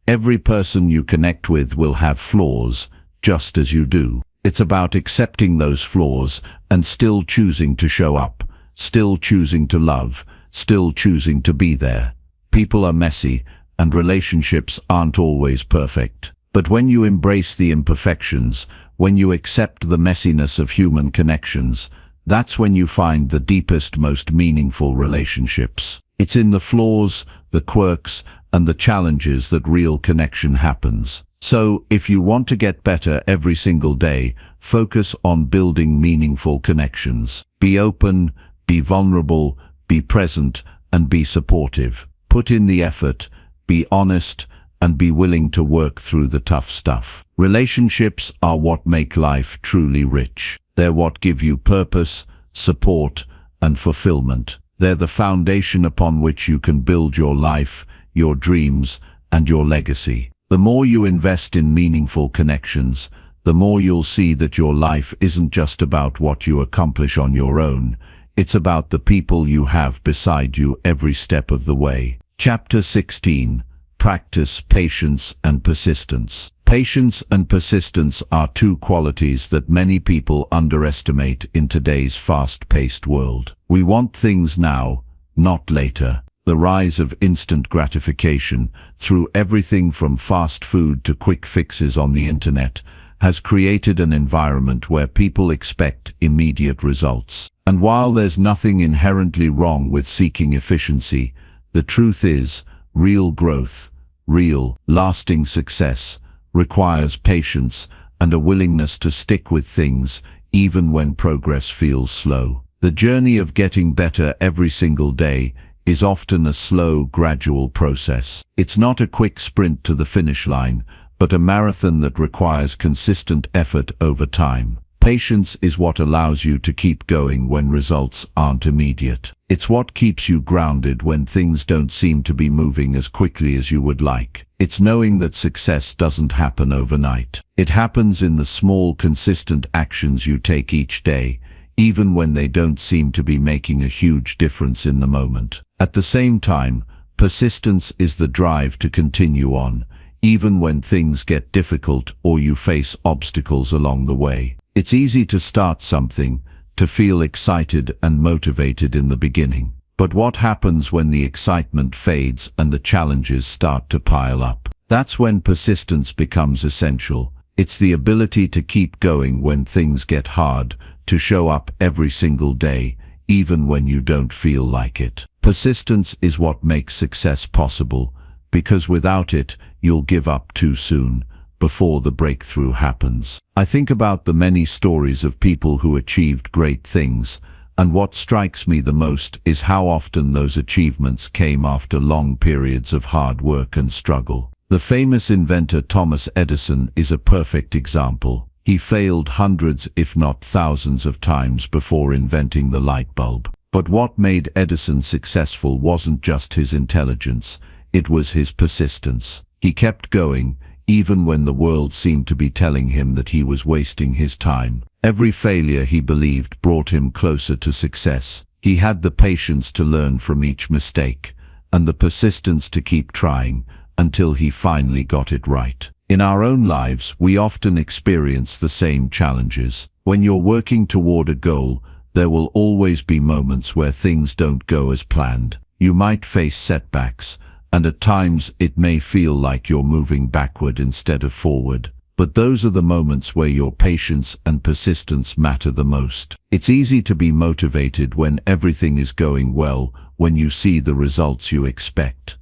Speaker 1: Every person you connect with will have flaws, just as you do. It's about accepting those flaws and still choosing to show up, still choosing to love, still choosing to be there. People are messy, and relationships aren't always perfect. But when you embrace the imperfections, when you accept the messiness of human connections, that's when you find the deepest, most meaningful relationships. It's in the flaws, the quirks, and the challenges that real connection happens. So, if you want to get better every single day, focus on building meaningful connections. Be open, be vulnerable, be present, and be supportive. Put in the effort, be honest, and be willing to work through the tough stuff. Relationships are what make life truly rich. They're what give you purpose, support, and fulfillment. They're the foundation upon which you can build your life, your dreams, and your legacy. The more you invest in meaningful connections, the more you'll see that your life isn't just about what you accomplish on your own. It's about the people you have beside you every step of the way. Chapter 16. Practice patience and persistence. Patience and persistence are two qualities that many people underestimate in today's fast-paced world. We want things now, not later. The rise of instant gratification, through everything from fast food to quick fixes on the internet, has created an environment where people expect immediate results. And while there's nothing inherently wrong with seeking efficiency, the truth is, real growth, real, lasting success, requires patience and a willingness to stick with things even when progress feels slow. The journey of getting better every single day is often a slow, gradual process. It's not a quick sprint to the finish line, but a marathon that requires consistent effort over time. Patience is what allows you to keep going when results aren't immediate. It's what keeps you grounded when things don't seem to be moving as quickly as you would like. It's knowing that success doesn't happen overnight. It happens in the small, consistent actions you take each day, even when they don't seem to be making a huge difference in the moment. At the same time, persistence is the drive to continue on, even when things get difficult or you face obstacles along the way. It's easy to start something, to feel excited and motivated in the beginning. But what happens when the excitement fades and the challenges start to pile up? That's when persistence becomes essential. It's the ability to keep going when things get hard, to show up every single day, even when you don't feel like it. Persistence is what makes success possible, because without it, you'll give up too soon, before the breakthrough happens. I think about the many stories of people who achieved great things, and what strikes me the most is how often those achievements came after long periods of hard work and struggle. The famous inventor Thomas Edison is a perfect example. He failed hundreds, if not thousands of times before inventing the light bulb. But what made Edison successful wasn't just his intelligence, it was his persistence. He kept going, even when the world seemed to be telling him that he was wasting his time. Every failure, he believed, brought him closer to success. He had the patience to learn from each mistake, and the persistence to keep trying until he finally got it right. In our own lives, we often experience the same challenges. When you're working toward a goal, there will always be moments where things don't go as planned. You might face setbacks, and at times it may feel like you're moving backward instead of forward. But those are the moments where your patience and persistence matter the most. It's easy to be motivated when everything is going well, when you see the results you expect.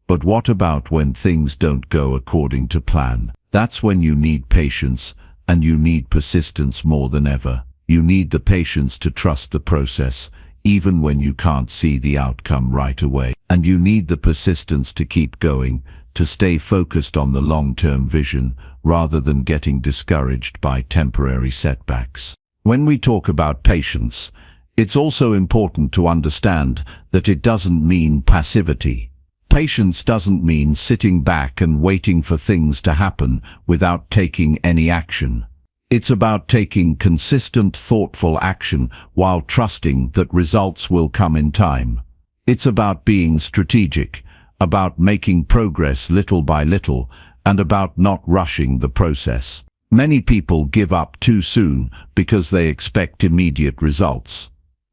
Speaker 1: But what about when things don't go according to plan? That's when you need patience, and you need persistence more than ever. You need the patience to trust the process, even when you can't see the outcome right away. And you need the persistence to keep going, to stay focused on the long-term vision, rather than getting discouraged by temporary setbacks. When we talk about patience, it's also important to understand that it doesn't mean passivity. Patience doesn't mean sitting back and waiting for things to happen without taking any action. It's about taking consistent, thoughtful action while trusting that results will come in time. It's about being strategic, about making progress little by little, and about not rushing the process. Many people give up too soon because they expect immediate results.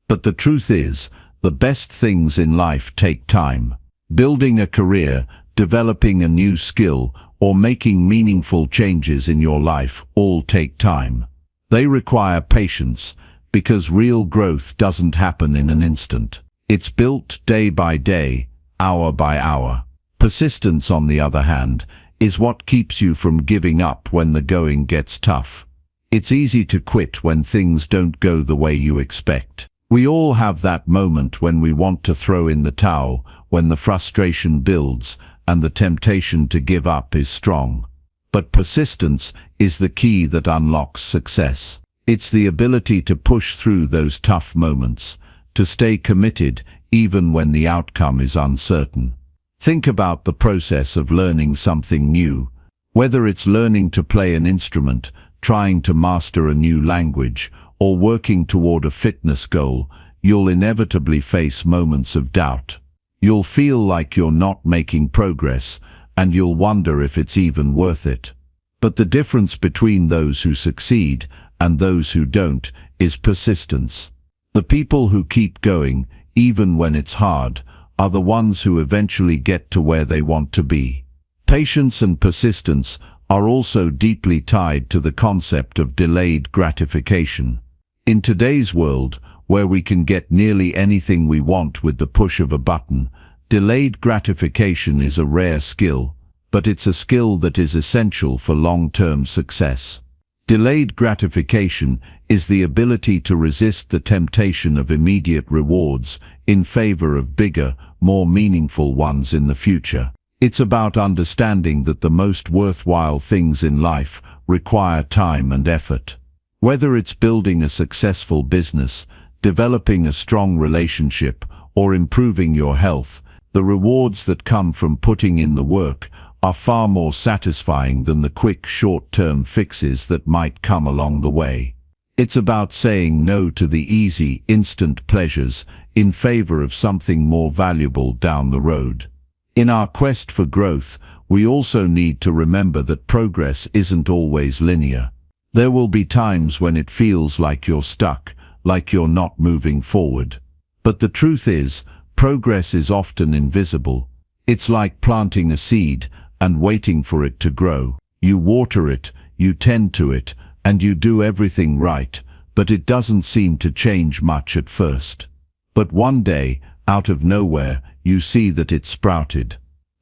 Speaker 1: But the truth is, the best things in life take time. Building a career, developing a new skill, or making meaningful changes in your life all take time. They require patience, because real growth doesn't happen in an instant. It's built day by day, hour by hour. Persistence, on the other hand, is what keeps you from giving up when the going gets tough. It's easy to quit when things don't go the way you expect. We all have that moment when we want to throw in the towel, when the frustration builds and the temptation to give up is strong. But persistence is the key that unlocks success. It's the ability to push through those tough moments, to stay committed even when the outcome is uncertain. Think about the process of learning something new. Whether it's learning to play an instrument, trying to master a new language, or working toward a fitness goal, you'll inevitably face moments of doubt. You'll feel like you're not making progress, and you'll wonder if it's even worth it. But the difference between those who succeed and those who don't is persistence. The people who keep going, even when it's hard, are the ones who eventually get to where they want to be. Patience and persistence are also deeply tied to the concept of delayed gratification. In today's world, where we can get nearly anything we want with the push of a button, delayed gratification is a rare skill, but it's a skill that is essential for long-term success. Delayed gratification is the ability to resist the temptation of immediate rewards in favor of bigger, more meaningful ones in the future. It's about understanding that the most worthwhile things in life require time and effort. Whether it's building a successful business, developing a strong relationship, or improving your health, the rewards that come from putting in the work are far more satisfying than the quick short-term fixes that might come along the way. It's about saying no to the easy, instant pleasures in favor of something more valuable down the road. In our quest for growth, we also need to remember that progress isn't always linear. There will be times when it feels like you're stuck, like you're not moving forward. But the truth is, progress is often invisible. It's like planting a seed and waiting for it to grow. You water it, you tend to it, and you do everything right, but it doesn't seem to change much at first. But one day, out of nowhere, you see that it's sprouted.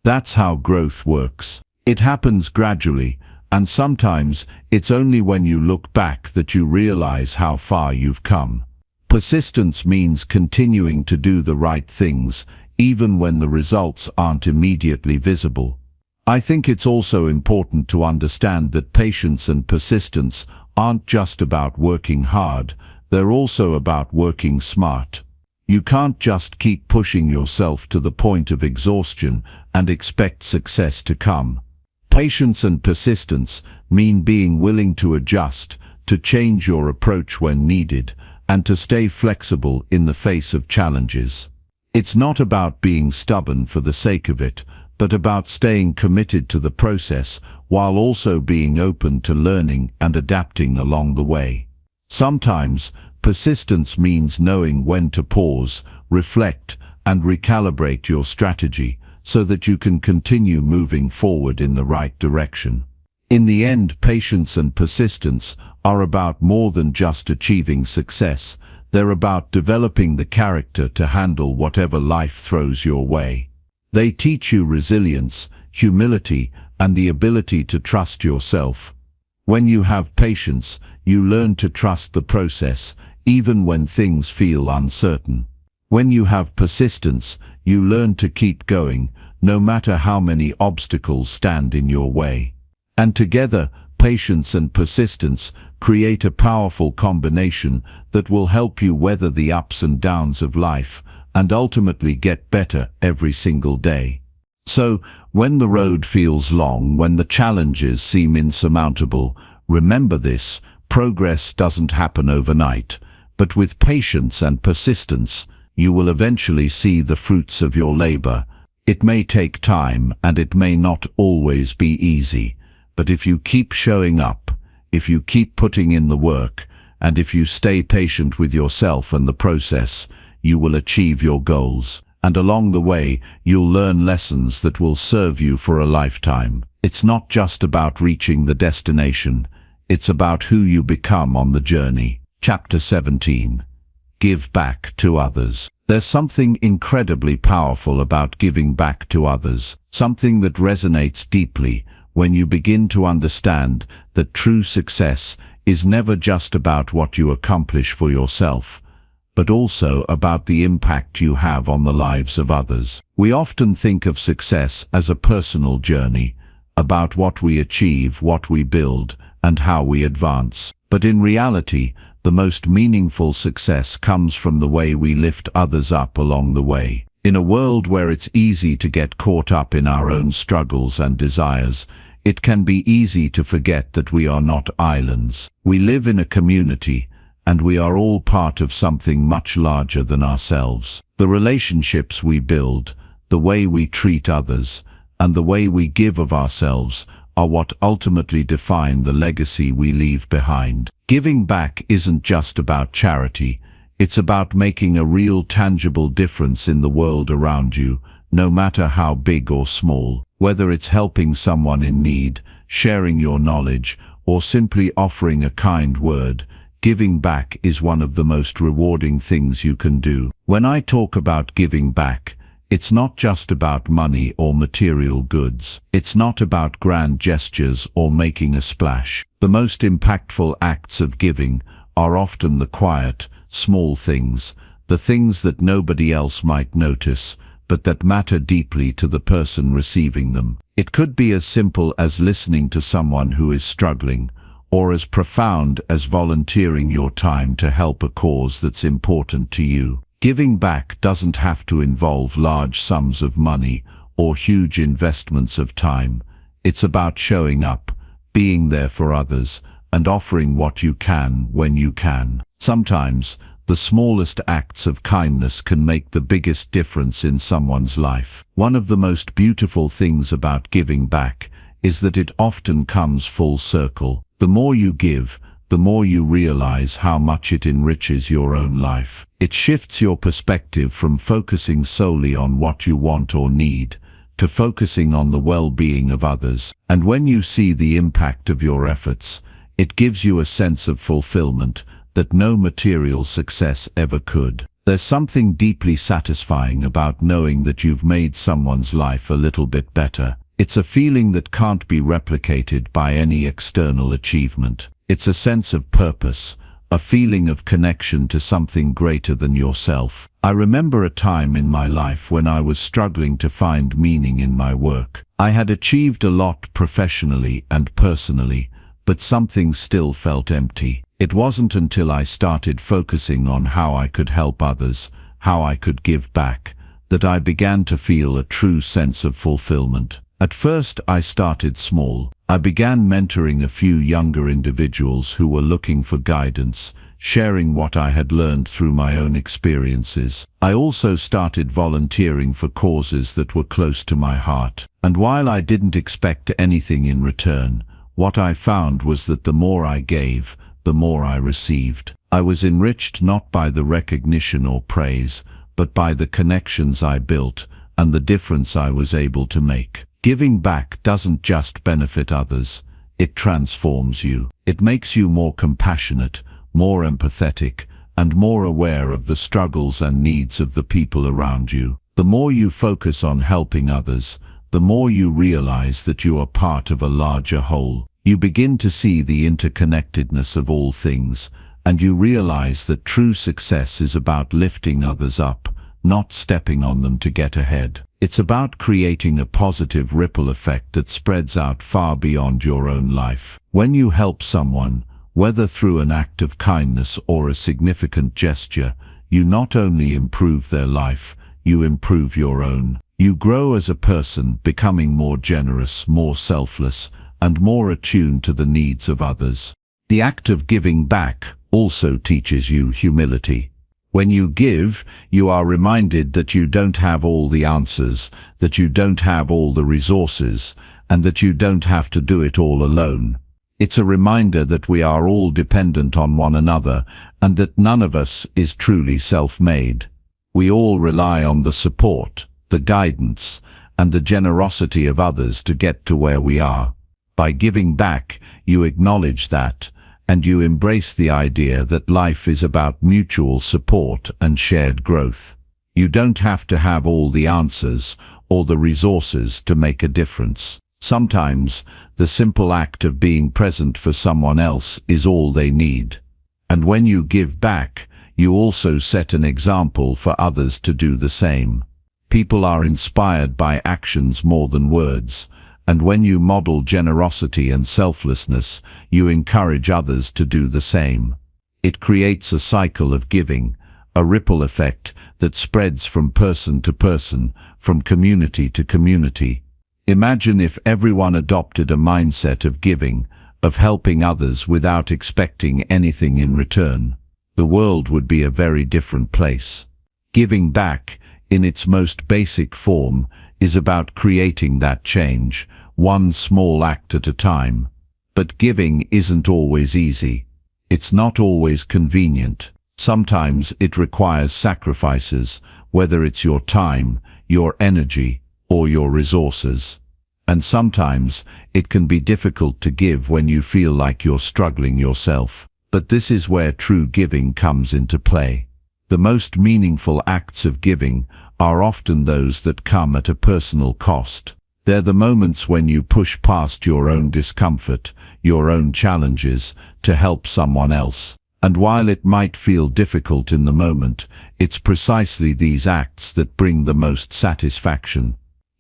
Speaker 1: That's how growth works. It happens gradually, and sometimes it's only when you look back that you realize how far you've come. Persistence means continuing to do the right things, even when the results aren't immediately visible. I think it's also important to understand that patience and persistence aren't just about working hard, they're also about working smart. You can't just keep pushing yourself to the point of exhaustion and expect success to come. Patience and persistence mean being willing to adjust, to change your approach when needed, and to stay flexible in the face of challenges. It's not about being stubborn for the sake of it, but about staying committed to the process while also being open to learning and adapting along the way. Sometimes, persistence means knowing when to pause, reflect, and recalibrate your strategy so that you can continue moving forward in the right direction. In the end, patience and persistence are about more than just achieving success. They're about developing the character to handle whatever life throws your way. They teach you resilience, humility, and the ability to trust yourself. When you have patience, you learn to trust the process, even when things feel uncertain. When you have persistence, you learn to keep going, no matter how many obstacles stand in your way. And together, patience and persistence create a powerful combination that will help you weather the ups and downs of life and ultimately get better every single day. So, when the road feels long, when the challenges seem insurmountable, remember this: progress doesn't happen overnight, but with patience and persistence, you will eventually see the fruits of your labor. It may take time and it may not always be easy, but if you keep showing up, if you keep putting in the work, and if you stay patient with yourself and the process, you will achieve your goals. And along the way, you'll learn lessons that will serve you for a lifetime. It's not just about reaching the destination, it's about who you become on the journey. Chapter 17. Give back to others. There's something incredibly powerful about giving back to others, something that resonates deeply when you begin to understand that true success is never just about what you accomplish for yourself, but also about the impact you have on the lives of others. We often think of success as a personal journey, about what we achieve, what we build, and how we advance. But in reality, the most meaningful success comes from the way we lift others up along the way. In a world where it's easy to get caught up in our own struggles and desires, it can be easy to forget that we are not islands. We live in a community, and we are all part of something much larger than ourselves. The relationships we build, the way we treat others, and the way we give of ourselves are what ultimately define the legacy we leave behind. Giving back isn't just about charity, it's about making a real tangible difference in the world around you, no matter how big or small. Whether it's helping someone in need, sharing your knowledge, or simply offering a kind word, giving back is one of the most rewarding things you can do. When I talk about giving back, it's not just about money or material goods. It's not about grand gestures or making a splash. The most impactful acts of giving are often the quiet, small things, the things that nobody else might notice, but that matter deeply to the person receiving them. It could be as simple as listening to someone who is struggling, or as profound as volunteering your time to help a cause that's important to you. Giving back doesn't have to involve large sums of money or huge investments of time. It's about showing up, being there for others, and offering what you can when you can. Sometimes, the smallest acts of kindness can make the biggest difference in someone's life. One of the most beautiful things about giving back is that it often comes full circle. The more you give, the more you realize how much it enriches your own life. It shifts your perspective from focusing solely on what you want or need, to focusing on the well-being of others. And when you see the impact of your efforts, it gives you a sense of fulfillment that no material success ever could. There's something deeply satisfying about knowing that you've made someone's life a little bit better. It's a feeling that can't be replicated by any external achievement. It's a sense of purpose, a feeling of connection to something greater than yourself. I remember a time in my life when I was struggling to find meaning in my work. I had achieved a lot professionally and personally, but something still felt empty. It wasn't until I started focusing on how I could help others, how I could give back, that I began to feel a true sense of fulfillment. At first, I started small. I began mentoring a few younger individuals who were looking for guidance, sharing what I had learned through my own experiences. I also started volunteering for causes that were close to my heart. And while I didn't expect anything in return, what I found was that the more I gave, the more I received. I was enriched not by the recognition or praise, but by the connections I built and the difference I was able to make. Giving back doesn't just benefit others, it transforms you. It makes you more compassionate, more empathetic, and more aware of the struggles and needs of the people around you. The more you focus on helping others, the more you realize that you are part of a larger whole. You begin to see the interconnectedness of all things, and you realize that true success is about lifting others up, not stepping on them to get ahead. It's about creating a positive ripple effect that spreads out far beyond your own life. When you help someone, whether through an act of kindness or a significant gesture, you not only improve their life, you improve your own. You grow as a person, becoming more generous, more selfless, and more attuned to the needs of others. The act of giving back also teaches you humility. When you give, you are reminded that you don't have all the answers, that you don't have all the resources, and that you don't have to do it all alone. It's a reminder that we are all dependent on one another, and that none of us is truly self-made. We all rely on the support, the guidance, and the generosity of others to get to where we are. By giving back, you acknowledge that, and you embrace the idea that life is about mutual support and shared growth. You don't have to have all the answers or the resources to make a difference. Sometimes, the simple act of being present for someone else is all they need. And when you give back, you also set an example for others to do the same. People are inspired by actions more than words, and when you model generosity and selflessness, you encourage others to do the same. It creates a cycle of giving, a ripple effect that spreads from person to person, from community to community. Imagine if everyone adopted a mindset of giving, of helping others without expecting anything in return. The world would be a very different place. Giving back, in its most basic form, is about creating that change, one small act at a time. But giving isn't always easy. It's not always convenient. Sometimes it requires sacrifices, whether it's your time, your energy, or your resources. And sometimes it can be difficult to give when you feel like you're struggling yourself. But this is where true giving comes into play. The most meaningful acts of giving are often those that come at a personal cost. They're the moments when you push past your own discomfort, your own challenges, to help someone else. And while it might feel difficult in the moment, it's precisely these acts that bring the most satisfaction.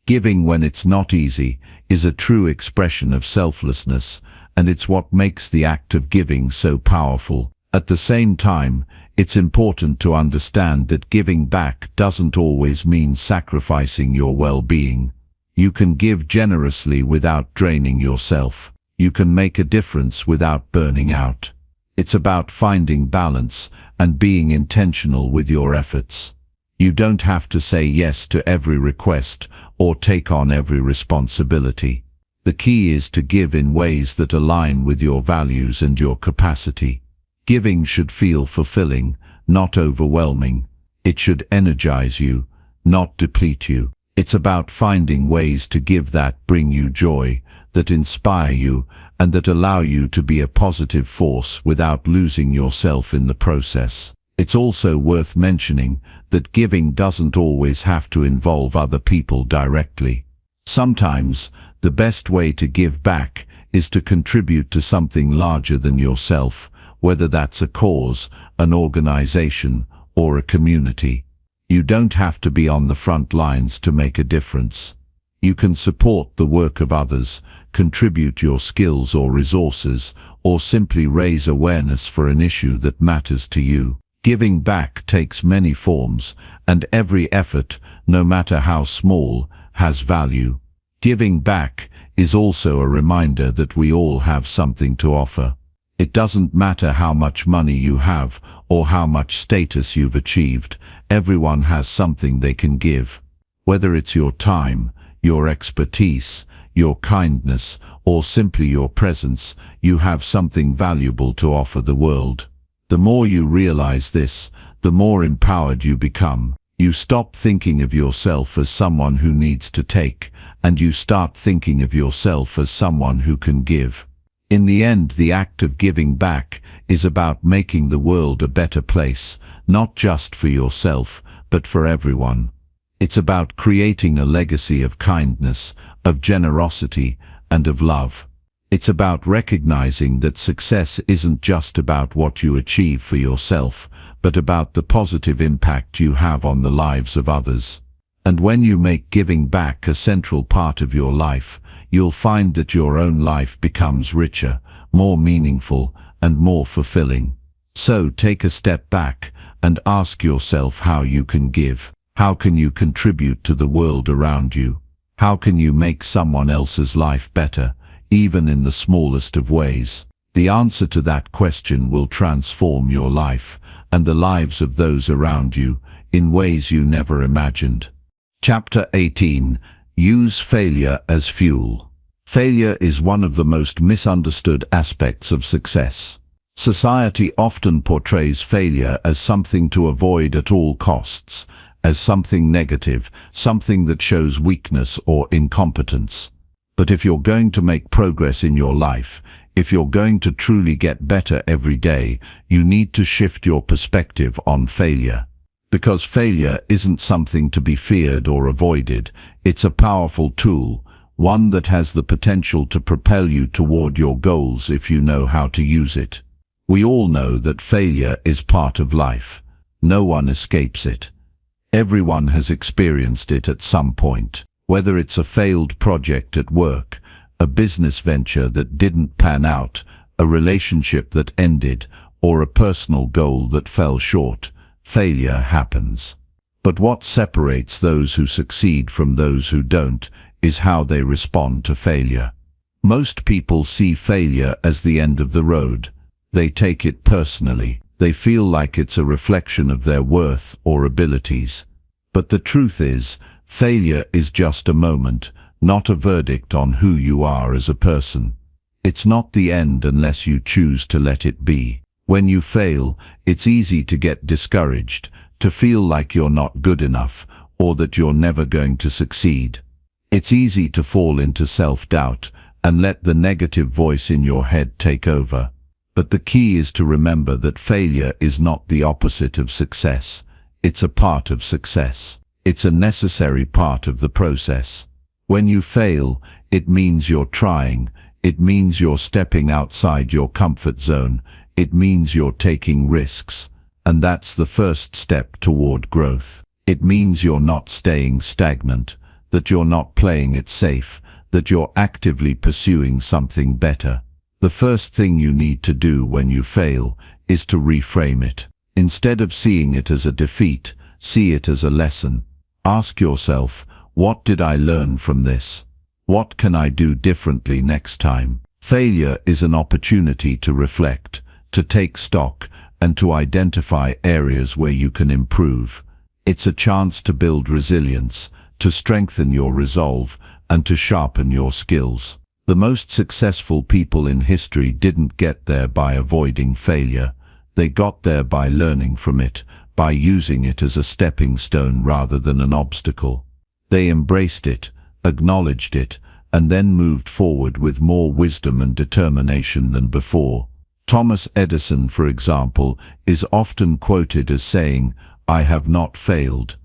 Speaker 1: Giving when it's not easy is a true expression of selflessness, and it's what makes the act of giving so powerful. At the same time, it's important to understand that giving back doesn't always mean sacrificing your well-being. You can give generously without draining yourself. You can make a difference without burning out. It's about finding balance and being intentional with your efforts. You don't have to say yes to every request or take on every responsibility. The key is to give in ways that align with your values and your capacity. Giving should feel fulfilling, not overwhelming. It should energize you, not deplete you. It's about finding ways to give that bring you joy, that inspire you, and that allow you to be a positive force without losing yourself in the process. It's also worth mentioning that giving doesn't always have to involve other people directly. Sometimes, the best way to give back is to contribute to something larger than yourself, whether that's a cause, an organization, or a community. You don't have to be on the front lines to make a difference. You can support the work of others, contribute your skills or resources, or simply raise awareness for an issue that matters to you. Giving back takes many forms, and every effort, no matter how small, has value. Giving back is also a reminder that we all have something to offer. It doesn't matter how much money you have or how much status you've achieved, everyone has something they can give. Whether it's your time, your expertise, your kindness, or simply your presence, you have something valuable to offer the world. The more you realize this, the more empowered you become. You stop thinking of yourself as someone who needs to take, and you start thinking of yourself as someone who can give. In the end, the act of giving back is about making the world a better place, not just for yourself, but for everyone. It's about creating a legacy of kindness, of generosity, and of love. It's about recognizing that success isn't just about what you achieve for yourself, but about the positive impact you have on the lives of others. And when you make giving back a central part of your life, you'll find that your own life becomes richer, more meaningful, and more fulfilling. So take a step back and ask yourself how you can give. How can you contribute to the world around you? How can you make someone else's life better, even in the smallest of ways? The answer to that question will transform your life and the lives of those around you in ways you never imagined. Chapter 18. Use failure as fuel. Failure is one of the most misunderstood aspects of success. Society often portrays failure as something to avoid at all costs, as something negative, something that shows weakness or incompetence. But if you're going to make progress in your life, if you're going to truly get better every day, you need to shift your perspective on failure. Because failure isn't something to be feared or avoided, it's a powerful tool, one that has the potential to propel you toward your goals if you know how to use it. We all know that failure is part of life. No one escapes it. Everyone has experienced it at some point, whether it's a failed project at work, a business venture that didn't pan out, a relationship that ended, or a personal goal that fell short. Failure happens. But what separates those who succeed from those who don't is how they respond to failure. Most people see failure as the end of the road. They take it personally. They feel like it's a reflection of their worth or abilities. But the truth is, failure is just a moment, not a verdict on who you are as a person. It's not the end unless you choose to let it be. When you fail, it's easy to get discouraged, to feel like you're not good enough, or that you're never going to succeed. It's easy to fall into self-doubt and let the negative voice in your head take over. But the key is to remember that failure is not the opposite of success. It's a part of success. It's a necessary part of the process. When you fail, it means you're trying. It means you're stepping outside your comfort zone. It means you're taking risks. And that's the first step toward growth. It means you're not staying stagnant, that you're not playing it safe, that you're actively pursuing something better. The first thing you need to do when you fail is to reframe it. Instead of seeing it as a defeat, see it as a lesson. Ask yourself, what did I learn from this? What can I do differently next time? Failure is an opportunity to reflect, to take stock, and to identify areas where you can improve. It's a chance to build resilience, to strengthen your resolve, and to sharpen your skills. The most successful people in history didn't get there by avoiding failure. They got there by learning from it, by using it as a stepping stone rather than an obstacle. They embraced it, acknowledged it, and then moved forward with more wisdom and determination than before. Thomas Edison, for example, is often quoted as saying, "I have not failed.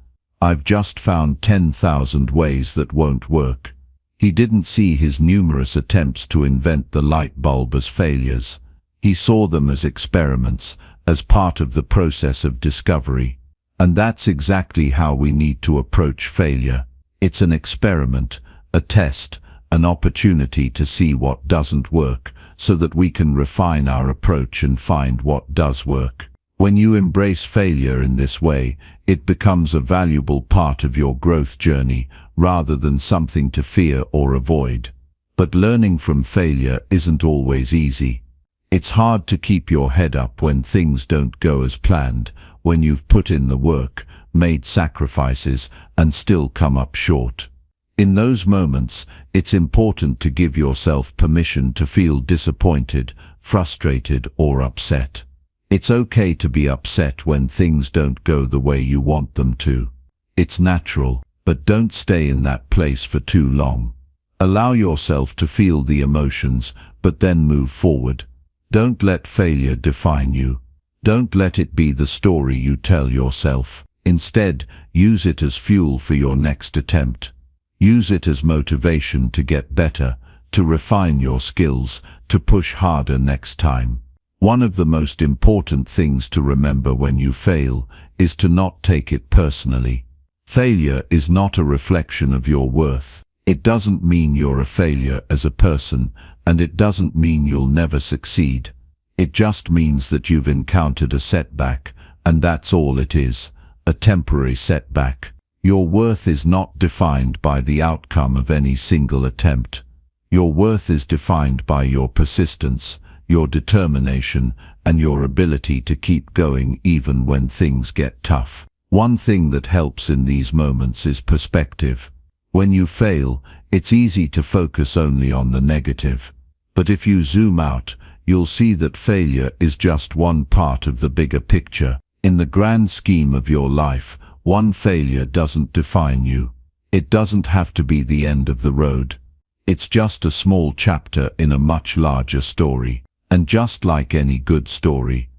Speaker 1: I've just found 10,000 ways that won't work." He didn't see his numerous attempts to invent the light bulb as failures. He saw them as experiments, as part of the process of discovery. And that's exactly how we need to approach failure. It's an experiment, a test, an opportunity to see what doesn't work, so that we can refine our approach and find what does work. When you embrace failure in this way, it becomes a valuable part of your growth journey, rather than something to fear or avoid. But learning from failure isn't always easy. It's hard to keep your head up when things don't go as planned, when you've put in the work, made sacrifices, and still come up short. In those moments, it's important to give yourself permission to feel disappointed, frustrated, or upset. It's okay to be upset when things don't go the way you want them to. It's natural, but don't stay in that place for too long. Allow yourself to feel the emotions, but then move forward. Don't let failure define you. Don't let it be the story you tell yourself. Instead, use it as fuel for your next attempt. Use it as motivation to get better, to refine your skills, to push harder next time. One of the most important things to remember when you fail is to not take it personally. Failure is not a reflection of your worth. It doesn't mean you're a failure as a person, and it doesn't mean you'll never succeed. It just means that you've encountered a setback, and that's all it is, a temporary setback. Your worth is not defined by the outcome of any single attempt. Your worth is defined by your persistence, your determination, and your ability to keep going even when things get tough. One thing that helps in these moments is perspective. When you fail, it's easy to focus only on the negative. But if you zoom out, you'll see that failure is just one part of the bigger picture. In the grand scheme of your life, one failure doesn't define you. It doesn't have to be the end of the road. It's just a small chapter in a much larger story. And just like any good story,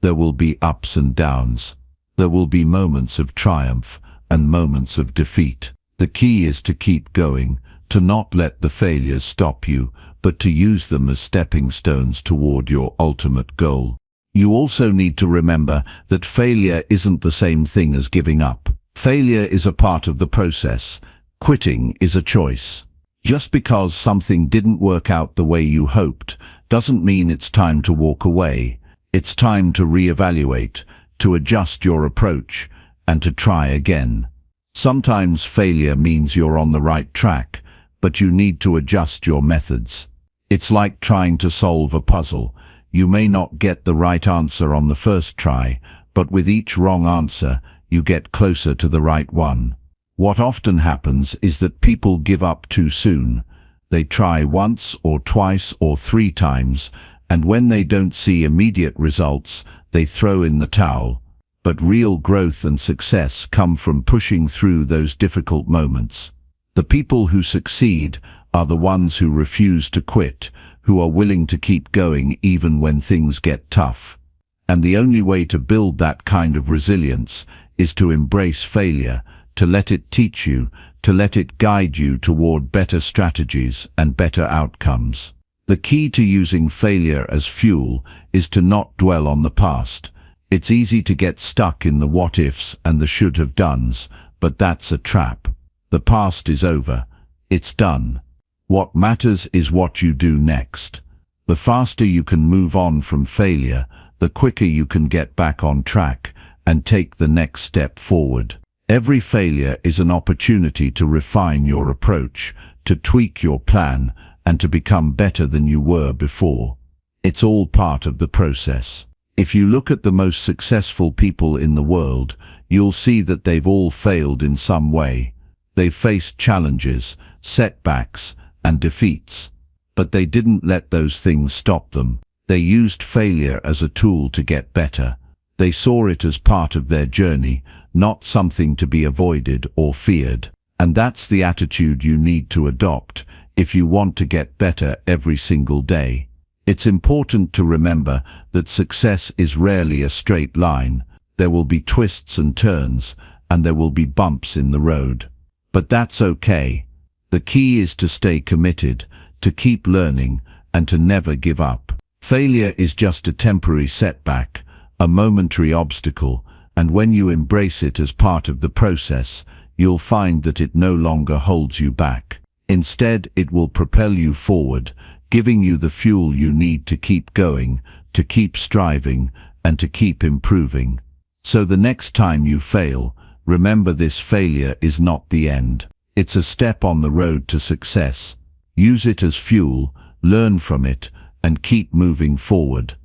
Speaker 1: there will be ups and downs. There will be moments of triumph and moments of defeat. The key is to keep going, to not let the failures stop you, but to use them as stepping stones toward your ultimate goal. You also need to remember that failure isn't the same thing as giving up. Failure is a part of the process. Quitting is a choice. Just because something didn't work out the way you hoped doesn't mean it's time to walk away. It's time to reevaluate, to adjust your approach, and to try again. Sometimes failure means you're on the right track, but you need to adjust your methods. It's like trying to solve a puzzle. You may not get the right answer on the first try, but with each wrong answer, you get closer to the right one. What often happens is that people give up too soon. They try once or twice or 3 times, and when they don't see immediate results, they throw in the towel. But real growth and success come from pushing through those difficult moments. The people who succeed are the ones who refuse to quit, who are willing to keep going even when things get tough. And the only way to build that kind of resilience is to embrace failure, to let it teach you, to let it guide you toward better strategies and better outcomes. The key to using failure as fuel is to not dwell on the past. It's easy to get stuck in the what-ifs and the should-have-dones, but that's a trap. The past is over. It's done. What matters is what you do next. The faster you can move on from failure, the quicker you can get back on track and take the next step forward. Every failure is an opportunity to refine your approach, to tweak your plan, and to become better than you were before. It's all part of the process. If you look at the most successful people in the world, you'll see that they've all failed in some way. They've faced challenges, setbacks, and defeats. But they didn't let those things stop them. They used failure as a tool to get better. They saw it as part of their journey, not something to be avoided or feared. And that's the attitude you need to adopt if you want to get better every single day. It's important to remember that success is rarely a straight line. There will be twists and turns, and there will be bumps in the road. But that's okay. The key is to stay committed, to keep learning, and to never give up. Failure is just a temporary setback, a momentary obstacle, and when you embrace it as part of the process, you'll find that it no longer holds you back. Instead, it will propel you forward, giving you the fuel you need to keep going, to keep striving, and to keep improving. So the next time you fail, remember this failure is not the end. It's a step on the road to success. Use it as fuel, learn from it, and keep moving forward.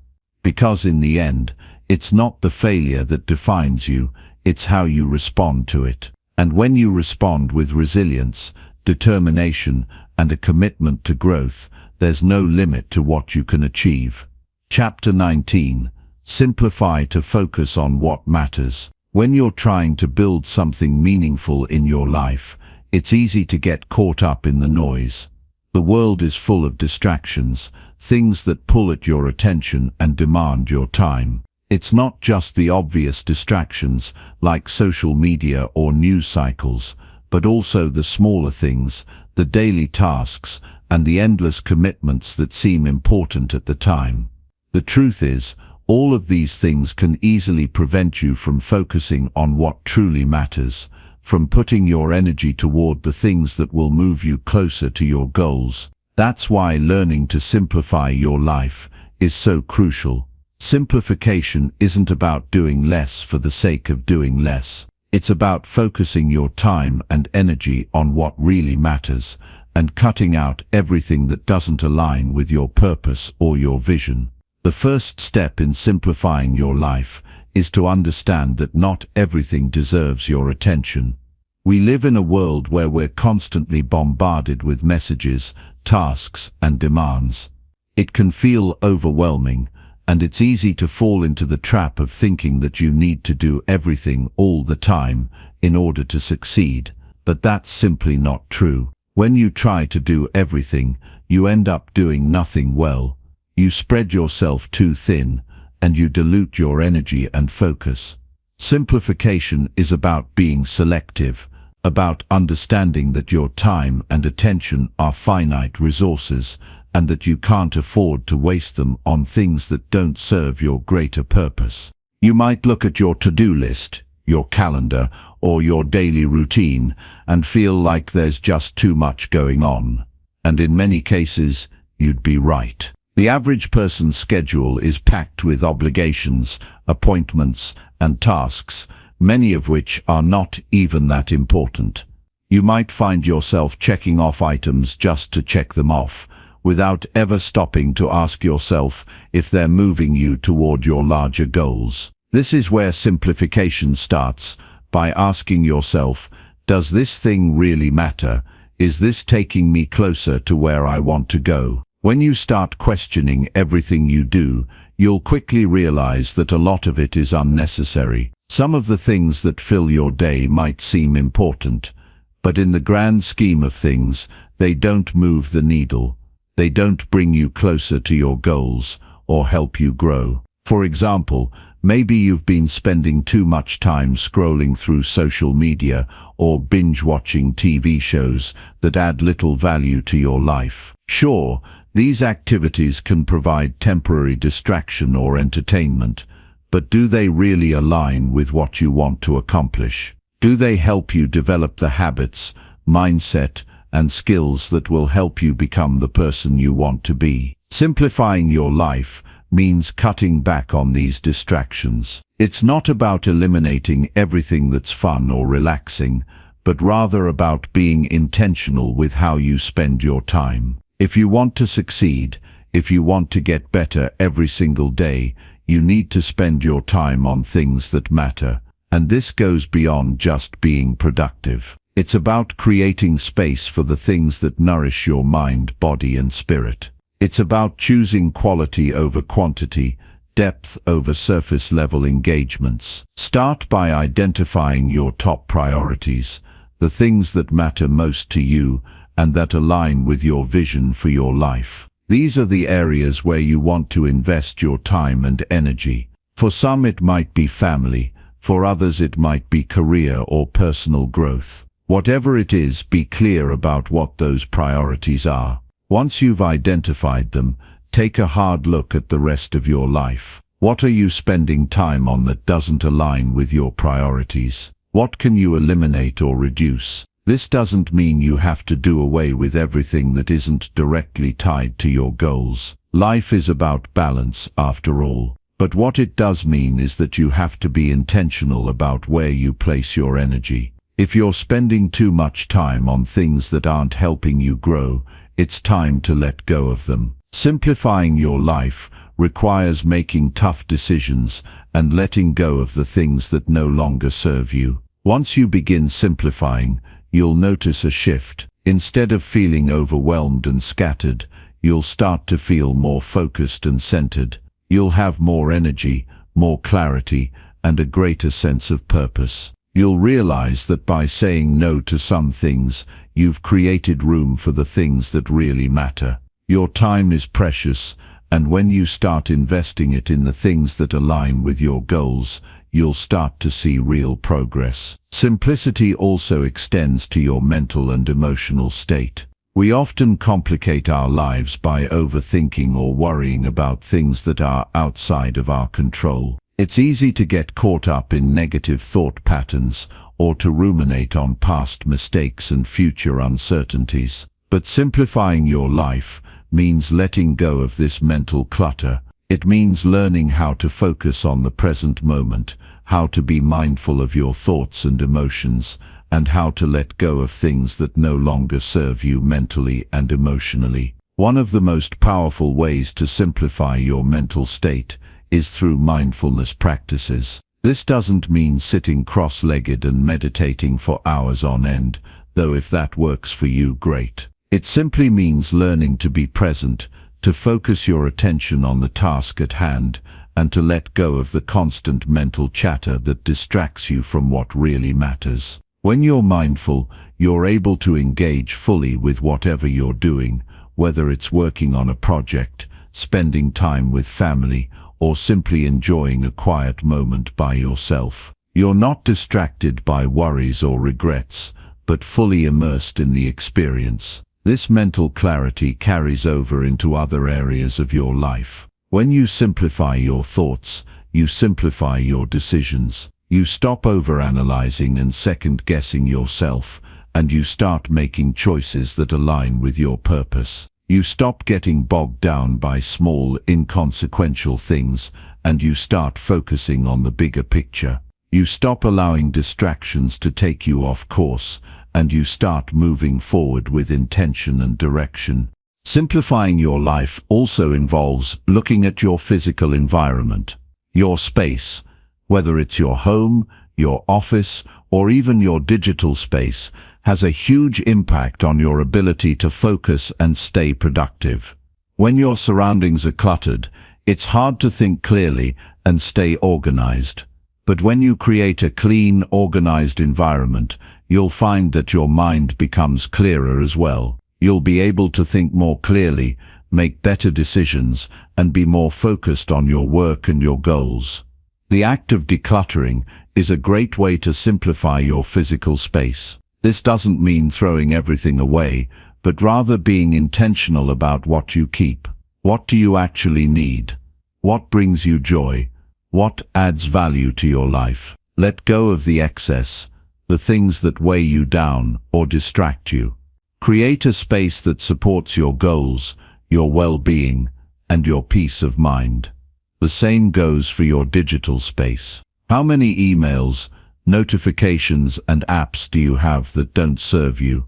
Speaker 1: Because in the end, it's not the failure that defines you, it's how you respond to it. And when you respond with resilience, determination, and a commitment to growth, there's no limit to what you can achieve. Chapter 19. Simplify to focus on what matters. When you're trying to build something meaningful in your life, it's easy to get caught up in the noise. The world is full of distractions, things that pull at your attention and demand your time. It's not just the obvious distractions, like social media or news cycles, but also the smaller things, the daily tasks, and the endless commitments that seem important at the time. The truth is, all of these things can easily prevent you from focusing on what truly matters, from putting your energy toward the things that will move you closer to your goals. That's why learning to simplify your life is so crucial. Simplification isn't about doing less for the sake of doing less. It's about focusing your time and energy on what really matters, and cutting out everything that doesn't align with your purpose or your vision. The first step in simplifying your life is to understand that not everything deserves your attention. We live in a world where we're constantly bombarded with messages, tasks, and demands. It can feel overwhelming, and it's easy to fall into the trap of thinking that you need to do everything all the time in order to succeed. But that's simply not true. When you try to do everything, you end up doing nothing well. You spread yourself too thin, and you dilute your energy and focus. Simplification is about being selective, about understanding that your time and attention are finite resources, and that you can't afford to waste them on things that don't serve your greater purpose. You might look at your to-do list, your calendar, or your daily routine, and feel like there's just too much going on. And in many cases, you'd be right. The average person's schedule is packed with obligations, appointments, and tasks, many of which are not even that important. You might find yourself checking off items just to check them off, without ever stopping to ask yourself if they're moving you toward your larger goals. This is where simplification starts, by asking yourself, does this thing really matter? Is this taking me closer to where I want to go? When you start questioning everything you do, you'll quickly realize that a lot of it is unnecessary. Some of the things that fill your day might seem important, but in the grand scheme of things, they don't move the needle. They don't bring you closer to your goals or help you grow. For example, maybe you've been spending too much time scrolling through social media or binge-watching TV shows that add little value to your life. Sure, these activities can provide temporary distraction or entertainment, but do they really align with what you want to accomplish? Do they help you develop the habits, mindset, and skills that will help you become the person you want to be? Simplifying your life means cutting back on these distractions. It's not about eliminating everything that's fun or relaxing, but rather about being intentional with how you spend your time. If you want to succeed, if you want to get better every single day, you need to spend your time on things that matter. And this goes beyond just being productive. It's about creating space for the things that nourish your mind, body, and spirit. It's about choosing quality over quantity, depth over surface-level engagements. Start by identifying your top priorities, the things that matter most to you and that align with your vision for your life. These are the areas where you want to invest your time and energy. For some it might be family, for others it might be career or personal growth. Whatever it is, be clear about what those priorities are. Once you've identified them, take a hard look at the rest of your life. What are you spending time on that doesn't align with your priorities? What can you eliminate or reduce? This doesn't mean you have to do away with everything that isn't directly tied to your goals. Life is about balance, after all. But what it does mean is that you have to be intentional about where you place your energy. If you're spending too much time on things that aren't helping you grow, it's time to let go of them. Simplifying your life requires making tough decisions and letting go of the things that no longer serve you. Once you begin simplifying, you'll notice a shift. Instead of feeling overwhelmed and scattered, you'll start to feel more focused and centered. You'll have more energy, more clarity, and a greater sense of purpose. You'll realize that by saying no to some things, you've created room for the things that really matter. Your time is precious, and when you start investing it in the things that align with your goals, you'll start to see real progress. Simplicity also extends to your mental and emotional state. We often complicate our lives by overthinking or worrying about things that are outside of our control. It's easy to get caught up in negative thought patterns or to ruminate on past mistakes and future uncertainties. But simplifying your life means letting go of this mental clutter. It means learning how to focus on the present moment, how to be mindful of your thoughts and emotions, and how to let go of things that no longer serve you mentally and emotionally. One of the most powerful ways to simplify your mental state is through mindfulness practices. This doesn't mean sitting cross-legged and meditating for hours on end, though if that works for you, great. It simply means learning to be present, to focus your attention on the task at hand, and to let go of the constant mental chatter that distracts you from what really matters. When you're mindful, you're able to engage fully with whatever you're doing, whether it's working on a project, spending time with family, or simply enjoying a quiet moment by yourself. You're not distracted by worries or regrets, but fully immersed in the experience. This mental clarity carries over into other areas of your life. When you simplify your thoughts, you simplify your decisions. You stop overanalyzing and second-guessing yourself, and you start making choices that align with your purpose. You stop getting bogged down by small, inconsequential things, and you start focusing on the bigger picture. You stop allowing distractions to take you off course, and you start moving forward with intention and direction. Simplifying your life also involves looking at your physical environment, your space. Whether it's your home, your office, or even your digital space, has a huge impact on your ability to focus and stay productive. When your surroundings are cluttered, it's hard to think clearly and stay organized. But when you create a clean, organized environment, you'll find that your mind becomes clearer as well. You'll be able to think more clearly, make better decisions, and be more focused on your work and your goals. The act of decluttering is a great way to simplify your physical space. This doesn't mean throwing everything away, but rather being intentional about what you keep. What do you actually need? What brings you joy? What adds value to your life? Let go of the excess, the things that weigh you down or distract you. Create a space that supports your goals, your well-being, and your peace of mind. The same goes for your digital space. How many emails, notifications, and apps do you have that don't serve you?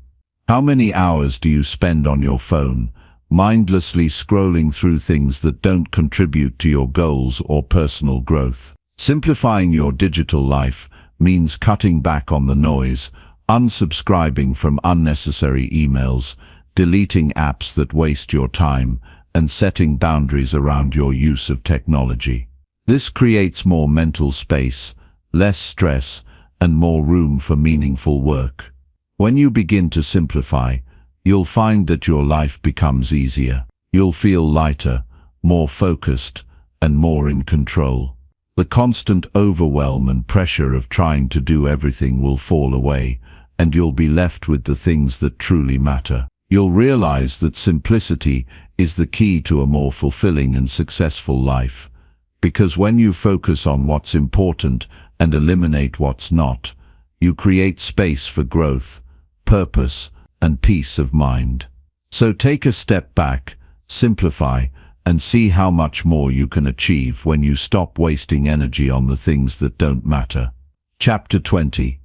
Speaker 1: How many hours do you spend on your phone, mindlessly scrolling through things that don't contribute to your goals or personal growth? Simplifying your digital life means cutting back on the noise, unsubscribing from unnecessary emails, deleting apps that waste your time, and setting boundaries around your use of technology. This creates more mental space, less stress, and more room for meaningful work. When you begin to simplify, you'll find that your life becomes easier. You'll feel lighter, more focused, and more in control. The constant overwhelm and pressure of trying to do everything will fall away, and you'll be left with the things that truly matter. You'll realize that simplicity is the key to a more fulfilling and successful life. Because when you focus on what's important and eliminate what's not, you create space for growth, purpose, and peace of mind. So take a step back, simplify, and see how much more you can achieve when you stop wasting energy on the things that don't matter. Chapter 20.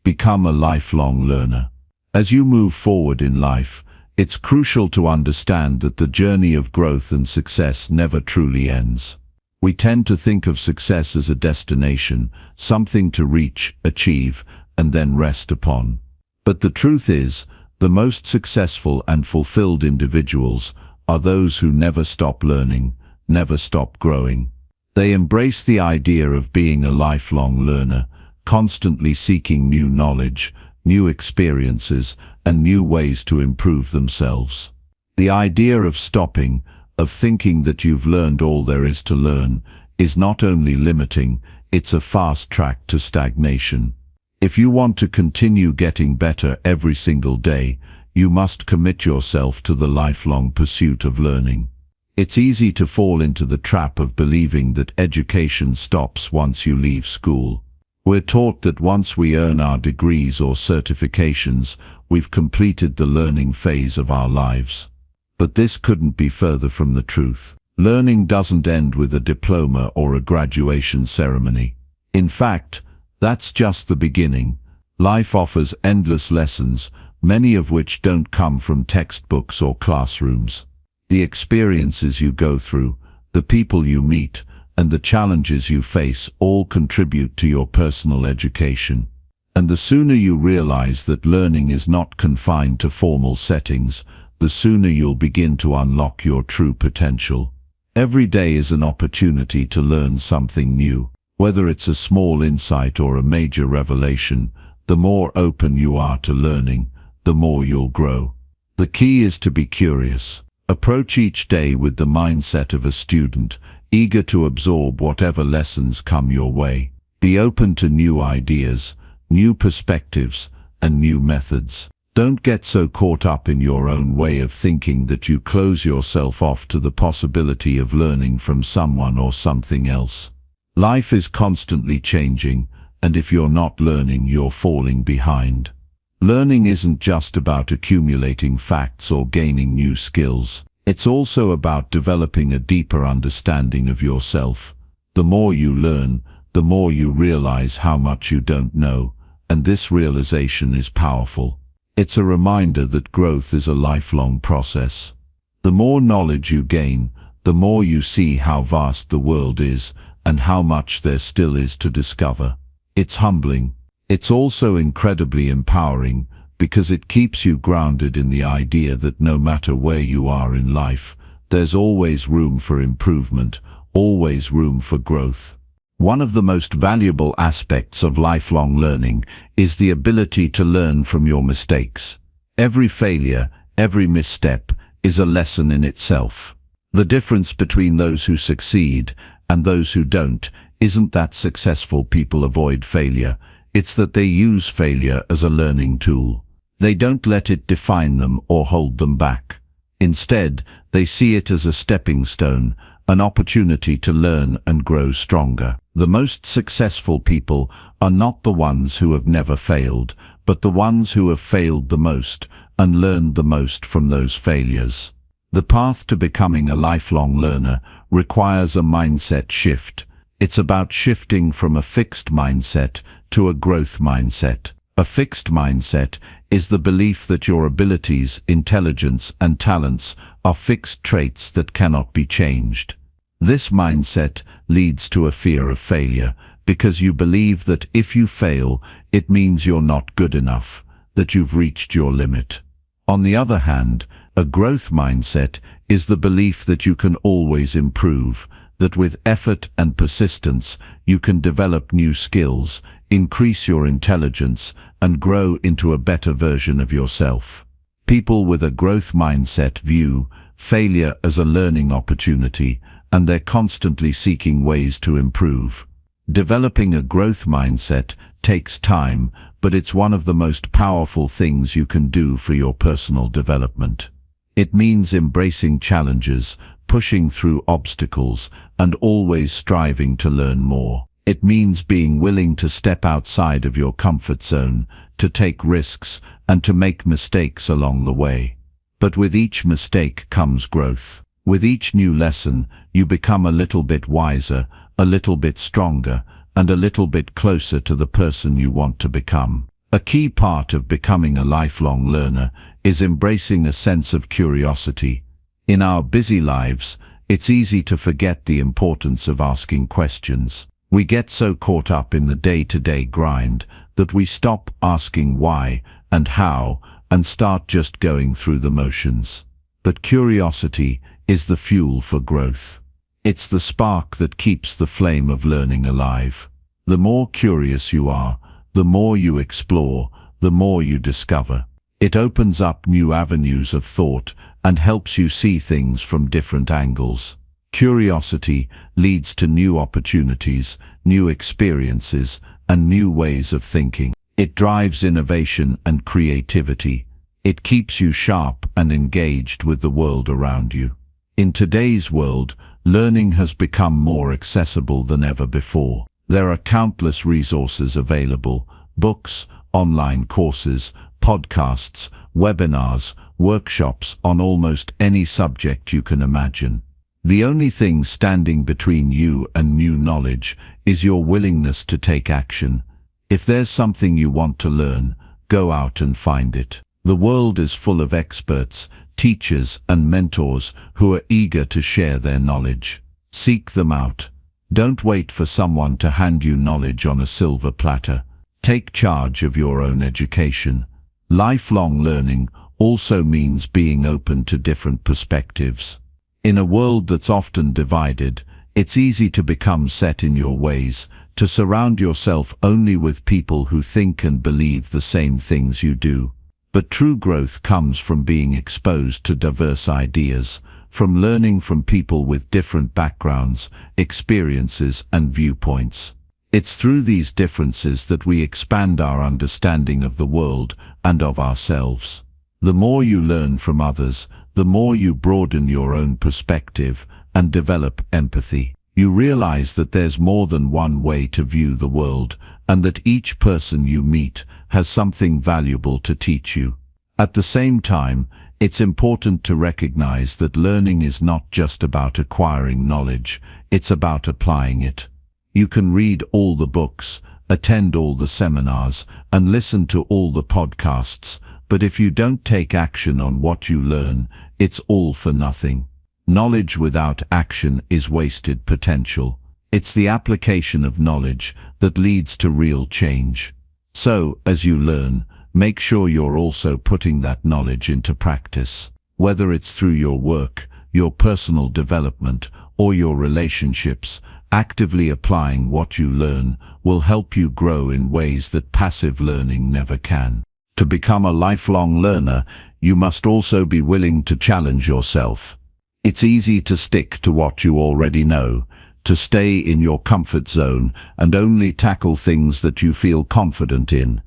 Speaker 1: Become a lifelong learner. As you move forward in life, it's crucial to understand that the journey of growth and success never truly ends. We tend to think of success as a destination, something to reach, achieve, and then rest upon. But the truth is, the most successful and fulfilled individuals are those who never stop learning, never stop growing. They embrace the idea of being a lifelong learner, constantly seeking new knowledge, new experiences, and new ways to improve themselves. The idea of stopping, of thinking that you've learned all there is to learn, is not only limiting, it's a fast track to stagnation. If you want to continue getting better every single day, you must commit yourself to the lifelong pursuit of learning. It's easy to fall into the trap of believing that education stops once you leave school. We're taught that once we earn our degrees or certifications, we've completed the learning phase of our lives. But this couldn't be further from the truth. Learning doesn't end with a diploma or a graduation ceremony. In fact, that's just the beginning. Life offers endless lessons, many of which don't come from textbooks or classrooms. The experiences you go through, the people you meet, and the challenges you face all contribute to your personal education. And the sooner you realize that learning is not confined to formal settings, the sooner you'll begin to unlock your true potential. Every day is an opportunity to learn something new. Whether it's a small insight or a major revelation, the more open you are to learning, the more you'll grow. The key is to be curious. Approach each day with the mindset of a student, eager to absorb whatever lessons come your way. Be open to new ideas, new perspectives, and new methods. Don't get so caught up in your own way of thinking that you close yourself off to the possibility of learning from someone or something else. Life is constantly changing, and if you're not learning, you're falling behind. Learning isn't just about accumulating facts or gaining new skills. It's also about developing a deeper understanding of yourself. The more you learn, the more you realize how much you don't know, and this realization is powerful. It's a reminder that growth is a lifelong process. The more knowledge you gain, the more you see how vast the world is and how much there still is to discover. It's humbling. It's also incredibly empowering because it keeps you grounded in the idea that no matter where you are in life, there's always room for improvement, always room for growth. One of the most valuable aspects of lifelong learning is the ability to learn from your mistakes. Every failure, every misstep is a lesson in itself. The difference between those who succeed and those who don't isn't that successful people avoid failure, it's that they use failure as a learning tool. They don't let it define them or hold them back. Instead, they see it as a stepping stone, an opportunity to learn and grow stronger. The most successful people are not the ones who have never failed, but the ones who have failed the most and learned the most from those failures. The path to becoming a lifelong learner requires a mindset shift. It's about shifting from a fixed mindset to a growth mindset. A fixed mindset is the belief that your abilities, intelligence, and talents are fixed traits that cannot be changed. This mindset leads to a fear of failure because you believe that if you fail, it means you're not good enough, that you've reached your limit. On the other hand, a growth mindset is the belief that you can always improve, that with effort and persistence, you can develop new skills, increase your intelligence, and grow into a better version of yourself. People with a growth mindset view failure as a learning opportunity, and they're constantly seeking ways to improve. Developing a growth mindset takes time, but it's one of the most powerful things you can do for your personal development. It means embracing challenges, pushing through obstacles, and always striving to learn more. It means being willing to step outside of your comfort zone, to take risks, and to make mistakes along the way. But with each mistake comes growth. With each new lesson, you become a little bit wiser, a little bit stronger, and a little bit closer to the person you want to become. A key part of becoming a lifelong learner is embracing a sense of curiosity. In our busy lives, it's easy to forget the importance of asking questions. We get so caught up in the day-to-day grind that we stop asking why and how and start just going through the motions. But curiosity is the fuel for growth. It's the spark that keeps the flame of learning alive. The more curious you are, the more you explore, the more you discover. It opens up new avenues of thought and helps you see things from different angles. Curiosity leads to new opportunities, new experiences, and new ways of thinking. It drives innovation and creativity. It keeps you sharp and engaged with the world around you. In today's world, learning has become more accessible than ever before. There are countless resources available: books, online courses, podcasts, webinars, workshops on almost any subject you can imagine. The only thing standing between you and new knowledge is your willingness to take action. If there's something you want to learn, go out and find it. The world is full of experts, teachers, and mentors who are eager to share their knowledge. Seek them out. Don't wait for someone to hand you knowledge on a silver platter. Take charge of your own education. Lifelong learning also means being open to different perspectives. In a world that's often divided, it's easy to become set in your ways, to surround yourself only with people who think and believe the same things you do. But true growth comes from being exposed to diverse ideas, from learning from people with different backgrounds, experiences, and viewpoints. It's through these differences that we expand our understanding of the world and of ourselves. The more you learn from others, the more you broaden your own perspective and develop empathy. You realize that there's more than one way to view the world, and that each person you meet has something valuable to teach you. At the same time, it's important to recognize that learning is not just about acquiring knowledge, it's about applying it. You can read all the books, attend all the seminars, and listen to all the podcasts, but if you don't take action on what you learn, it's all for nothing. Knowledge without action is wasted potential. It's the application of knowledge that leads to real change. So, as you learn, make sure you're also putting that knowledge into practice. Whether it's through your work, your personal development, or your relationships, actively applying what you learn will help you grow in ways that passive learning never can. To become a lifelong learner, you must also be willing to challenge yourself. It's easy to stick to what you already know, to stay in your comfort zone and only tackle things that you feel confident in.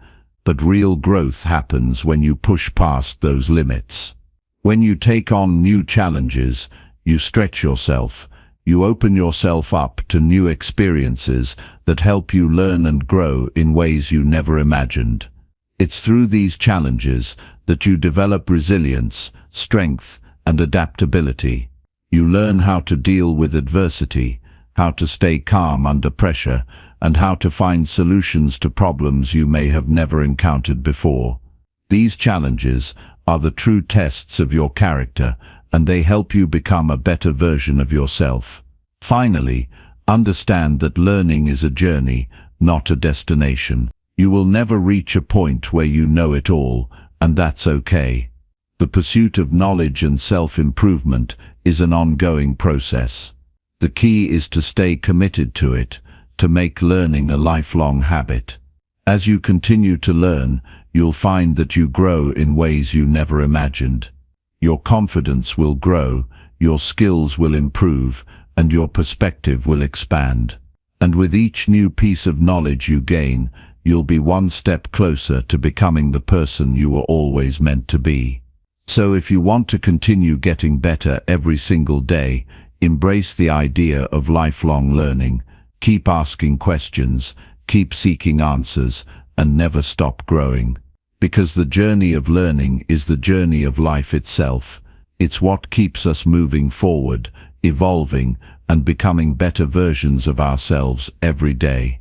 Speaker 1: But real growth happens when you push past those limits. When you take on new challenges, you stretch yourself, you open yourself up to new experiences that help you learn and grow in ways you never imagined. It's through these challenges that you develop resilience, strength, and adaptability. You learn how to deal with adversity, how to stay calm under pressure, and how to find solutions to problems you may have never encountered before. These challenges are the true tests of your character, and they help you become a better version of yourself. Finally, understand that learning is a journey, not a destination. You will never reach a point where you know it all, and that's okay. The pursuit of knowledge and self-improvement is an ongoing process. The key is to stay committed to it, to make learning a lifelong habit. As you continue to learn, you'll find that you grow in ways you never imagined. Your confidence will grow, your skills will improve, and your perspective will expand. And with each new piece of knowledge you gain, you'll be one step closer to becoming the person you were always meant to be. So if you want to continue getting better every single day, embrace the idea of lifelong learning. Keep asking questions, keep seeking answers, and never stop growing. Because the journey of learning is the journey of life itself. It's what keeps us moving forward, evolving, and becoming better versions of ourselves every day.